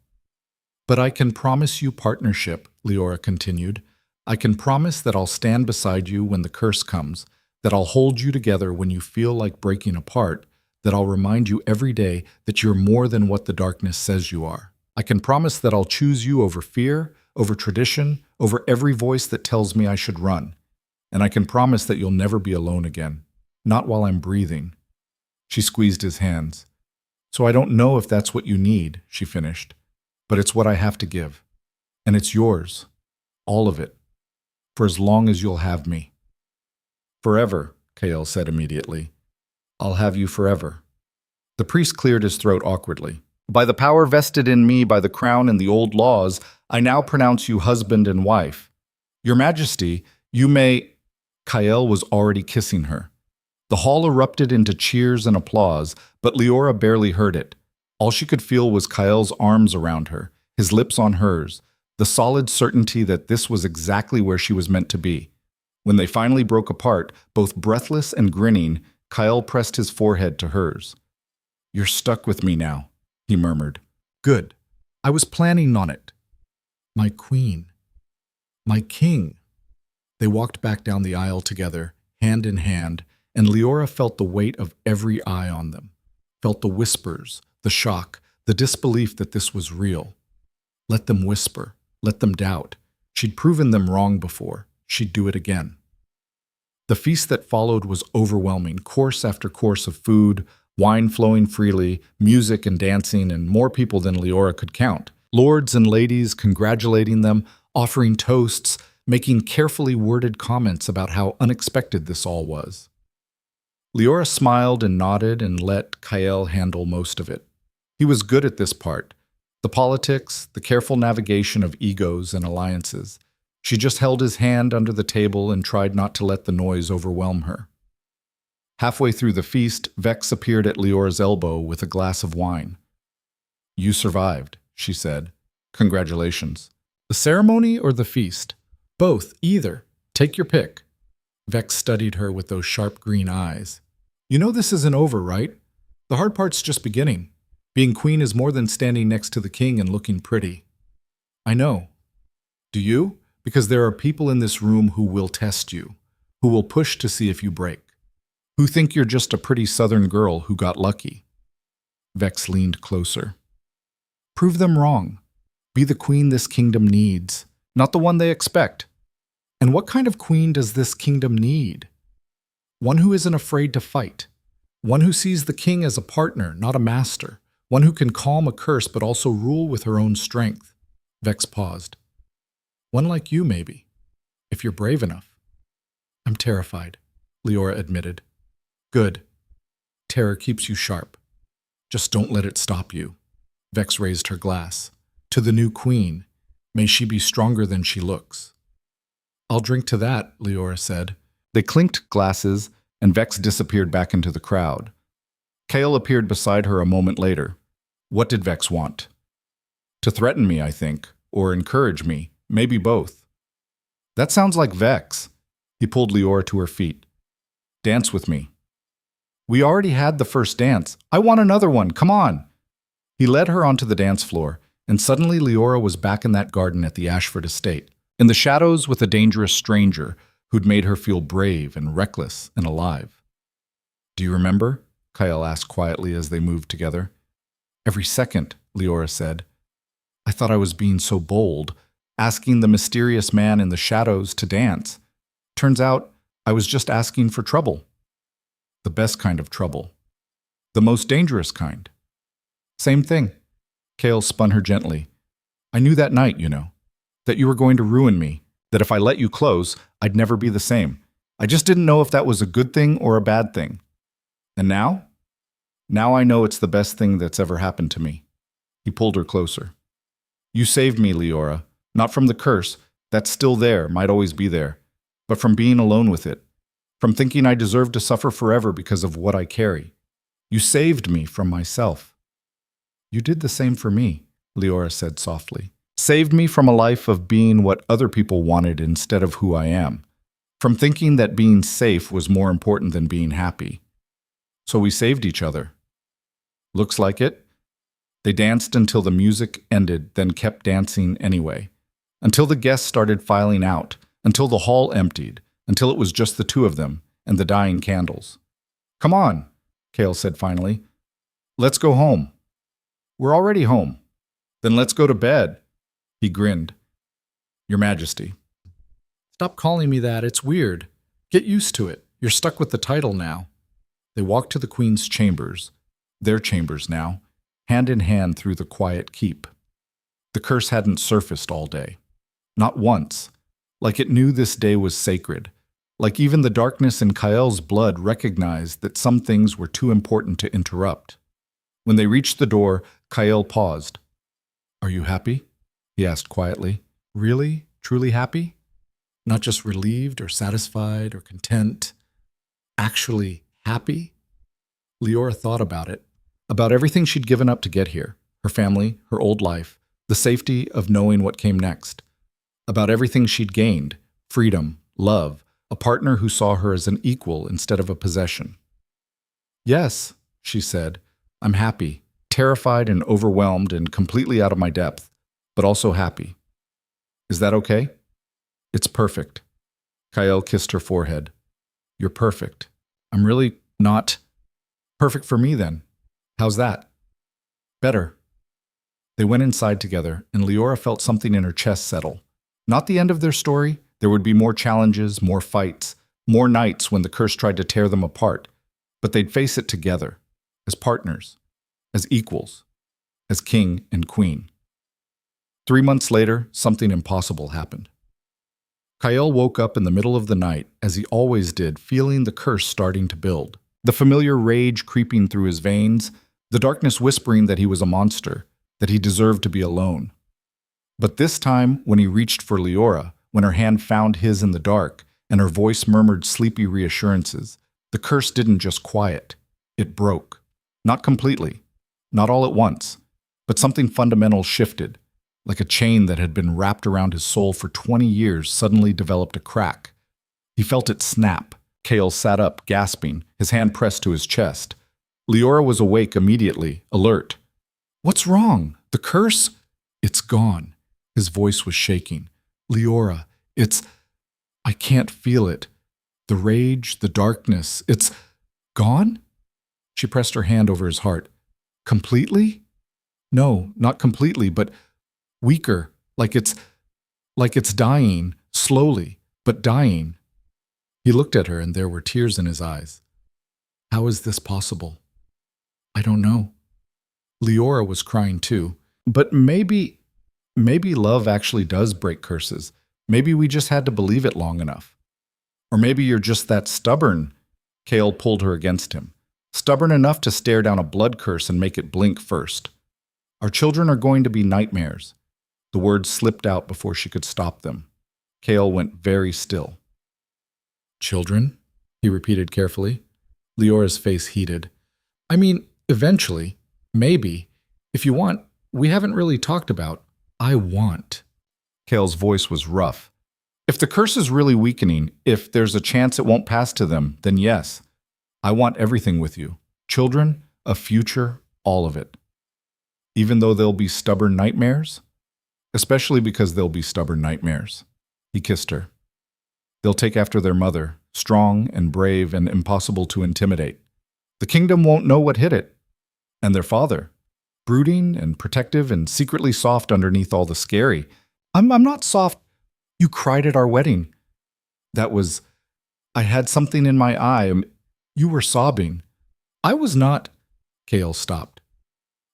"But I can promise you partnership," Liora continued. "I can promise that I'll stand beside you when the curse comes, that I'll hold you together when you feel like breaking apart, that I'll remind you every day that you're more than what the darkness says you are. I can promise that I'll choose you over fear, over tradition, over every voice that tells me I should run. And I can promise that you'll never be alone again, not while I'm breathing." She squeezed his hands. "So I don't know if that's what you need," she finished, "but it's what I have to give. And it's yours, all of it, for as long as you'll have me." "Forever," Kael said immediately. "I'll have you forever." The priest cleared his throat awkwardly. "By the power vested in me by the crown and the old laws, I now pronounce you husband and wife. Your Majesty, you may—" Kael was already kissing her. The hall erupted into cheers and applause, but Liora barely heard it. All she could feel was Kael's arms around her, his lips on hers, the solid certainty that this was exactly where she was meant to be. When they finally broke apart, both breathless and grinning, Kael pressed his forehead to hers. "You're stuck with me now," he murmured. "Good. I was planning on it. My queen. My king." They walked back down the aisle together, hand in hand, and Liora felt the weight of every eye on them, felt the whispers, the shock, the disbelief that this was real. Let them whisper, let them doubt. She'd proven them wrong before. She'd do it again. The feast that followed was overwhelming, course after course of food, wine flowing freely, music and dancing, and more people than Liora could count. Lords and ladies congratulating them, offering toasts, making carefully worded comments about how unexpected this all was. Liora smiled and nodded and let Kael handle most of it. He was good at this part. The politics, the careful navigation of egos and alliances. She just held his hand under the table and tried not to let the noise overwhelm her. Halfway through the feast, Vex appeared at Leora's elbow with a glass of wine. "You survived," she said. "Congratulations." "The ceremony or the feast?" "Both, either. Take your pick." Vex studied her with those sharp green eyes. "You know this isn't over, right? The hard part's just beginning. Being queen is more than standing next to the king and looking pretty." "I know." "Do you? Because there are people in this room who will test you, who will push to see if you break, who think you're just a pretty southern girl who got lucky." Vex leaned closer. "Prove them wrong. Be the queen this kingdom needs, not the one they expect. And what kind of queen does this kingdom need? One who isn't afraid to fight. One who sees the king as a partner, not a master. One who can calm a curse but also rule with her own strength." Vex paused. "One like you, maybe, if you're brave enough." "I'm terrified," Liora admitted. "Good. Terror keeps you sharp. Just don't let it stop you." Vex raised her glass. "To the new queen, may she be stronger than she looks." "I'll drink to that," Liora said. They clinked glasses, and Vex disappeared back into the crowd. Kale appeared beside her a moment later. What did Vex want? To threaten me, I think, or encourage me, maybe both. That sounds like Vex. He pulled Liora to her feet. "Dance with me." "We already had the first dance. I want another one, come on." He led her onto the dance floor, and suddenly Liora was back in that garden at the Ashford estate, in the shadows with a dangerous stranger who'd made her feel brave and reckless and alive. "Do you remember?" Kyle asked quietly as they moved together. "Every second," Liora said. "I thought I was being so bold, asking the mysterious man in the shadows to dance. Turns out I was just asking for trouble. The best kind of trouble. The most dangerous kind." "Same thing." Kale spun her gently. "I knew that night, you know, that you were going to ruin me, that if I let you close, I'd never be the same. I just didn't know if that was a good thing or a bad thing. And now? Now I know it's the best thing that's ever happened to me." He pulled her closer. "You saved me, Liora. Not from the curse. That's still there, might always be there. But from being alone with it. From thinking I deserve to suffer forever because of what I carry. You saved me from myself." "You did the same for me," Liora said softly. "Saved me from a life of being what other people wanted instead of who I am. From thinking that being safe was more important than being happy. So we saved each other." "Looks like it." They danced until the music ended, then kept dancing anyway. Until the guests started filing out, until the hall emptied, until it was just the two of them and the dying candles. "Come on," Kale said finally. "Let's go home." "We're already home." "Then let's go to bed." He grinned. "Your Majesty." "Stop calling me that, it's weird. Get used to it. You're stuck with the title now." They walked to the Queen's chambers, their chambers now, hand in hand through the quiet keep. The curse hadn't surfaced all day. Not once. Like it knew this day was sacred. Like even the darkness in Kael's blood recognized that some things were too important to interrupt. When they reached the door, Kael paused. "Are you happy?" he asked quietly. "Really? Truly happy? Not just relieved or satisfied or content? Actually happy?" Liora thought about it. About everything she'd given up to get here. Her family, her old life, the safety of knowing what came next. About everything she'd gained. Freedom, love, a partner who saw her as an equal instead of a possession. "Yes," she said, "I'm happy, terrified and overwhelmed and completely out of my depth, but also happy. Is that okay?" "It's perfect." Kael kissed her forehead. "You're perfect. I'm really not perfect for me then. How's that?" "Better." They went inside together, and Liora felt something in her chest settle. Not the end of their story. There would be more challenges, more fights, more nights when the curse tried to tear them apart, but they'd face it together, as partners, as equals, as king and queen. 3 months later, something impossible happened. Kael woke up in the middle of the night, as he always did, feeling the curse starting to build. The familiar rage creeping through his veins, the darkness whispering that he was a monster, that he deserved to be alone. But this time, when he reached for Liora, when her hand found his in the dark, and her voice murmured sleepy reassurances, the curse didn't just quiet. It broke. Not completely. Not all at once. But something fundamental shifted. Like a chain that had been wrapped around his soul for 20 years suddenly developed a crack. He felt it snap. Kale sat up, gasping, his hand pressed to his chest. Liora was awake immediately, alert. "What's wrong? The curse?" "It's gone." His voice was shaking. "Liora, I can't feel it. The rage, the darkness, it's gone?" She pressed her hand over his heart. "Completely?" "No, not completely, but weaker, like it's dying, slowly, but dying." He looked at her and there were tears in his eyes. "How is this possible?" "I don't know." Liora was crying too. "But maybe love actually does break curses. Maybe we just had to believe it long enough. Or maybe you're just that stubborn." Kale pulled her against him. "Stubborn enough to stare down a blood curse and make it blink first. Our children are going to be nightmares." The words slipped out before she could stop them. Kale went very still. "Children?" he repeated carefully. Leora's face heated. "I mean, eventually. Maybe. If you want, we haven't really talked about. I want." Kale's voice was rough. "If the curse is really weakening, if there's a chance it won't pass to them, then yes. I want everything with you. Children, a future, all of it. Even though they'll be stubborn nightmares? Especially because they'll be stubborn nightmares." He kissed her. "They'll take after their mother, strong and brave and impossible to intimidate. The kingdom won't know what hit it. And their father, brooding and protective and secretly soft underneath all the scary. I'm not soft. You cried at our wedding. I had something in my eye. You were sobbing. I was not." Kale stopped.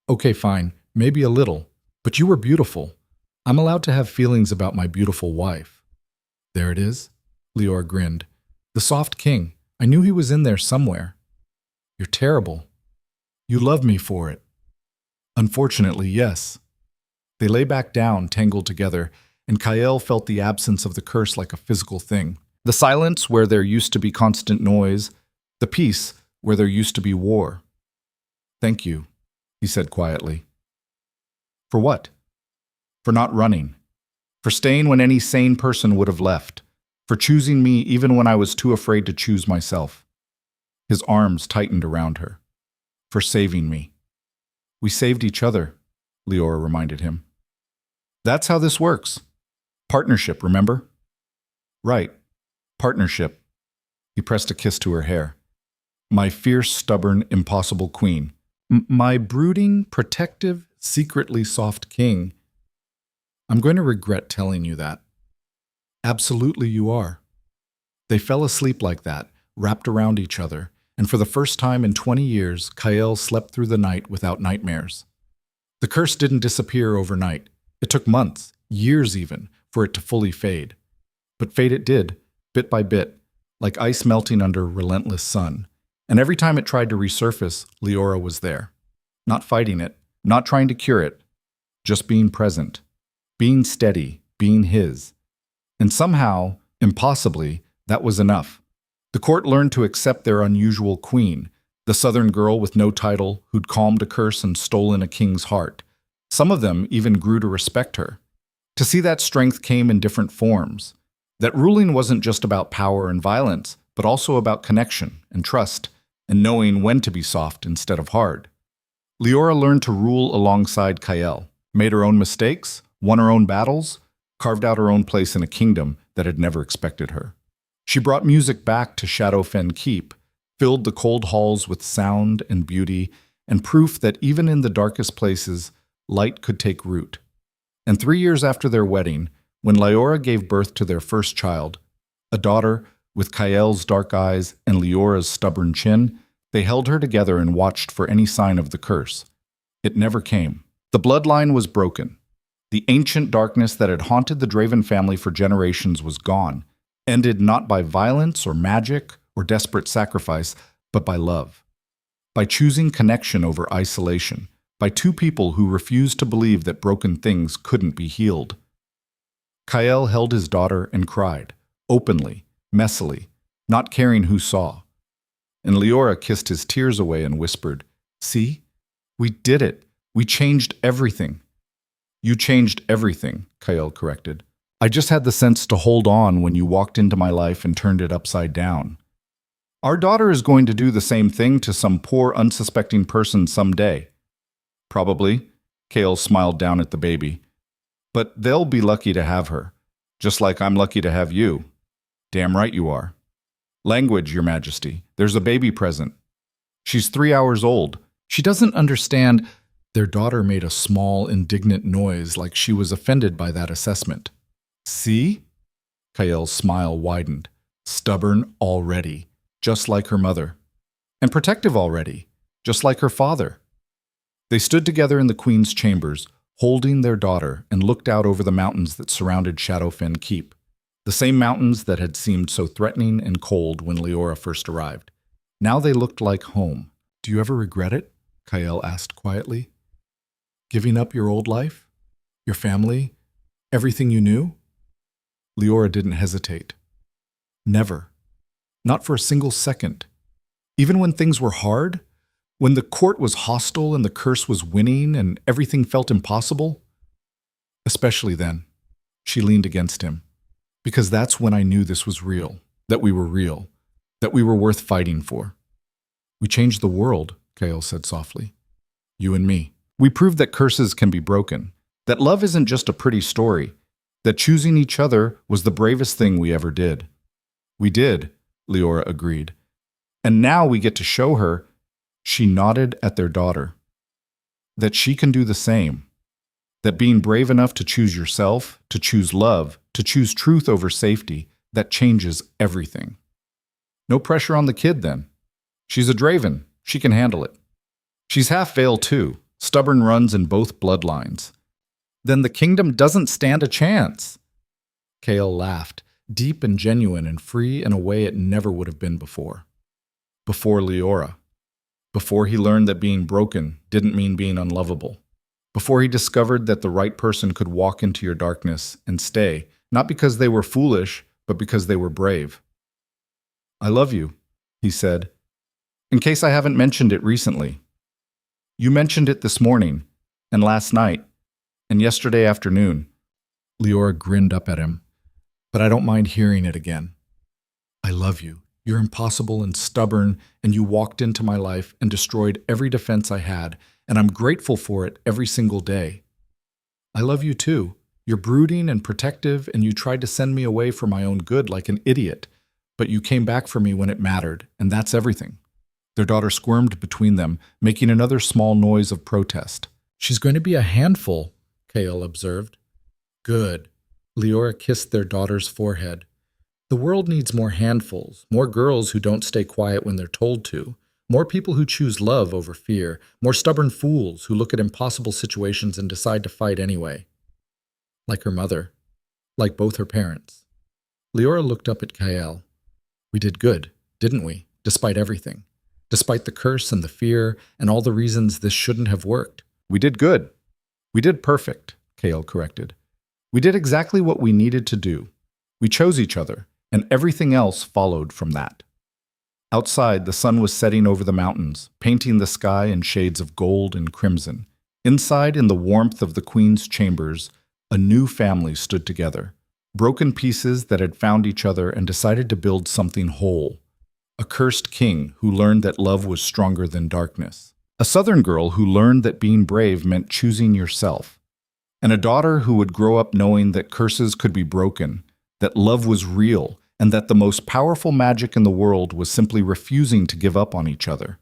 "Okay, fine, maybe a little, but you were beautiful. I'm allowed to have feelings about my beautiful wife." "There it is." Liora grinned. "The soft king. I knew he was in there somewhere." "You're terrible. You love me for it." "Unfortunately, yes." They lay back down, tangled together, and Kael felt the absence of the curse like a physical thing. The silence where there used to be constant noise, the peace where there used to be war. "Thank you," he said quietly. "For what?" "For not running. For staying when any sane person would have left. For choosing me even when I was too afraid to choose myself." His arms tightened around her. "For saving me." "We saved each other," Liora reminded him. "That's how this works. Partnership, remember?" "Right. Partnership." He pressed a kiss to her hair. "My fierce, stubborn, impossible queen. My brooding, protective, secretly soft king. I'm going to regret telling you that." "Absolutely you are." They fell asleep like that, wrapped around each other, and for the first time in 20 years, Kael slept through the night without nightmares. The curse didn't disappear overnight. It took months, years even, for it to fully fade. But fade it did, bit by bit, like ice melting under a relentless sun. And every time it tried to resurface, Liora was there. Not fighting it, not trying to cure it, just being present, being steady, being his. And somehow, impossibly, that was enough. The court learned to accept their unusual queen, the southern girl with no title who'd calmed a curse and stolen a king's heart. Some of them even grew to respect her. To see that strength came in different forms. That ruling wasn't just about power and violence, but also about connection and trust, and knowing when to be soft instead of hard. Liora learned to rule alongside Kael, made her own mistakes, won her own battles, carved out her own place in a kingdom that had never expected her. She brought music back to Shadowfen Keep, filled the cold halls with sound and beauty, and proof that even in the darkest places, light could take root. And 3 years after their wedding, when Liora gave birth to their first child, a daughter with Kael's dark eyes and Leora's stubborn chin, they held her together and watched for any sign of the curse. It never came. The bloodline was broken. The ancient darkness that had haunted the Draven family for generations was gone, ended not by violence or magic or desperate sacrifice, but by love. By choosing connection over isolation, by two people who refused to believe that broken things couldn't be healed. Kael held his daughter and cried, openly, messily, not caring who saw. And Liora kissed his tears away and whispered, "See? We did it. We changed everything." "You changed everything," Kael corrected. "I just had the sense to hold on when you walked into my life and turned it upside down. Our daughter is going to do the same thing to some poor, unsuspecting person someday." "Probably," Kael smiled down at the baby. "But they'll be lucky to have her, just like I'm lucky to have you." "Damn right you are." "Language, Your Majesty. There's a baby present. She's 3 hours old. She doesn't understand." Their daughter made a small, indignant noise like she was offended by that assessment. "See?" Kael's smile widened. Stubborn already, just like her mother. And protective already, just like her father. They stood together in the Queen's chambers, holding their daughter, and looked out over the mountains that surrounded Shadowfen Keep. The same mountains that had seemed so threatening and cold when Liora first arrived. Now they looked like home. "Do you ever regret it?" Kael asked quietly. "Giving up your old life? Your family? Everything you knew?" Liora didn't hesitate. Never. Not for a single second. Even when things were hard? When the court was hostile and the curse was winning and everything felt impossible? Especially then. She leaned against him. "Because that's when I knew this was real, that we were worth fighting for." "We changed the world," Kael said softly. "You and me. We proved that curses can be broken, that love isn't just a pretty story, that choosing each other was the bravest thing we ever did." "We did," Liora agreed. "And now we get to show her," she nodded at their daughter, "that she can do the same. That being brave enough to choose yourself, to choose love, to choose truth over safety, that changes everything." "No pressure on the kid, then. She's a Draven. She can handle it. She's half Vale, too. Stubborn runs in both bloodlines." "Then the kingdom doesn't stand a chance." Kael laughed, deep and genuine and free in a way it never would have been before. Before Liora. Before he learned that being broken didn't mean being unlovable. Before he discovered that the right person could walk into your darkness and stay, not because they were foolish, but because they were brave. "I love you," he said. "In case I haven't mentioned it recently. You mentioned it this morning, and last night, and yesterday afternoon." Liora grinned up at him. "But I don't mind hearing it again. I love you. You're impossible and stubborn, and you walked into my life and destroyed every defense I had, and I'm grateful for it every single day. I love you too. You're brooding and protective, and you tried to send me away for my own good like an idiot, but you came back for me when it mattered, and that's everything." Their daughter squirmed between them, making another small noise of protest. "She's going to be a handful," Kael observed. "Good." Liora kissed their daughter's forehead. "The world needs more handfuls, more girls who don't stay quiet when they're told to, more people who choose love over fear, more stubborn fools who look at impossible situations and decide to fight anyway." Like her mother. Like both her parents. Liora looked up at Kael. "We did good, didn't we? Despite everything. Despite the curse and the fear and all the reasons this shouldn't have worked." "We did good. We did perfect," Kael corrected. "We did exactly what we needed to do. We chose each other, and everything else followed from that." Outside, the sun was setting over the mountains, painting the sky in shades of gold and crimson. Inside, in the warmth of the Queen's chambers, a new family stood together. Broken pieces that had found each other and decided to build something whole. A cursed king who learned that love was stronger than darkness. A southern girl who learned that being brave meant choosing yourself. And a daughter who would grow up knowing that curses could be broken, that love was real, and that the most powerful magic in the world was simply refusing to give up on each other.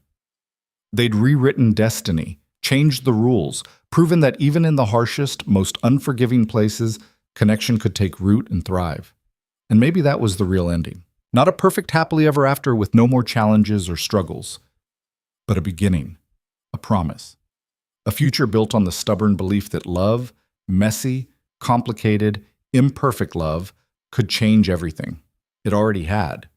They'd rewritten destiny, changed the rules, proven that even in the harshest, most unforgiving places, connection could take root and thrive. And maybe that was the real ending. Not a perfect happily ever after with no more challenges or struggles, but a beginning, a promise. A future built on the stubborn belief that love, messy, complicated, imperfect love, could change everything. It already had.